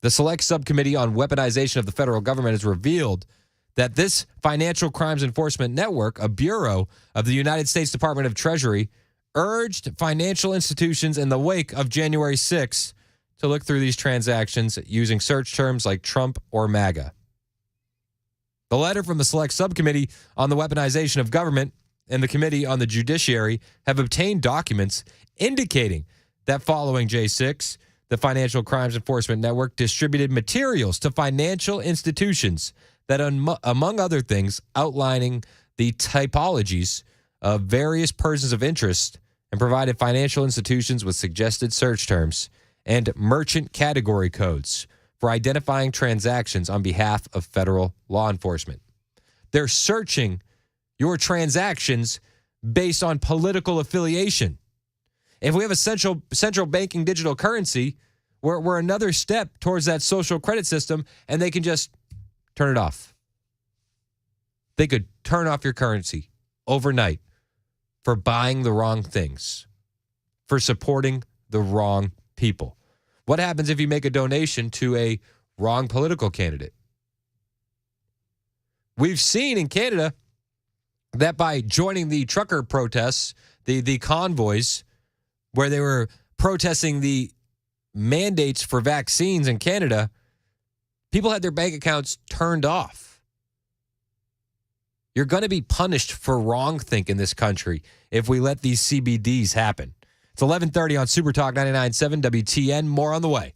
The Select Subcommittee on Weaponization of the Federal Government has revealed that this Financial Crimes Enforcement Network, a bureau of the United States Department of Treasury, urged financial institutions in the wake of January 6 to look through these transactions using search terms like Trump or MAGA. The letter from the Select Subcommittee on the Weaponization of Government and the Committee on the Judiciary have obtained documents indicating that following J6, the Financial Crimes Enforcement Network distributed materials to financial institutions that, among other things, outlining the typologies of various persons of interest and provided financial institutions with suggested search terms and merchant category codes for identifying transactions on behalf of federal law enforcement. They're searching your transactions based on political affiliation. If we have a central banking digital currency, we're another step towards that social credit system, and they can just turn it off. They could turn off your currency overnight for buying the wrong things, for supporting the wrong people. What happens if you make a donation to a wrong political candidate? We've seen in Canada that by joining the trucker protests, the convoys, where they were protesting the mandates for vaccines in Canada, people had their bank accounts turned off. You're going to be punished for wrongthink in this country if we let these CBDs happen. It's 11:30 on Super Talk 99.7 WTN. More on the way.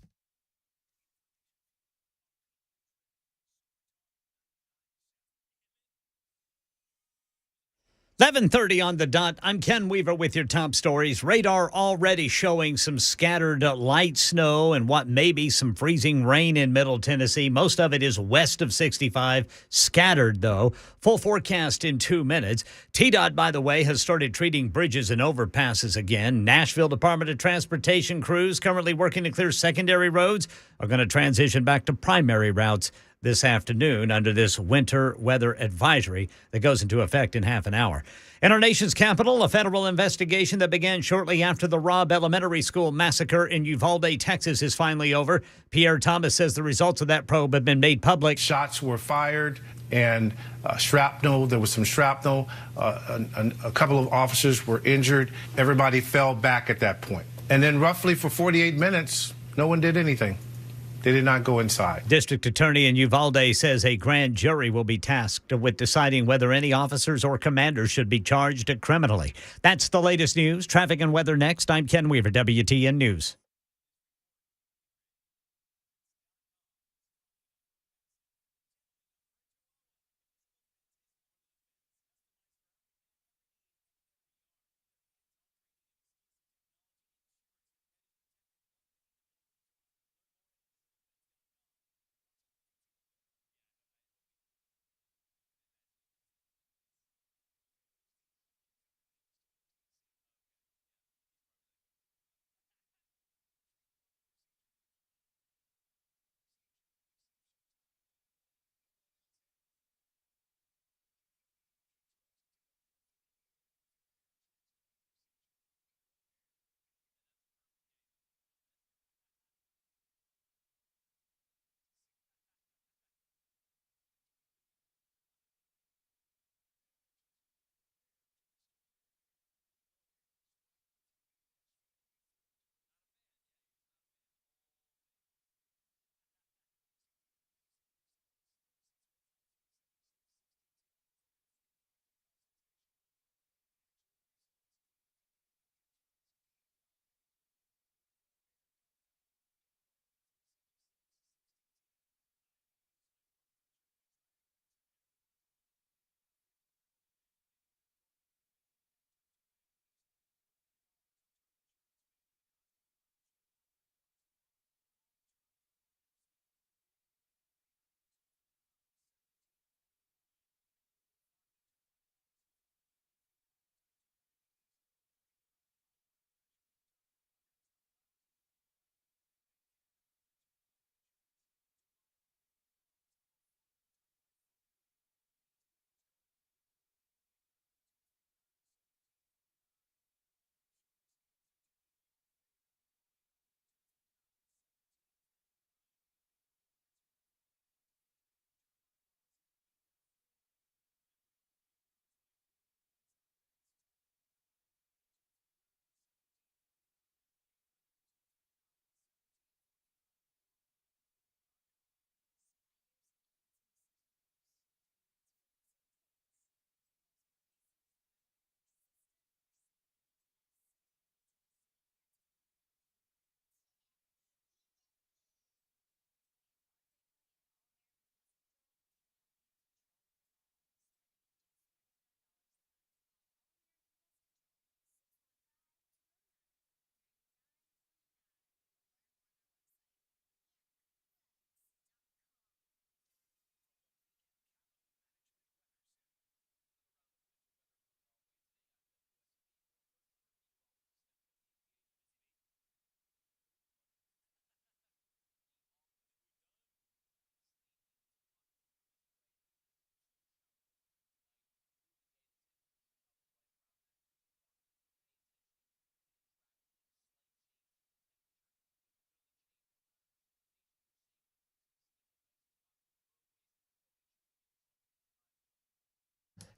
11:30 on the dot. I'm Ken Weaver with your top stories. Radar already showing some scattered light snow and what may be some freezing rain in Middle Tennessee. Most of it is west of 65. Scattered, though. Full forecast in 2 minutes. TDOT, by the way, has started treating bridges and overpasses again. Nashville Department of Transportation crews currently working to clear secondary roads are going to transition back to primary routes this afternoon under this winter weather advisory that goes into effect in half an hour. In our nation's capital, a federal investigation that began shortly after the Robb Elementary School massacre in Uvalde, Texas, is finally over. Pierre Thomas says the results of that probe have been made public. Shots were fired and shrapnel. There was some shrapnel. A couple of officers were injured. Everybody fell back at that point. And then roughly for 48 minutes, no one did anything. They did not go inside. District Attorney in Uvalde says a grand jury will be tasked with deciding whether any officers or commanders should be charged criminally. That's the latest news. Traffic and weather next. I'm Ken Weaver, WTN News.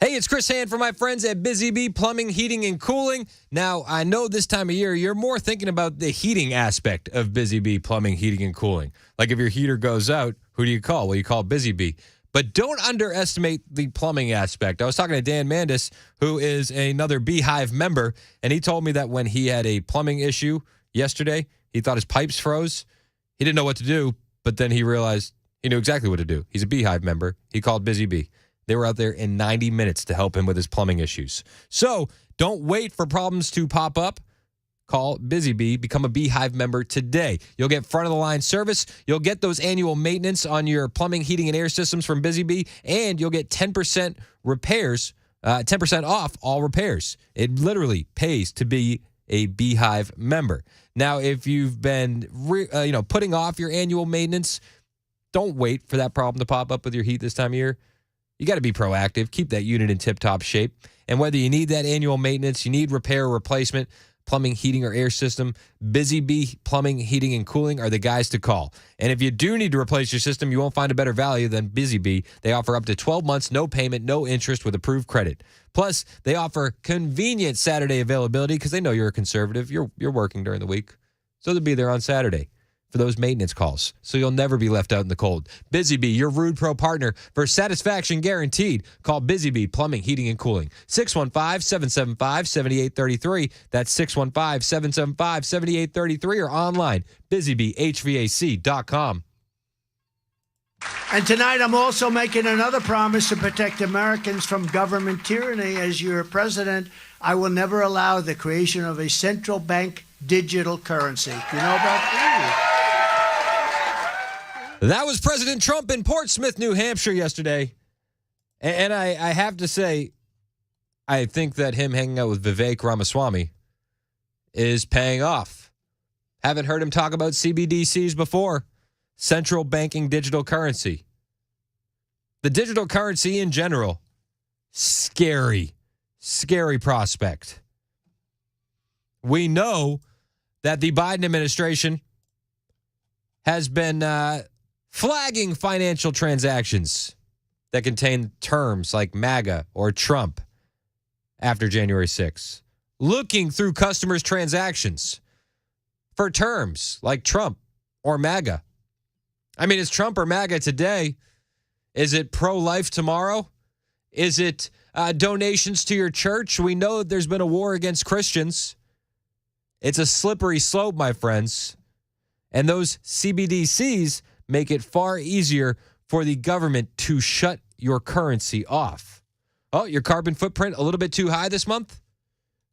Hey, it's Chris Hand for my friends at Busy Bee Plumbing, Heating, and Cooling. Now, I know this time of year, you're more thinking about the heating aspect of Busy Bee Plumbing, Heating, and Cooling. Like if your heater goes out, who do you call? Well, you call Busy Bee. But don't underestimate the plumbing aspect. I was talking to Dan Mandis, who is another Beehive member, and he told me that when he had a plumbing issue yesterday, he thought his pipes froze. He didn't know what to do, but then he realized he knew exactly what to do. He's a Beehive member. He called Busy Bee. They were out there in 90 minutes to help him with his plumbing issues. So don't wait for problems to pop up. Call Busy Bee. Become a Beehive member today. You'll get front-of-the-line service. You'll get those annual maintenance on your plumbing, heating, and air systems from Busy Bee, and you'll get 10% repairs, 10% off all repairs. It literally pays to be a Beehive member. Now, if you've been putting off your annual maintenance, don't wait for that problem to pop up with your heat this time of year. You got to be proactive. Keep that unit in tip-top shape. And whether you need that annual maintenance, you need repair or replacement, plumbing, heating, or air system, Busy Bee Plumbing, Heating, and Cooling are the guys to call. And if you do need to replace your system, you won't find a better value than Busy Bee. They offer up to 12 months, no payment, no interest with approved credit. Plus, they offer convenient Saturday availability because they know you're a conservative. You're working during the week. So they'll be there on Saturday for those maintenance calls, so you'll never be left out in the cold. Busy Bee, your Rude Pro partner for satisfaction guaranteed. Call Busy Bee Plumbing, Heating, and Cooling. 615-775-7833. That's 615-775-7833 or online, busybeehvac.com. And tonight I'm also making another promise to protect Americans from government tyranny. As your president, I will never allow the creation of a central bank digital currency. You know about that? That was President Trump in Portsmouth, New Hampshire yesterday. And I have to say, I think that him hanging out with Vivek Ramaswamy is paying off. Haven't heard him talk about CBDCs before. Central banking digital currency. The digital currency in general, scary prospect. We know that the Biden administration has been flagging financial transactions that contain terms like MAGA or Trump after January 6th, looking through customers' transactions for terms like Trump or MAGA. I mean, is Trump or MAGA today? Is it pro-life tomorrow? Is it donations to your church? We know there's been a war against Christians. It's a slippery slope, my friends. And those CBDCs make it far easier for the government to shut your currency off. Oh, your carbon footprint a little bit too high this month?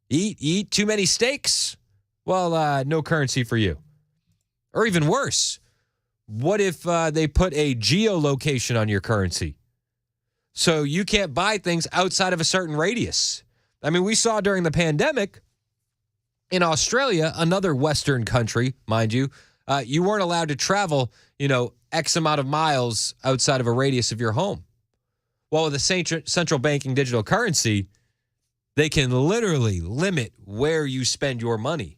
Eat too many steaks? Well, no currency for you. Or even worse, what if they put a geolocation on your currency? So you can't buy things outside of a certain radius. I mean, we saw during the pandemic in Australia, another Western country, mind you, you weren't allowed to travel, X amount of miles outside of a radius of your home. Well, with a central banking digital currency, they can literally limit where you spend your money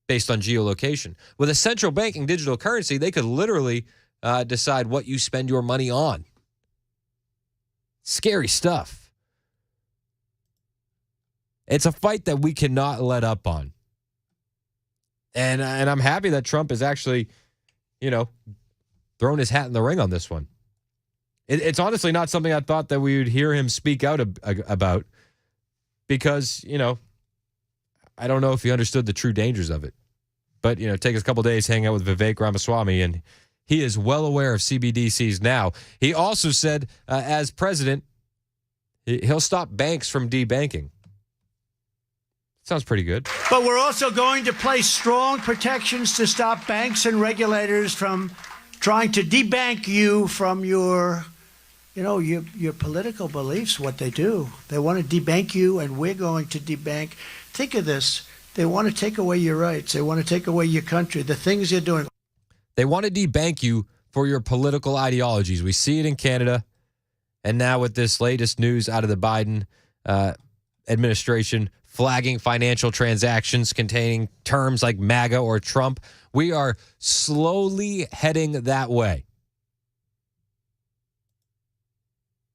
based on geolocation. With a central banking digital currency, they could literally decide what you spend your money on. Scary stuff. It's a fight that we cannot let up on. And I'm happy that Trump is actually, throwing his hat in the ring on this one. It's honestly not something I thought that we would hear him speak out about because, I don't know if he understood the true dangers of it. But, take a couple days, hang out with Vivek Ramaswamy, and he is well aware of CBDCs now. He also said, as president, he'll stop banks from debanking. Sounds pretty good. But we're also going to place strong protections to stop banks and regulators from trying to debank you from your political beliefs, what they do. They want to debank you, and we're going to debank. Think of this. They want to take away your rights. They want to take away your country, the things you're doing. They want to debank you for your political ideologies. We see it in Canada. And now with this latest news out of the Biden administration flagging financial transactions containing terms like MAGA or Trump, we are slowly heading that way.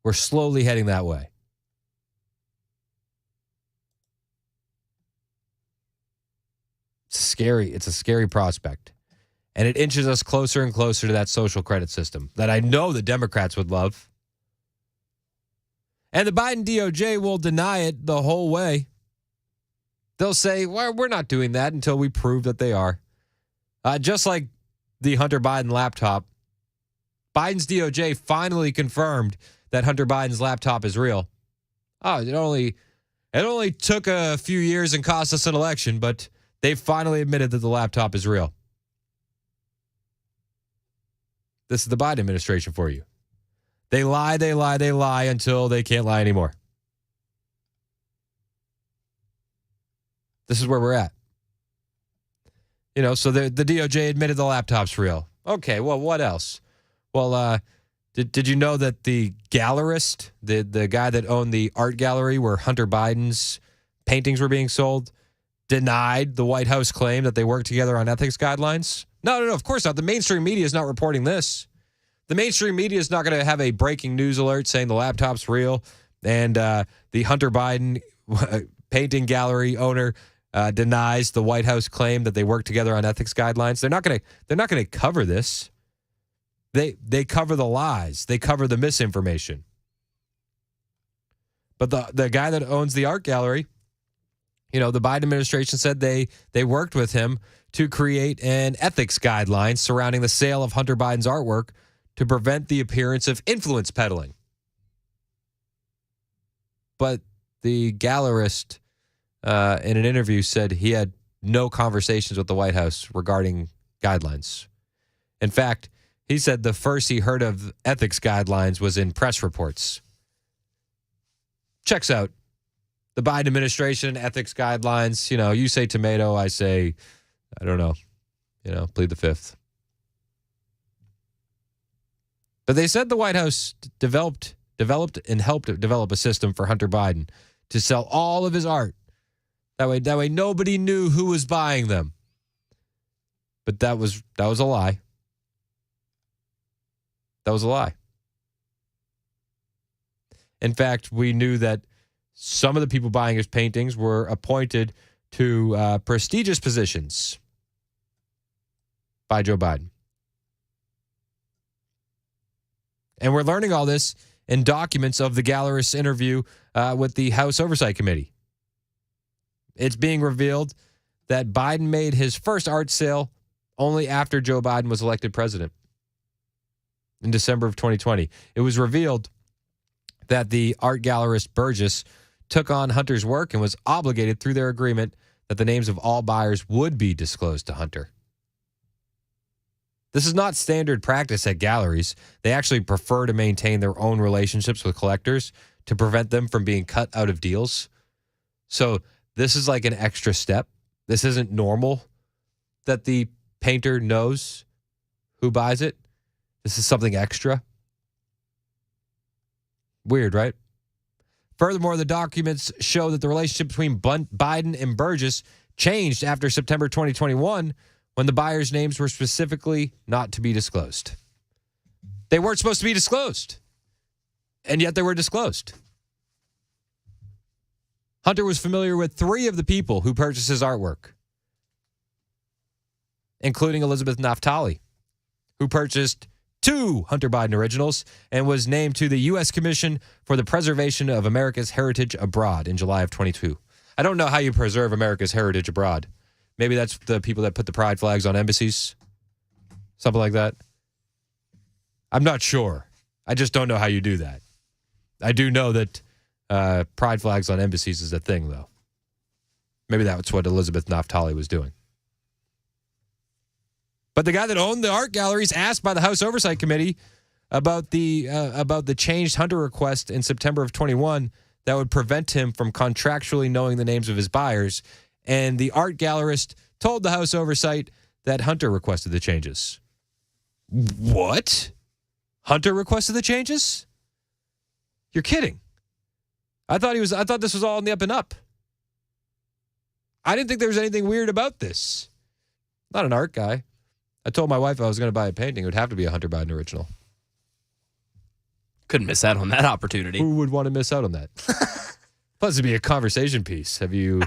We're slowly heading that way. It's a scary prospect. And it inches us closer and closer to that social credit system that I know the Democrats would love. And the Biden DOJ will deny it the whole way. They'll say, well, we're not doing that until we prove that they are. Just like the Hunter Biden laptop, Biden's DOJ finally confirmed that Hunter Biden's laptop is real. Oh, it only took a few years and cost us an election, but they finally admitted that the laptop is real. This is the Biden administration for you. They lie until they can't lie anymore. This is where we're at. So the DOJ admitted the laptop's real. Okay, well, what else? Well, did you know that the gallerist, the guy that owned the art gallery where Hunter Biden's paintings were being sold, denied the White House claim that they worked together on ethics guidelines? No, of course not. The mainstream media is not reporting this. The mainstream media is not going to have a breaking news alert saying the laptop's real and the Hunter Biden painting gallery owner denies the White House claim that they worked together on ethics guidelines. They're not going to cover this. They cover the lies. They cover the misinformation. But the guy that owns the art gallery, the Biden administration said they worked with him to create an ethics guideline surrounding the sale of Hunter Biden's artwork to prevent the appearance of influence peddling. But the gallerist in an interview said he had no conversations with the White House regarding guidelines. In fact, he said the first he heard of ethics guidelines was in press reports. Checks out. The Biden administration, ethics guidelines, you say tomato, I say, I don't know, plead the fifth. But they said the White House developed and helped develop a system for Hunter Biden to sell all of his art. That way nobody knew who was buying them. But that was a lie. That was a lie. In fact, we knew that some of the people buying his paintings were appointed to prestigious positions by Joe Biden. And we're learning all this in documents of the gallerist's interview with the House Oversight Committee. It's being revealed that Biden made his first art sale only after Joe Biden was elected president in December of 2020. It was revealed that the art gallerist Burgess took on Hunter's work and was obligated through their agreement that the names of all buyers would be disclosed to Hunter. This is not standard practice at galleries. They actually prefer to maintain their own relationships with collectors to prevent them from being cut out of deals. So this is like an extra step. This isn't normal that the painter knows who buys it. This is something extra. Weird, right? Furthermore, the documents show that the relationship between Biden and Burgess changed after September 2021 when the buyers' names were specifically not to be disclosed. They weren't supposed to be disclosed, and yet they were disclosed. Hunter was familiar with 3 of the people who purchased his artwork, including Elizabeth Naftali, who purchased 2 Hunter Biden originals and was named to the U.S. Commission for the Preservation of America's Heritage Abroad in July of 2022. I don't know how you preserve America's heritage abroad. Maybe that's the people that put the pride flags on embassies, something like that. I'm not sure. I just don't know how you do that. I do know that pride flags on embassies is a thing, though. Maybe that's what Elizabeth Naftali was doing. But the guy that owned the art galleries asked by the House Oversight Committee about the changed Hunter request in September of 21 that would prevent him from contractually knowing the names of his buyers. And the art gallerist told the House Oversight that Hunter requested the changes. What? Hunter requested the changes? You're kidding. I thought this was all on the up and up. I didn't think there was anything weird about this. Not an art guy. I told my wife if I was going to buy a painting, it would have to be a Hunter Biden original. Couldn't miss out on that opportunity. Who would want to miss out on that? Plus, it'd be a conversation piece. Have you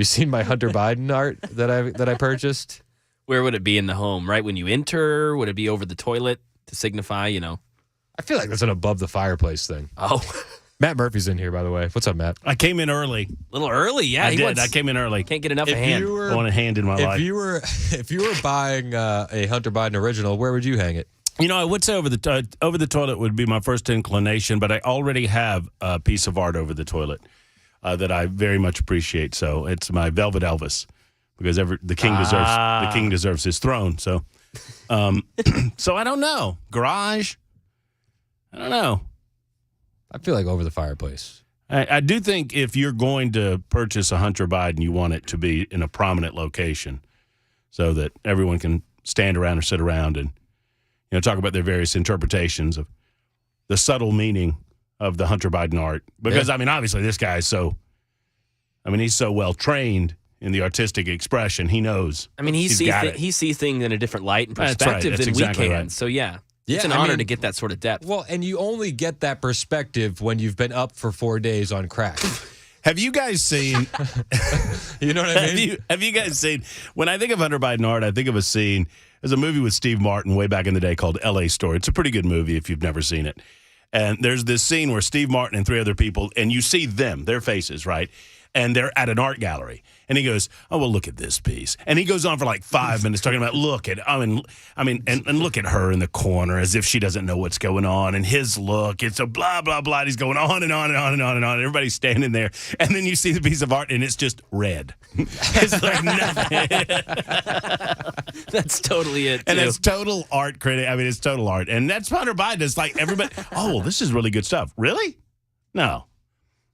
seen my Hunter Biden art that I purchased? Where would it be in the home? Right when you enter? Would it be over the toilet to signify, I feel like that's an above the fireplace thing. Oh. Matt Murphy's in here, by the way. What's up, Matt? I came in early. A little early, yeah. I came in early. Can't get enough of hand. I want a hand in my life. If you were buying a Hunter Biden original, where would you hang it? You know, I would say over the toilet would be my first inclination, but I already have a piece of art over the toilet that I very much appreciate. So it's my Velvet Elvis, because the king deserves his throne. So, so I don't know. Garage, I don't know. I feel like over the fireplace. I do think if you're going to purchase a Hunter Biden, you want it to be in a prominent location so that everyone can stand around or sit around and talk about their various interpretations of the subtle meaning of the Hunter Biden art. Because, I mean, obviously this guy is he's so well trained in the artistic expression. He knows. I mean, he sees things in a different light and That's right. perspective That's than exactly we can. right. So, it's an honor to get that sort of depth. Well, and you only get that perspective when you've been up for 4 days on crack. Have you guys seen? You know what I mean? Have you guys seen? When I think of Hunter Biden art, I think of a scene. There's a movie with Steve Martin way back in the day called L.A. Story. It's a pretty good movie if you've never seen it. And there's this scene where Steve Martin and 3 other people, and you see their faces, right? And they're at an art gallery. And he goes, "Oh, well, look at this piece." And he goes on for like 5 minutes talking about, and look at her in the corner as if she doesn't know what's going on. And his look, it's a blah, blah, blah. And he's going on and on and on and on and on. And everybody's standing there. And then you see the piece of art, and it's just red. It's like nothing. That's totally it, too. And it's total art critic. I mean, it's total art. And that's Hunter Biden. It's like everybody, oh, this is really good stuff. Really? No.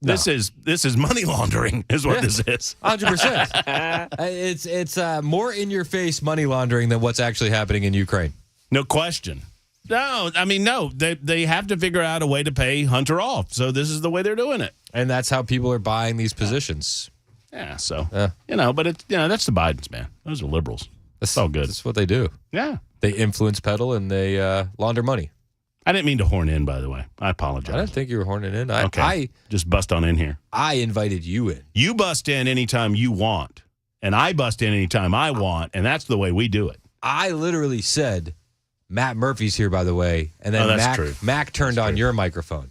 This is money laundering is what this is. 100%. It's more in-your-face money laundering than what's actually happening in Ukraine. No question. No, I mean, no. They have to figure out a way to pay Hunter off. So this is the way they're doing it. And that's how people are buying these positions. Yeah, so, but it's that's the Bidens, man. Those are liberals. That's all good. That's what they do. Yeah. They influence peddle and they launder money. I didn't mean to horn in, by the way. I apologize. I didn't think you were horning in. I just bust on in here. I invited you in. You bust in anytime you want, and I bust in anytime I want, and that's the way we do it. I literally said, Matt Murphy's here, by the way, and then Mac turned on your microphone.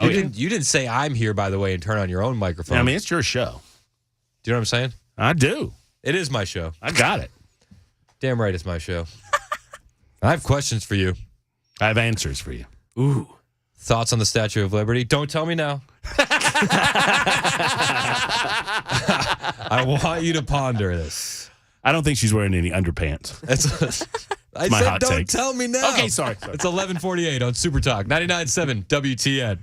You didn't say I'm here, by the way, and turn on your own microphone. Yeah, I mean, it's your show. Do you know what I'm saying? I do. It is my show. I got it. Damn right it's my show. I have questions for you. I have answers for you. Ooh. Thoughts on the Statue of Liberty? Don't tell me now. I want you to ponder this. I don't think she's wearing any underpants. I my said hot don't take. tell me now. Okay, sorry. It's 11:48 on Super Talk 99.7 WTN.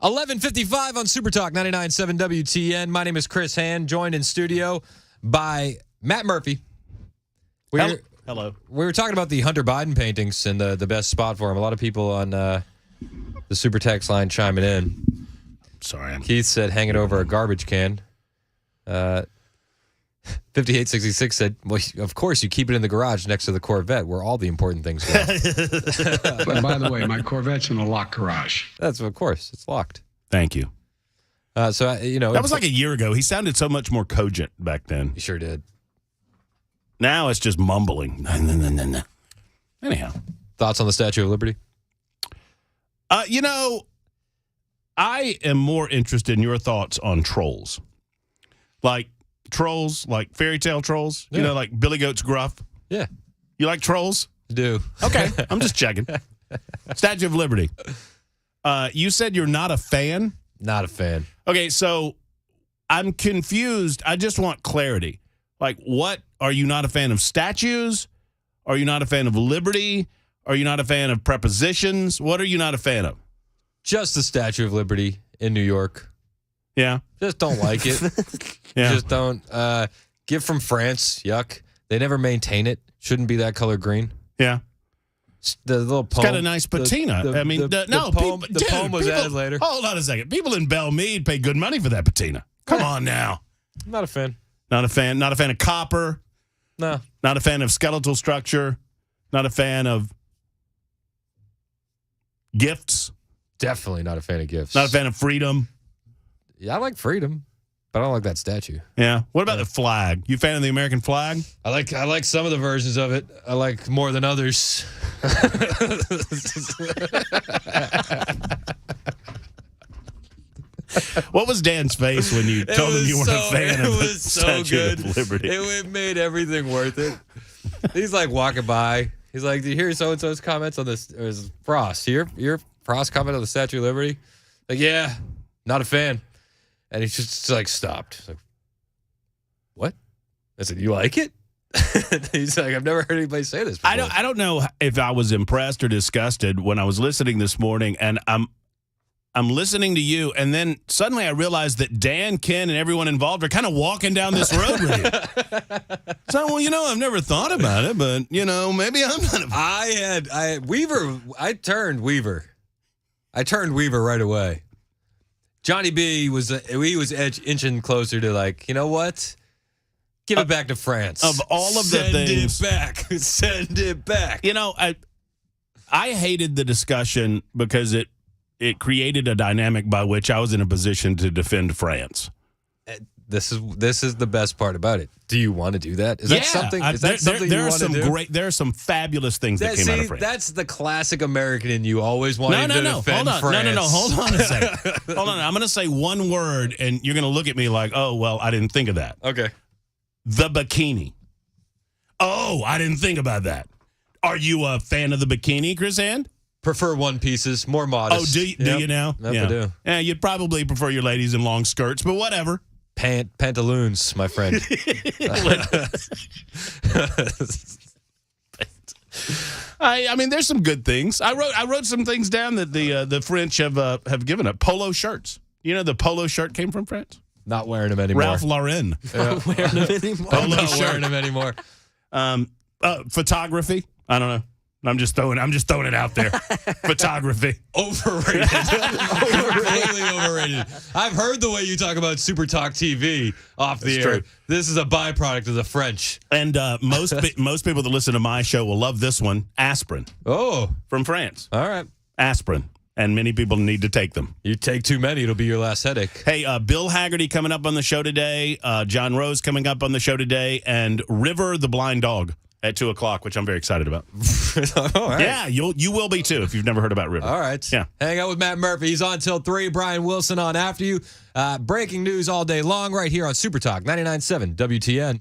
11:55 on Super Talk 99.7 WTN. My name is Chris Hand, joined in studio by Matt Murphy. Hello. We were talking about the Hunter Biden paintings and the best spot for him. A lot of people on the super text line chiming in. Sorry. Keith said hang it over a garbage can. 5866 said, well, of course, you keep it in the garage next to the Corvette where all the important things go. But by the way, my Corvette's in a locked garage. That's, of course, it's locked. Thank you. That was like a year ago. He sounded so much more cogent back then. He sure did. Now it's just mumbling. Anyhow. Thoughts on the Statue of Liberty? I am more interested in your thoughts on trolls. Like trolls, like fairy tale trolls. Yeah. You know, like Billy Goat's Gruff. Yeah. You like trolls? I do. Okay. I'm just checking. Statue of Liberty. You said you're not a fan? Not a fan. Okay, so I'm confused. I just want clarity. Like, what? Are you not a fan of statues? Are you not a fan of liberty? Are you not a fan of prepositions? What are you not a fan of? Just the Statue of Liberty in New York. Yeah. Just don't like it. Yeah. Just don't. Gift from France. Yuck. They never maintain it. Shouldn't be that color green. Yeah. The little poem. It's got a nice patina. The poem was added later. Hold on a second. People in Belle Meade pay good money for that patina. Come on now. I'm not a fan. Not a fan. Not a fan of copper. No. Not a fan of skeletal structure. Not a fan of gifts. Definitely not a fan of gifts. Not a fan of freedom. Yeah, I like freedom, but I don't like that statue. Yeah. What about the flag? You a fan of the American flag? I like some of the versions of it. I like more than others. What was Dan's face when you told him you weren't a fan of the Statue of Liberty? It made everything worth it. He's like walking by. He's like, "Do you hear so and so's comments on this?" Or is Frost? Your Frost comment on the Statue of Liberty? Like, yeah, not a fan. And he's just like stopped. He's like, what? I said, you like it? He's like, I've never heard anybody say this before. I don't know if I was impressed or disgusted when I was listening this morning, and I'm listening to you, and then suddenly I realized that Dan, Ken, and everyone involved are kind of walking down this road with you. So, well, I've never thought about it, but, maybe I'm not. I turned Weaver. I turned Weaver right away. Johnny B was inching closer to like, you know what? Give it back to France. Of all of the things. Send it back. I hated the discussion because it created a dynamic by which I was in a position to defend France. This is the best part about it. Do you want to do that? Is that something you want to do? There are some fabulous things that came out of France. That's the classic American in you, always wanting to defend France. No. Hold on a second. Hold on. I'm going to say one word, and you're going to look at me like, oh, well, I didn't think of that. Okay. The bikini. Oh, I didn't think about that. Are you a fan of the bikini, Chris Hand? Prefer one pieces, more modest. Oh, do you now? Yep, I do. Yeah, you'd probably prefer your ladies in long skirts, but whatever. Pantaloons, my friend. I mean, there's some good things. I wrote some things down that the French have given up. Polo shirts. The polo shirt came from France. Not wearing them anymore. Ralph Lauren. Not wearing them anymore. Polo Not wearing them anymore. Photography. I don't know. I'm just throwing it out there. Photography. Overrated. Completely overrated. I've heard the way you talk about Super Talk TV off the air. True. This is a byproduct of the French. And most people that listen to my show will love this one. Aspirin. Oh. From France. All right. Aspirin. And many people need to take them. You take too many, it'll be your last headache. Hey, Bill Haggerty coming up on the show today. John Rose coming up on the show today. And River the Blind Dog at 2 o'clock, which I'm very excited about. All right. Yeah, you will be too if you've never heard about River. All right. Yeah. Hang out with Matt Murphy. He's on till 3. Brian Wilson on after you. Breaking news all day long right here on Super Talk 99.7 WTN.